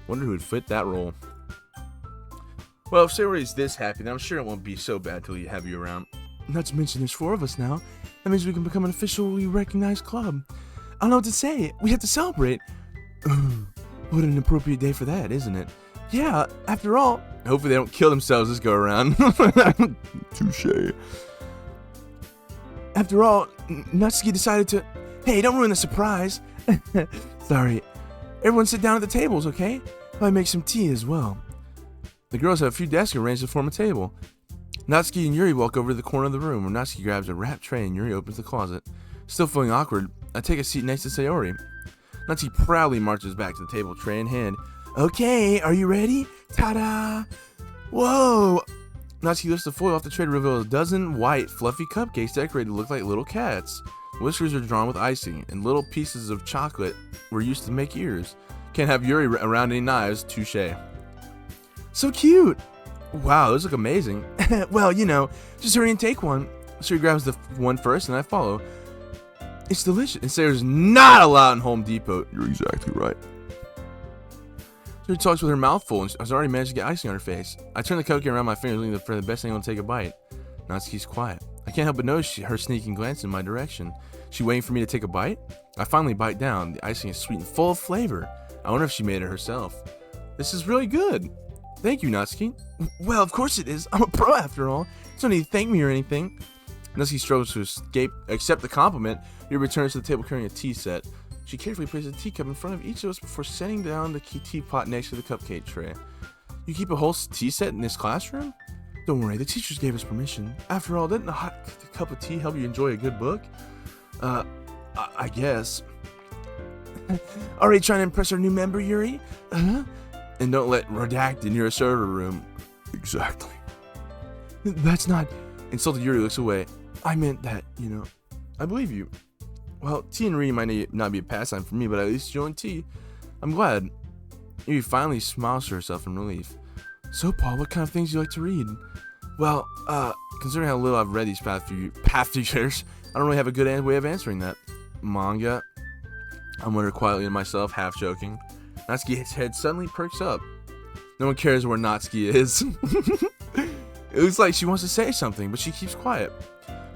Wonder who would fit that role. Well, if Sayori's this happy, then I'm sure it won't be so bad till you have you around. Not to mention there's 4 of us now. That means we can become an officially recognized club. I don't know what to say. We have to celebrate. What an appropriate day for that, isn't it? Yeah, after all. Hopefully they don't kill themselves this go around. Touché. After all, Natsuki decided to... Hey, don't ruin the surprise. Sorry. Everyone sit down at the tables, okay? I'll make some tea as well. The girls have a few desks arranged to form a table. Natsuki and Yuri walk over to the corner of the room where Natsuki grabs a wrapped tray and Yuri opens the closet. Still feeling awkward, I take a seat next to Sayori. Natsuki proudly marches back to the table, tray in hand. Okay, are you ready? Ta-da! Whoa! Natsuki lifts the foil off the tray to reveal a dozen white, fluffy cupcakes decorated to look like little cats. Whiskers are drawn with icing, and little pieces of chocolate were used to make ears. Can't have Yuri around any knives, touche. So cute! Wow, those look amazing. Well, you know, just hurry and take one. So he grabs the one first, and I follow. It's delicious. And Sarah's not allowed in Home Depot. You're exactly right. So he talks with her mouth full, and has already managed to get icing on her face. I turn the cupcake around my fingers, looking for the best angle to take a bite. Natsuki's quiet. I can't help but notice her sneaking glance in my direction. She waiting for me to take a bite? I finally bite down. The icing is sweet and full of flavor. I wonder if she made it herself. This is really good. Thank you, Natsuki. Well, of course it is. I'm a pro after all. You don't need to thank me or anything. Natsuki struggles to accept the compliment. He returns to the table carrying a tea set. She carefully places a teacup in front of each of us before setting down the teapot next to the cupcake tray. You keep a whole tea set in this classroom? Don't worry, the teachers gave us permission. After all, doesn't a hot cup of tea help you enjoy a good book? I guess. Already trying to impress our new member, Yuri? And don't let redacted near a server room. Exactly. That's not... Insulted Yuri looks away. I meant that, you know. I believe you. Well, tea and reading might not be a pastime for me, but at least you own tea. I'm glad. Yuri finally smiles to herself in relief. So, Paul, what kind of things do you like to read? Well, considering how little I've read these past few years, I don't really have a good way of answering that. Manga. I wonder quietly to myself, half joking. Natsuki's head suddenly perks up. No one cares where Natsuki is. It looks like she wants to say something, but she keeps quiet.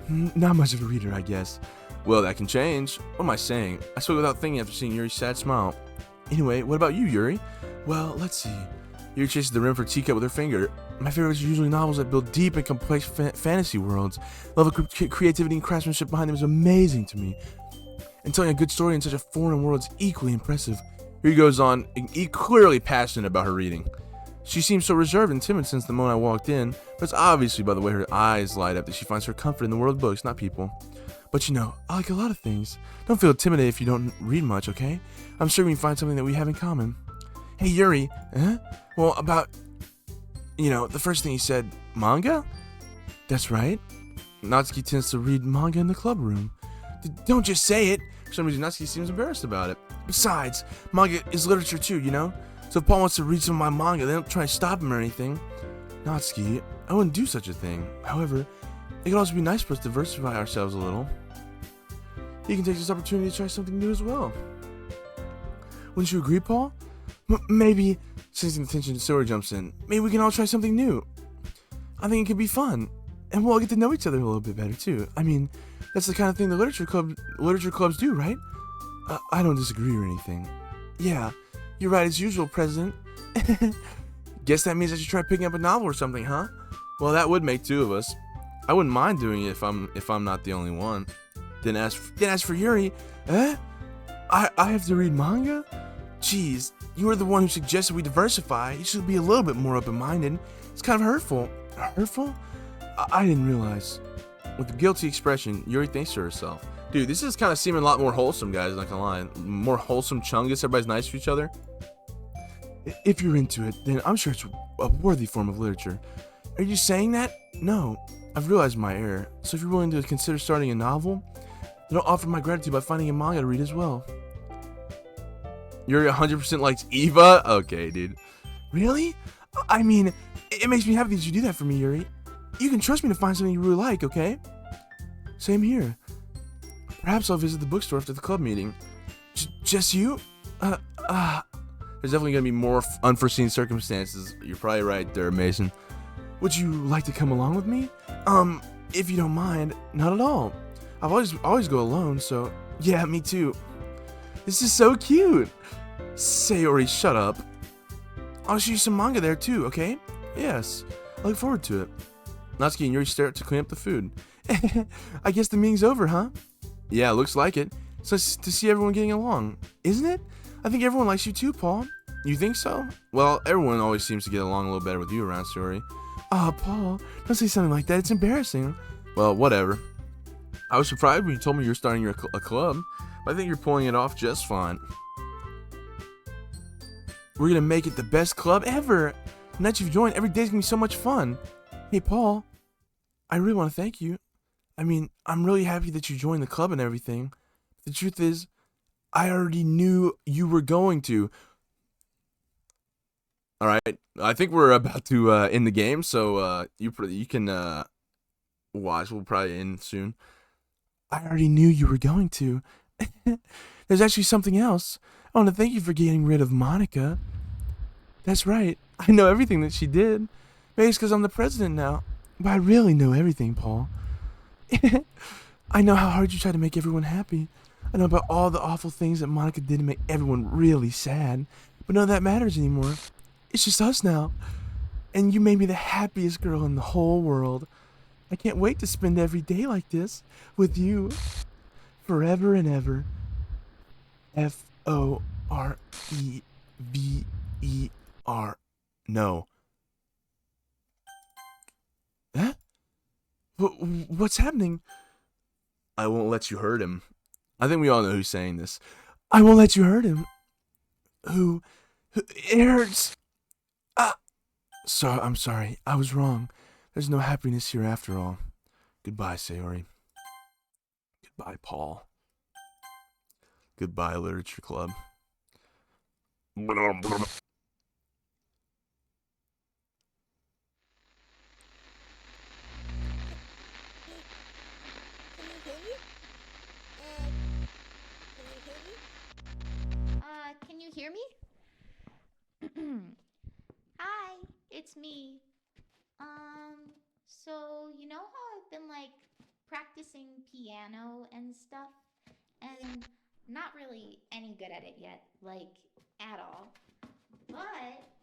Not much of a reader, I guess. Well, that can change. What am I saying? I spoke without thinking after seeing Yuri's sad smile. Anyway, what about you, Yuri? Well, let's see. Yuri chases the rim for a teacup with her finger. My favorites are usually novels that build deep and complex fantasy worlds. The level of creativity and craftsmanship behind them is amazing to me. And telling a good story in such a foreign world is equally impressive. Yuri goes on, clearly passionate about her reading. She seems so reserved and timid since the moment I walked in, but it's obviously by the way her eyes light up that she finds her comfort in the world of books, not people. But you know, I like a lot of things. Don't feel intimidated if you don't read much, okay? I'm sure we can find something that we have in common. Hey, Yuri. Well, about, you know, the first thing he said, manga? That's right. Natsuki tends to read manga in the club room. Don't just say it. For some reason, Natsuki seems embarrassed about it. Besides, manga is literature too, you know? So if Paul wants to read some of my manga, they don't try to stop him or anything. Natsuki, I wouldn't do such a thing. However, it could also be nice for us to diversify ourselves a little. He can take this opportunity to try something new as well. Wouldn't you agree, Paul? Maybe, sensing the tension, Sora jumps in. Maybe we can all try something new. I think it could be fun, and we'll all get to know each other a little bit better too. I mean, that's the kind of thing the literature clubs do, right? I don't disagree or anything. Yeah, you're right as usual, President. Guess that means I should try picking up a novel or something, huh? Well, that would make 2 of us. I wouldn't mind doing it if I'm not the only one. Then as for Yuri, I have to read manga? Jeez, you were the one who suggested we diversify. You should be a little bit more open-minded. It's kind of hurtful. Hurtful? I didn't realize. With a guilty expression, Yuri thinks to herself. Dude, this is kind of seeming a lot more wholesome, guys, not gonna lie. More wholesome chungus, everybody's nice to each other. If you're into it, then I'm sure it's a worthy form of literature. Are you saying that? No, I've realized my error. So if you're willing to consider starting a novel, then I'll offer my gratitude by finding a manga to read as well. Yuri 100% likes Eva? Okay, dude. Really? I mean, it makes me happy that you do that for me, Yuri. You can trust me to find something you really like, okay? Same here. Perhaps I'll visit the bookstore after the club meeting. Just you? There's definitely gonna be more unforeseen circumstances. You're probably right there, Mason. Would you like to come along with me? If you don't mind. Not at all. I've always go alone, so yeah, me too. This is so cute. Sayori, shut up. I'll show you some manga there too, okay? Yes. I look forward to it. Natsuki and Yuri start to clean up the food. I guess the meeting's over, huh? Yeah, looks like it. It's nice to see everyone getting along, isn't it? I think everyone likes you too, Paul. You think so? Well, everyone always seems to get along a little better with you around, Sayori. Paul, don't say something like that. It's embarrassing. Well, whatever. I was surprised when you told me you're starting a club, but I think you're pulling it off just fine. We're gonna make it the best club ever. Now that you've joined, every day's gonna be so much fun. Hey, Paul, I really want to thank you. I mean, I'm really happy that you joined the club and everything. The truth is, I already knew you were going to. All right, I think we're about to end the game, so you can watch. We'll probably end soon. I already knew you were going to. There's actually something else. I want to thank you for getting rid of Monica. That's right. I know everything that she did. Maybe it's because I'm the president now. But I really know everything, Paul. I know how hard you try to make everyone happy. I know about all the awful things that Monica did to make everyone really sad. But none of that matters anymore. It's just us now. And you made me the happiest girl in the whole world. I can't wait to spend every day like this with you. Forever and ever. Forever. No. Huh? What's happening? I won't let you hurt him. I think we all know who's saying this. I won't let you hurt him. Who it hurts. I'm sorry. I was wrong. There's no happiness here after all. Goodbye, Sayori. Goodbye, Paul. Goodbye, Literature Club. Can you hear me? Hi, it's me. So you know how I've been like practicing piano and stuff, and not really any good at it yet, like at all. But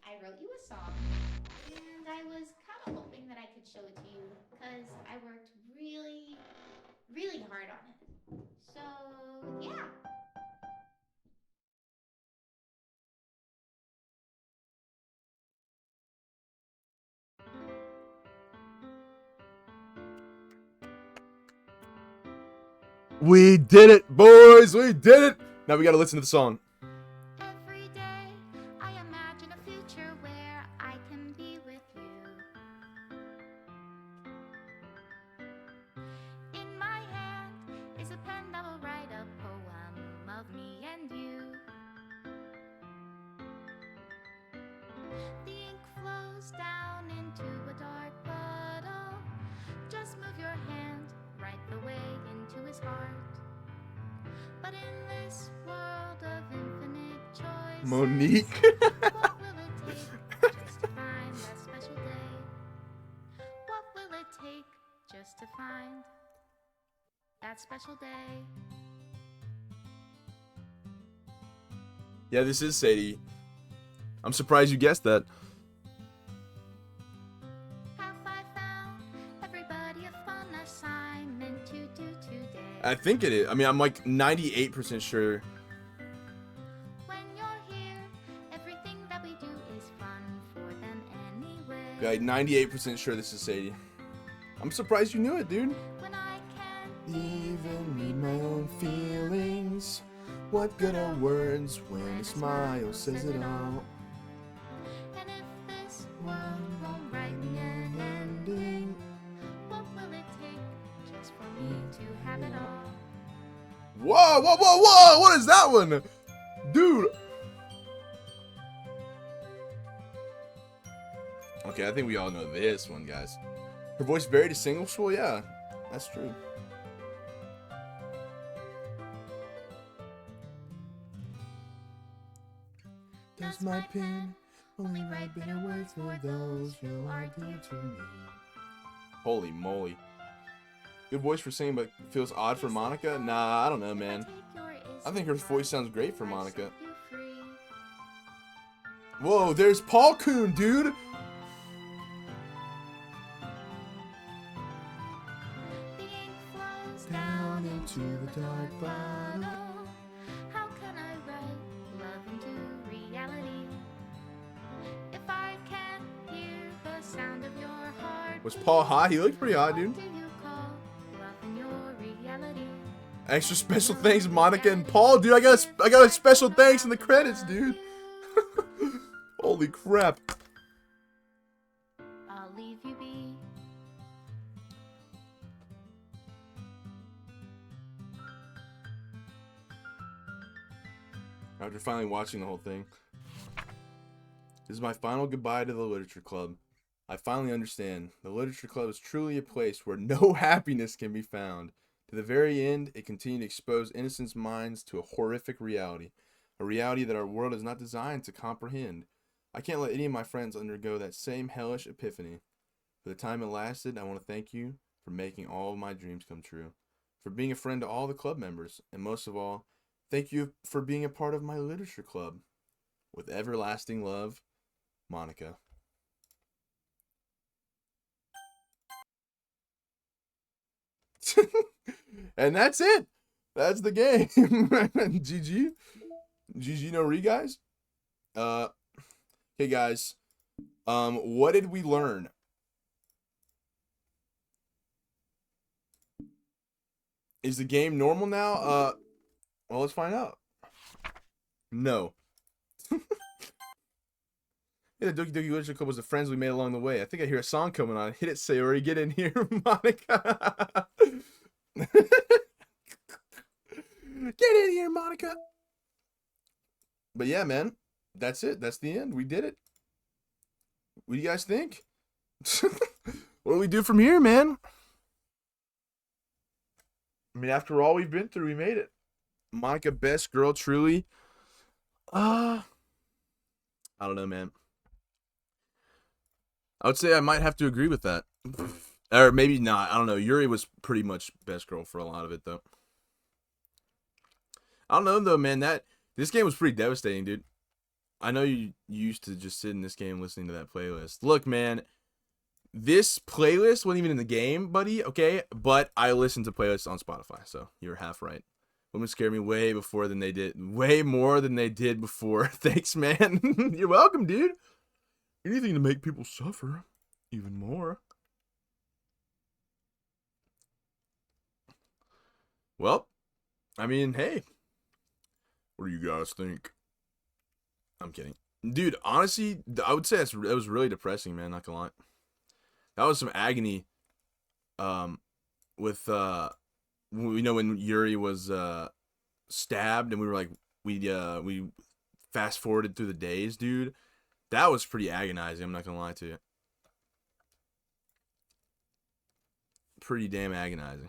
I wrote you a song, and I was kind of hoping that I could show it to you, because I worked really, really hard on it. So, yeah. We did it, boys! We did it! Now we gotta listen to the song. Every day I imagine a future where I can be with you. In my hand is a pen that will write a poem of me and you. The ink flows down into a dark puddle. Just move your hand right the way into his heart. But in this world of infinite choice, Monique. what will it take just to find that special day? that special day. Yeah, this is Sadie. I'm surprised you guessed that. Have I found everybody a fun assignment to do today? I think it is. I mean, I'm like 98% sure. When you're here, everything that we do is fun for them anyway. Yeah, like 98% sure this is Sadie. I'm surprised you knew it, dude. When I can't Even read my own feelings. What good are words when a smile says it all? and if this world won't write me an ending, what will it take just for me to have it all? Whoa, whoa, whoa, whoa! What is that one? Dude! Okay, I think we all know this one, guys. Her voice very distinguishable? Yeah, that's true. Does my pen only write bitter words for those who are dear to me? Holy moly. Good voice for singing, but feels odd for Monica? Nah, I don't know, man. I think her voice sounds great for Monica. Whoa, there's Paul Coon, dude! The ink flows Down into the dark bottle. How can I write love into reality if I can't hear the sound of your heart? Was Paul hot? He looked pretty hot, dude. What do you call love in your reality? Extra special thanks, Monica and Paul, dude. I got a special thanks in the credits, dude. Holy crap. I'll leave you be. After finally watching the whole thing. This is my final goodbye to the Literature Club. I finally understand. The Literature Club is truly a place where no happiness can be found. To the very end, it continued to expose innocent minds to a horrific reality. A reality that our world is not designed to comprehend. I can't let any of my friends undergo that same hellish epiphany. For the time it lasted, I want to thank you for making all of my dreams come true. For being a friend to all the club members. And most of all, thank you for being a part of my literature club. With everlasting love, Monica. And that's it. That's the game. GG. GG no re, guys. Okay, guys. What did we learn? Is the game normal now? Well, let's find out. No. Yeah, the Doki Doki Literature Club was the friends we made along the way. I think I hear a song coming on. Hit it, Sayori. Get in here, Monica. Get in here, Monica. But yeah, man. That's it. That's the end. We did it. What do you guys think? What do we do from here, man? I mean, after all we've been through, we made it. Monica, best girl, truly. I don't know, man. I would say I might have to agree with that. Or maybe not. I don't know. Yuri was pretty much best girl for a lot of it, though. I don't know, though, man. This game was pretty devastating, dude. I know you used to just sit in this game listening to that playlist. Look, man. This playlist wasn't even in the game, buddy, okay? But I listened to playlists on Spotify, so you're half right. Women scared me way before than they did. Way more than they did before. Thanks, man. You're welcome, dude. Anything to make people suffer even more. Well, I mean, hey. What do you guys think? I'm kidding. Dude, honestly, I would say that was really depressing, man. Not gonna lie. That was some agony. With when Yuri was stabbed and we were like we fast forwarded through the days, dude. That was pretty agonizing, I'm not gonna lie to you. Pretty damn agonizing.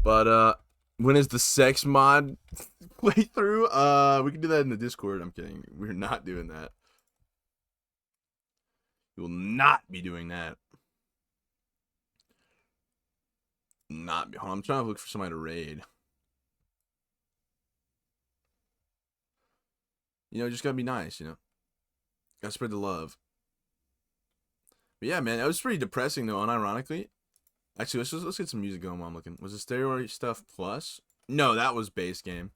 But when is the sex mod playthrough? We can do that in the Discord. I'm kidding. We're not doing that. We will not be doing that. not be. Hold on, I'm trying to look for somebody to raid. You know, just gotta be nice, you know. Gotta spread the love. But yeah, man, that was pretty depressing though, unironically. Actually, let's get some music going while I'm looking. Was the stereo stuff plus? No, that was base game.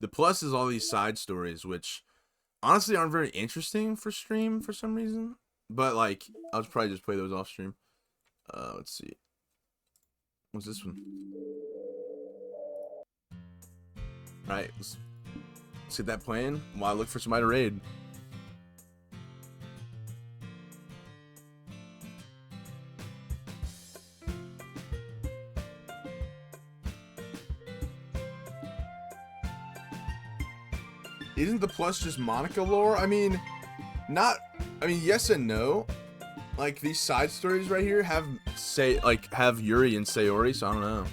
The plus is all these side stories, which honestly aren't very interesting for stream for some reason. But like, I'll probably just play those off stream. Let's see. What's this one? Alright, let's get that playing while I look for somebody to raid. Isn't the plus just Monica lore? I mean, yes and no. Like, these side stories right here have Yuri and Sayori, so I don't know.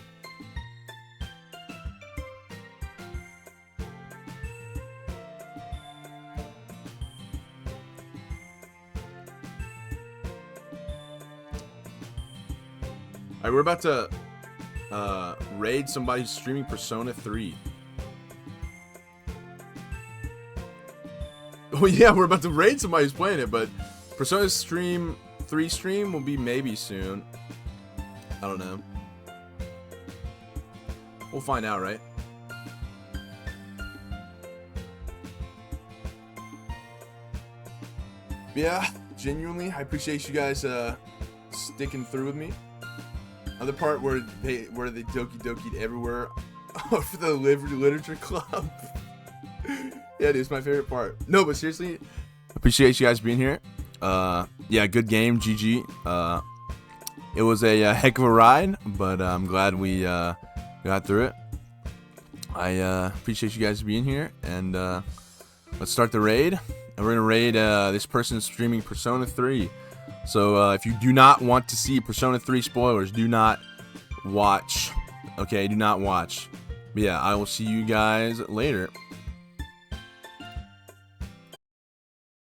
Alright, we're about to raid somebody who's streaming Persona 3. Oh yeah, we're about to raid somebody who's playing it, but Persona 3 stream will be maybe soon. I don't know. We'll find out, right? Yeah, genuinely, I appreciate you guys sticking through with me. Other part where they Doki Doki'd everywhere for the literature club. Yeah, dude, it's my favorite part. No, but seriously, appreciate you guys being here. Yeah, good game, GG. It was a heck of a ride, but I'm glad we got through it. I appreciate you guys being here, and let's start the raid. And we're gonna raid this person streaming Persona 3. So if you do not want to see Persona 3 spoilers, do not watch. Okay, do not watch. But yeah, I will see you guys later.